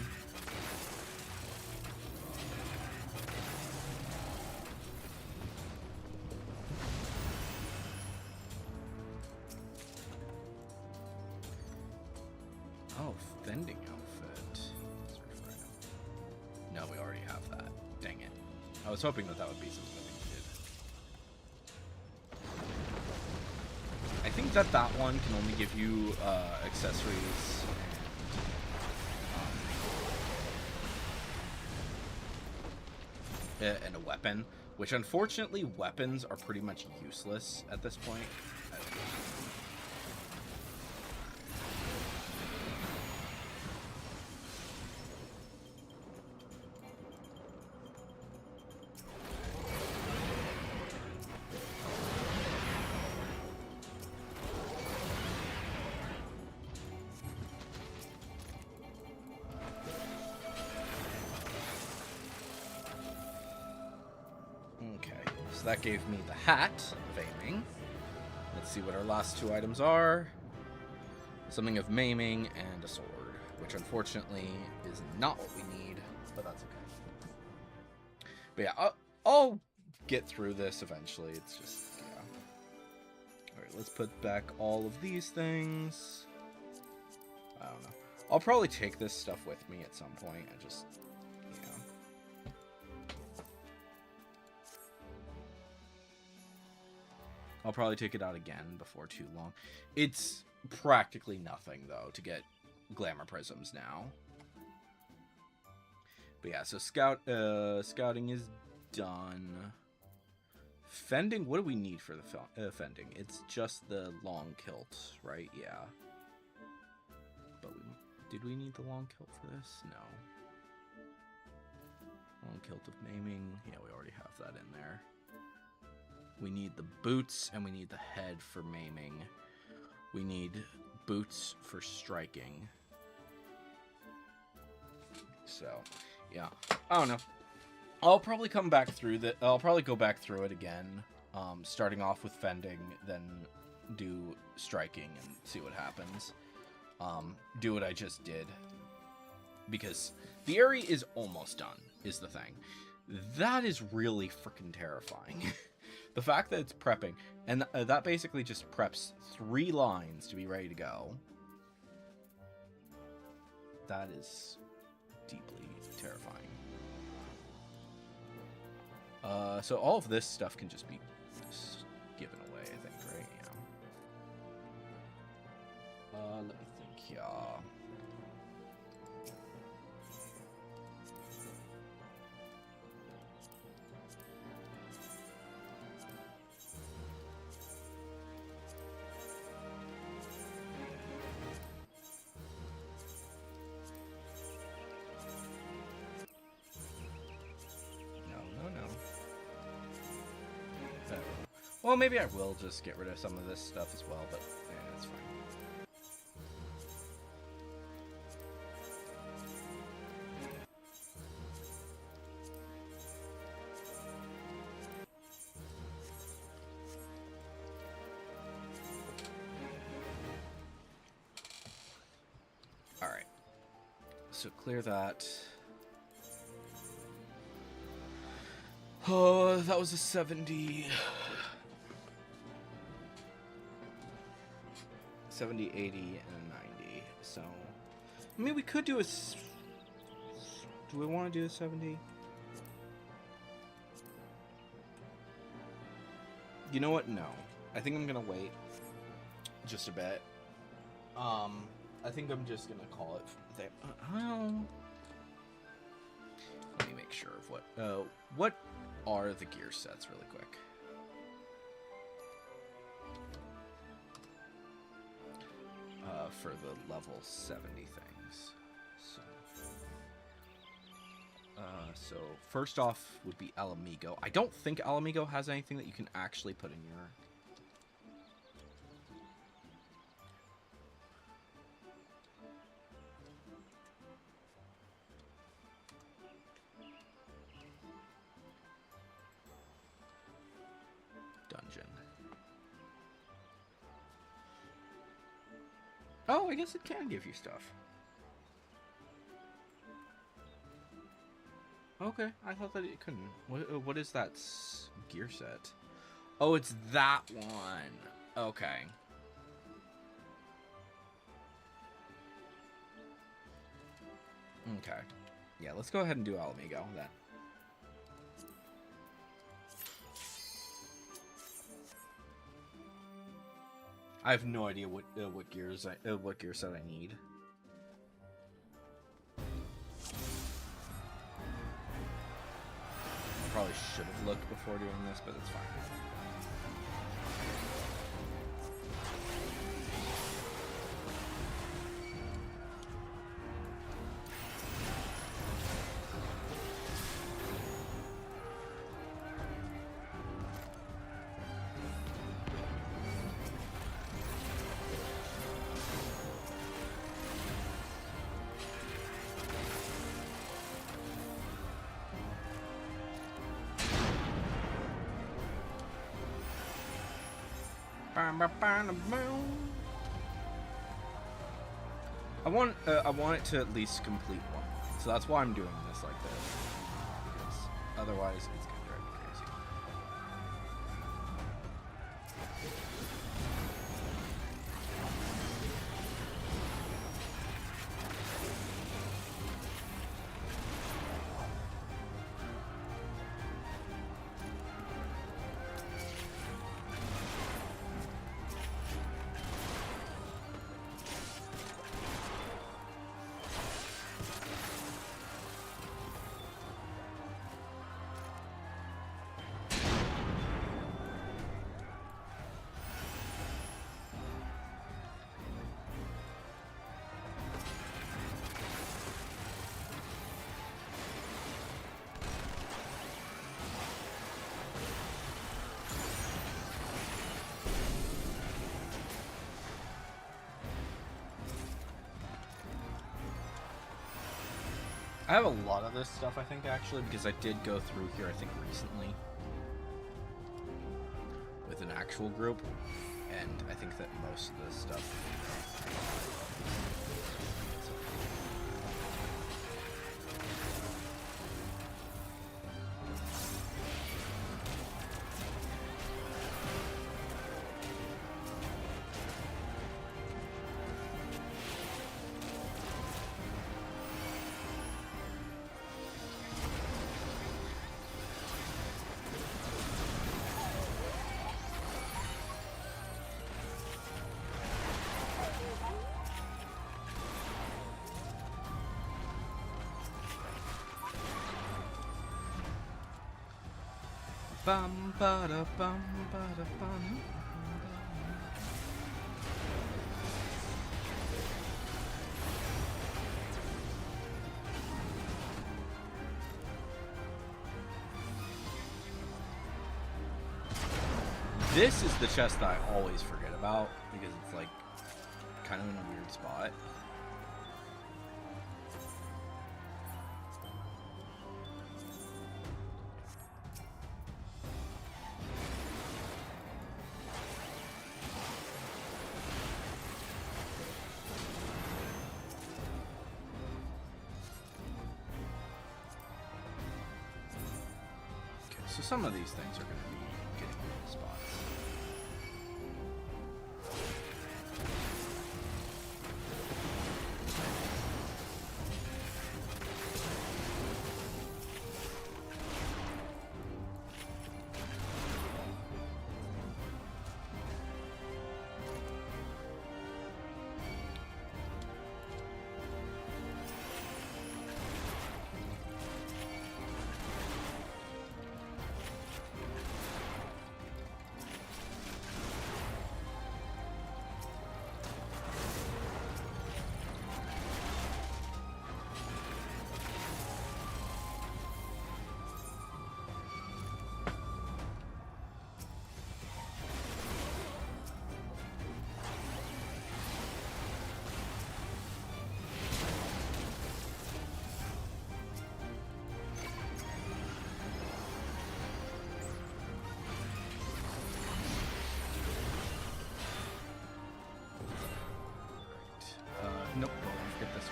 Oh, fending outfit. No, we already have that. Dang it. I was hoping that that would be something that we needed. I think that that one can only give you accessories and a weapon, which unfortunately weapons are pretty much useless at this point. So that gave me the hat of aiming. Let's see what our last two items are. Something of maiming and a sword, which unfortunately is not what we need, but that's okay. But yeah, I'll get through this eventually. It's just, yeah. Alright, let's put back all of these things. I don't know. I'll probably take this stuff with me at some point. I just... I'll probably take it out again before too long. It's practically nothing, though, to get glamour prisms now. But yeah, so scouting is done. Fending, what do we need for the fending? It's just the long kilt, right? Yeah. But did we need the long kilt for this? No. Long kilt of maiming. Yeah, we already have that in there. We need the boots, and we need the head for maiming. We need boots for striking. So, yeah. I don't know. I'll probably come back through that. I'll probably go back through it again, starting off with fending, then do striking and see what happens. Do what I just did. Because the area is almost done, is the thing. That is really freaking terrifying. The fact that it's prepping, and that basically just preps 3 lines to be ready to go. That is deeply terrifying. So all of this stuff can just be given away, I think, right? Yeah. Let me think, yeah. Well, maybe I will just get rid of some of this stuff as well, but yeah, that's fine. Alright. So clear that. Oh, that was a 70... 70, 80, and a 90. So, I mean, we could do a... Do we want to do a 70? You know what? No. I think I'm going to wait just a bit. I think I'm just gonna call it there. Well, let me make sure of what are the gear sets really quick. For the level 70 things. So first off would be Alamigo. I don't think Alamigo has anything that you can actually put in your dungeon. Oh, I guess it can give you stuff. Okay, I thought that it couldn't. What is that gear set? Oh, it's that one. Okay. Okay. Yeah, let's go ahead and do Alamigo then. I have no idea what gear set I need. Probably should have looked before doing this, but it's fine. I want it to at least complete one, so that's why I'm doing this like this. Because otherwise, it's gonna drive me crazy. I have a lot of this stuff, I think, actually, because I did go through here, I think, recently with an actual group, and I think that most of this stuff... Bum ba da bum ba da bum. This is the chest that I always forget about because it's like kind of in a weird spot. So some of these things are going to be getting weird spots.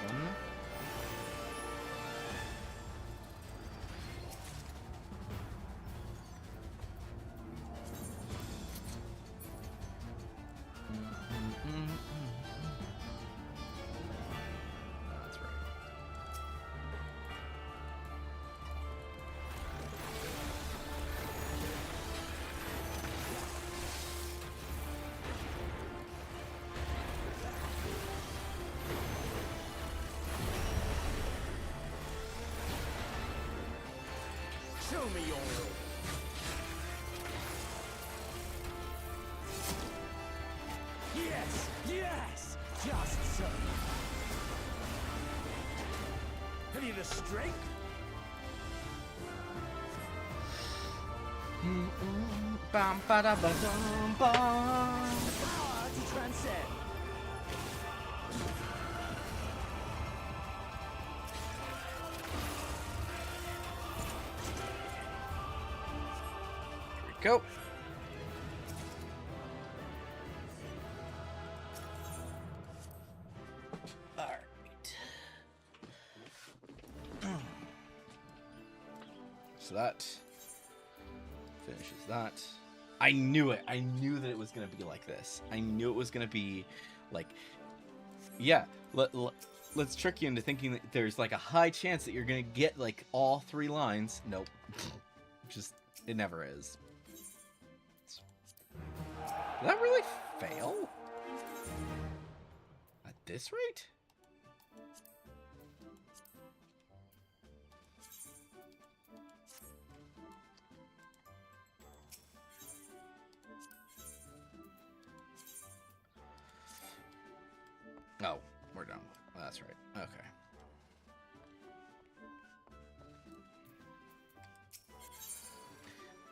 one. That's right. Show me your will. Yes, yes, just so. Have you the strength? Bum, ba-da, ba-dum, bum. Power to transcend. Here we go. Alright. So that finishes that. I knew it. I knew that it was going to be like this. I knew it was going to be like, yeah, let's trick you into thinking that there's like a high chance that you're going to get like all 3 lines. Nope. Just, it never is. Did that really fail? At this rate? Oh, we're done. Oh, that's right. Okay.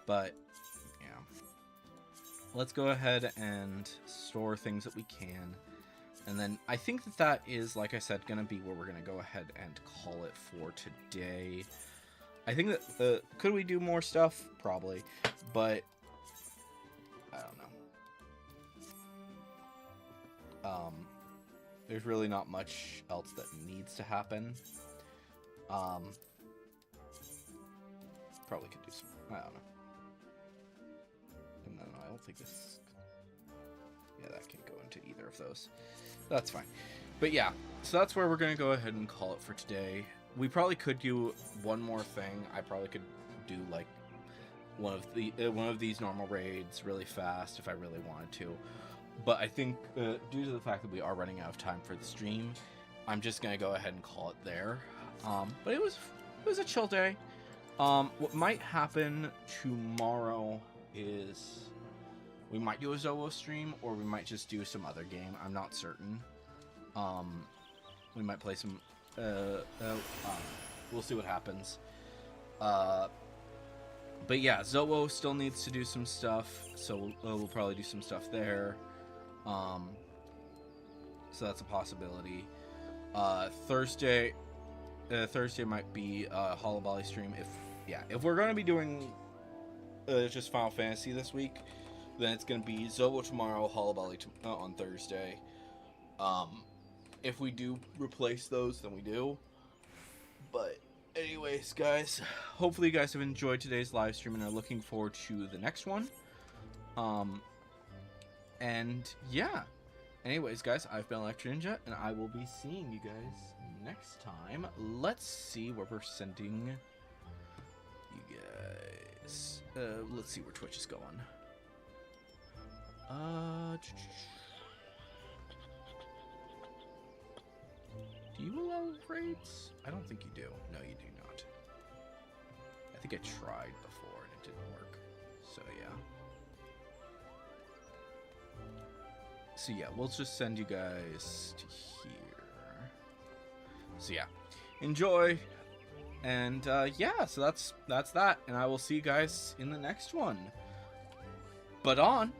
But, yeah. Let's go ahead and store things that we can. And then I think that that is, like I said, going to be where we're going to go ahead and call it for today. I think that, could we do more stuff? Probably. But, I don't know. There's really not much else that needs to happen. Probably could do some, I don't know. And then I don't think this, yeah, that can go into either of those. That's fine. But yeah, so that's where we're going to go ahead and call it for today. We probably could do one more thing. I probably could do like one of these normal raids really fast if I really wanted to. But I think due to the fact that we are running out of time for the stream, I'm just going to go ahead and call it there. But it was a chill day. What might happen tomorrow is we might do a Zowo stream, or we might just do some other game. I'm not certain. We might play some... we'll see what happens. But yeah, Zowo still needs to do some stuff, so we'll probably do some stuff there. So that's a possibility. Thursday might be a Hollow Volley stream. If we're going to be doing just Final Fantasy this week, then it's going to be Zowo tomorrow, Hollow Volley on Thursday. If we do replace those, then we do. But anyways, guys, hopefully you guys have enjoyed today's live stream and are looking forward to the next one. And yeah. Anyways, guys, I've been Electro Ninja, and I will be seeing you guys next time. Let's see where we're sending you guys. Let's see where Twitch is going. Do you allow raids? I don't think you do. No, you do not. I think I tried before and it didn't work. So yeah. So yeah, we'll just send you guys to here. So yeah, enjoy. And yeah, so that's that. And I will see you guys in the next one. But on.